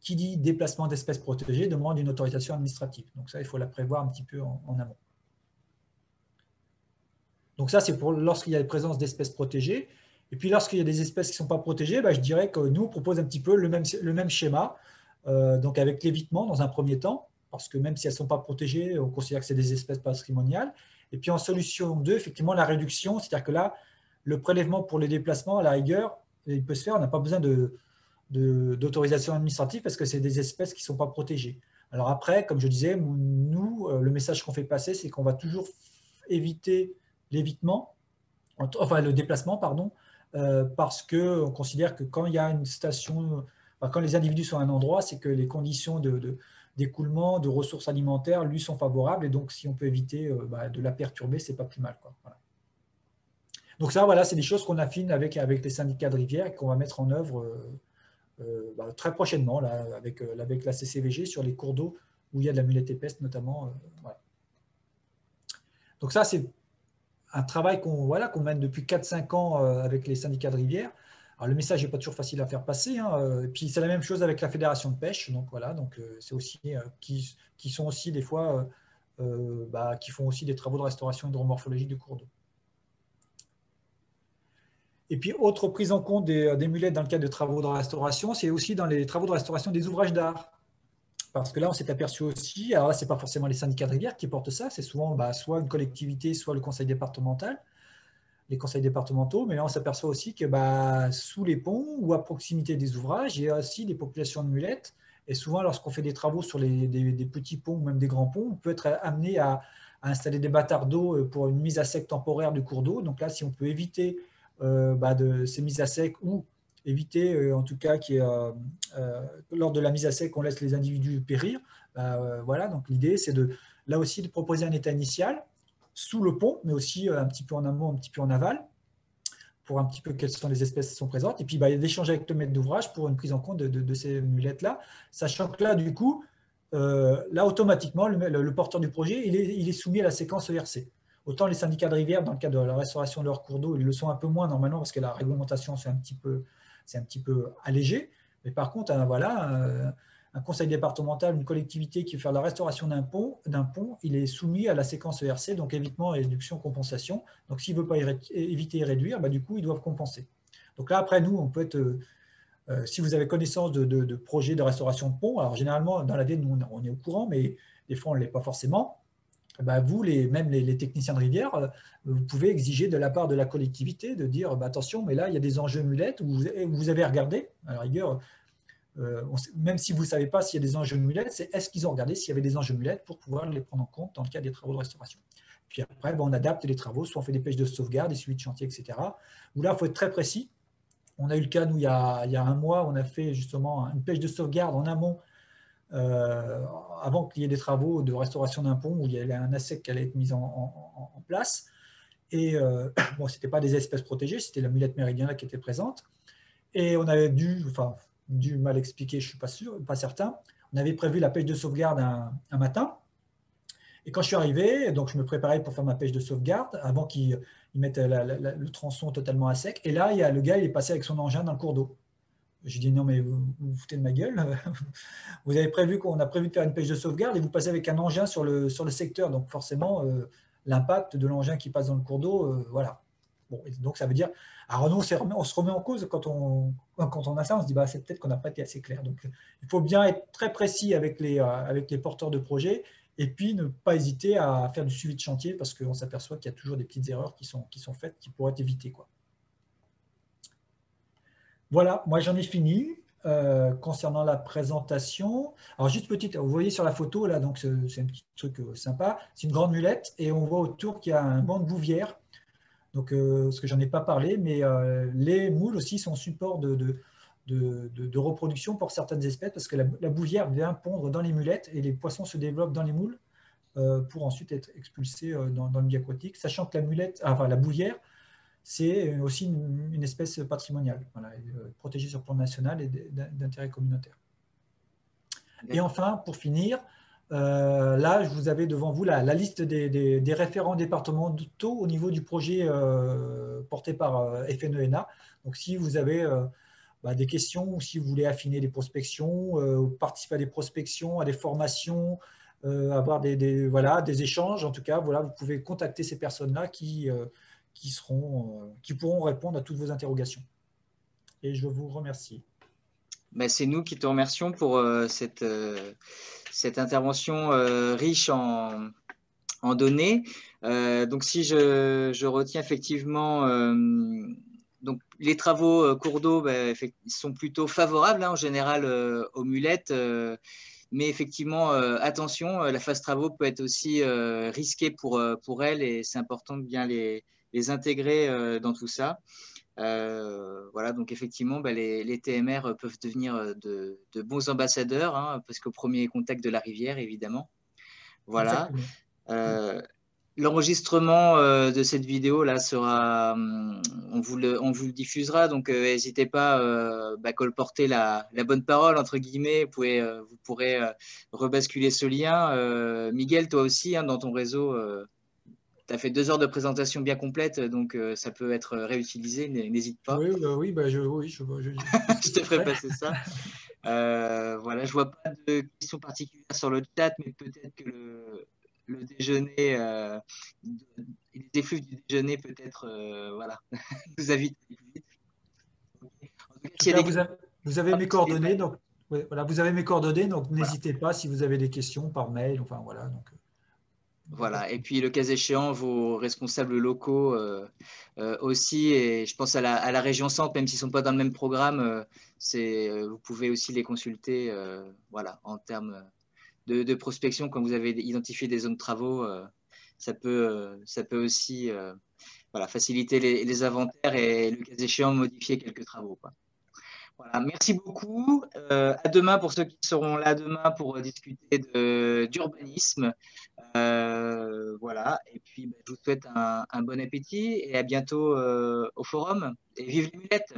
qui dit déplacement d'espèces protégées demande une autorisation administrative. Donc ça, il faut la prévoir un petit peu en amont. Donc ça, c'est pour lorsqu'il y a la présence d'espèces protégées. Et puis lorsqu'il y a des espèces qui ne sont pas protégées, je dirais que nous, on propose un petit peu le même schéma, donc avec l'évitement dans un premier temps, parce que même si elles ne sont pas protégées, on considère que c'est des espèces patrimoniales. Et puis en solution 2, effectivement, la réduction, c'est-à-dire que là, le prélèvement pour les déplacements, à la rigueur, il peut se faire, on n'a pas besoin d'autorisation administrative parce que c'est des espèces qui ne sont pas protégées. Alors après, comme je disais, nous, le message qu'on fait passer, c'est qu'on va toujours éviter l'évitement, enfin le déplacement, pardon, parce qu'on considère que quand il y a une station, enfin, quand les individus sont à un endroit, c'est que les conditions d'écoulement, de ressources alimentaires lui sont favorables, et donc si on peut éviter de la perturber, c'est pas plus mal, quoi. Voilà. Donc ça, voilà, c'est des choses qu'on affine avec les syndicats de rivière et qu'on va mettre en œuvre très prochainement là, avec la CCVG sur les cours d'eau où il y a de la mulette épaisse notamment. Voilà. Donc ça, c'est un travail qu'on mène depuis 4-5 ans avec les syndicats de rivière. Alors, le message n'est pas toujours facile à faire passer. Et puis c'est la même chose avec la fédération de pêche. Donc voilà, donc c'est aussi qui sont aussi des fois qui font aussi des travaux de restauration hydromorphologique du cours d'eau. Et puis, autre prise en compte des mulettes dans le cadre de travaux de restauration, c'est aussi dans les travaux de restauration des ouvrages d'art. Parce que là, on s'est aperçu aussi, alors là, ce n'est pas forcément les syndicats de rivière qui portent ça, c'est souvent soit une collectivité, soit le conseil départemental, les conseils départementaux, mais là, on s'aperçoit aussi que sous les ponts ou à proximité des ouvrages, il y a aussi des populations de mulettes. Et souvent, lorsqu'on fait des travaux sur des petits ponts ou même des grands ponts, on peut être amené à installer des bâtards d'eau pour une mise à sec temporaire du cours d'eau. Donc là, si on peut éviter de ces mises à sec ou éviter en tout cas lors de la mise à sec on laisse les individus périr, voilà, donc l'idée c'est là aussi de proposer un état initial sous le pont, mais aussi un petit peu en amont, un petit peu en aval, pour un petit peu quelles sont les espèces qui sont présentes, et puis d'échanger avec le maître d'ouvrage pour une prise en compte de ces mulettes là, sachant que là du coup là automatiquement le porteur du projet il est soumis à la séquence ERC. Autant les syndicats de rivière, dans le cadre de la restauration de leurs cours d'eau, ils le sont un peu moins normalement parce que la réglementation, c'est un petit peu allégé. Mais par contre, un conseil départemental, une collectivité qui veut faire la restauration d'un pont, il est soumis à la séquence ERC, donc évitement, réduction, compensation. Donc s'il ne veut pas éviter et réduire, du coup, ils doivent compenser. Donc là, après, nous, on peut être... si vous avez connaissance de projets de restauration de ponts, alors généralement, dans la Vienne, nous, on est au courant, mais des fois, on ne l'est pas forcément. Vous, même les techniciens de rivière, vous pouvez exiger de la part de la collectivité de dire attention, mais là, il y a des enjeux mulettes, vous avez regardé, à la rigueur, même si vous ne savez pas s'il y a des enjeux mulettes, c'est est-ce qu'ils ont regardé s'il y avait des enjeux mulettes pour pouvoir les prendre en compte dans le cadre des travaux de restauration. Puis après, on adapte les travaux, soit on fait des pêches de sauvegarde, des suivis de chantier, etc. Où là, il faut être très précis. On a eu le cas, nous, il y a un mois, on a fait justement une pêche de sauvegarde en amont, avant qu'il y ait des travaux de restauration d'un pont où il y avait un ASEC qui allait être mis en place. Et bon, ce n'était pas des espèces protégées, c'était la mulette méridionale qui était présente. Et on avait dû mal expliquer, je ne suis pas certain. On avait prévu la pêche de sauvegarde un matin. Et quand je suis arrivé, donc je me préparais pour faire ma pêche de sauvegarde avant qu'ils mettent le tronçon totalement à sec. Et là, le gars, il est passé avec son engin dans le cours d'eau. J'ai dit non mais vous foutez de ma gueule, on a prévu de faire une pêche de sauvegarde et vous passez avec un engin sur le secteur, donc forcément l'impact de l'engin qui passe dans le cours d'eau, voilà. Bon, donc ça veut dire, alors nous on se remet en cause quand on a ça, on se dit c'est peut-être qu'on n'a pas été assez clair. Donc il faut bien être très précis avec les porteurs de projets et puis ne pas hésiter à faire du suivi de chantier parce qu'on s'aperçoit qu'il y a toujours des petites erreurs qui sont faites qui pourraient être évitées, quoi. Voilà, moi j'en ai fini concernant la présentation. Alors juste petite, vous voyez sur la photo là, donc c'est un petit truc sympa. C'est une grande mulette et on voit autour qu'il y a un banc de bouvière. Donc ce que j'en ai pas parlé, mais les moules aussi sont support de reproduction pour certaines espèces parce que la bouvière vient pondre dans les mulettes et les poissons se développent dans les moules pour ensuite être expulsés dans le milieu aquatique, sachant que la bouvière c'est aussi une espèce patrimoniale, voilà, protégée sur le plan national et d'intérêt communautaire. Et enfin, pour finir, là, vous avez devant vous la liste des référents départementaux au niveau du projet porté par FNENA. Donc, si vous avez des questions ou si vous voulez affiner des prospections, participer à des prospections, à des formations, avoir des échanges, en tout cas, voilà, vous pouvez contacter ces personnes-là qui pourront répondre à toutes vos interrogations. Et je vous remercie. C'est nous qui te remercions pour cette intervention riche en données. Donc, si je retiens effectivement donc les travaux cours d'eau sont plutôt favorables en général aux mulettes. Mais effectivement, attention, la phase travaux peut être aussi risquée pour elles et c'est important de bien les intégrer dans tout ça. Voilà, donc effectivement, les TMR peuvent devenir de bons ambassadeurs parce qu'au premier contact de la rivière, évidemment. Voilà. L'enregistrement de cette vidéo là sera, on vous le diffusera, donc n'hésitez pas à colporter la bonne parole entre guillemets. Vous pourrez rebasculer ce lien. Miguel, toi aussi, dans ton réseau, tu as fait 2 heures de présentation bien complète, donc ça peut être réutilisé. N'hésite pas. Oui, Je te ferai passer ça. Voilà, je vois pas de questions particulières sur le chat, mais peut-être que le déjeuner, les effluves du déjeuner, peut-être, voilà, vous invite à aller plus vite. En tout cas, vous avez mes coordonnées, donc voilà, vous avez mes coordonnées, donc n'hésitez pas si vous avez des questions par mail, enfin voilà. Donc, voilà, et puis le cas échéant, vos responsables locaux aussi, et je pense à la région centre, même s'ils ne sont pas dans le même programme, vous pouvez aussi les consulter voilà, en termes de prospection quand vous avez identifié des zones de travaux. Ça peut aussi voilà, faciliter les inventaires et le cas échéant modifier quelques travaux, quoi. Voilà, merci beaucoup. À demain pour ceux qui seront là demain pour discuter d'urbanisme. Voilà, et puis je vous souhaite un bon appétit et à bientôt au forum. Et vive les mulettes!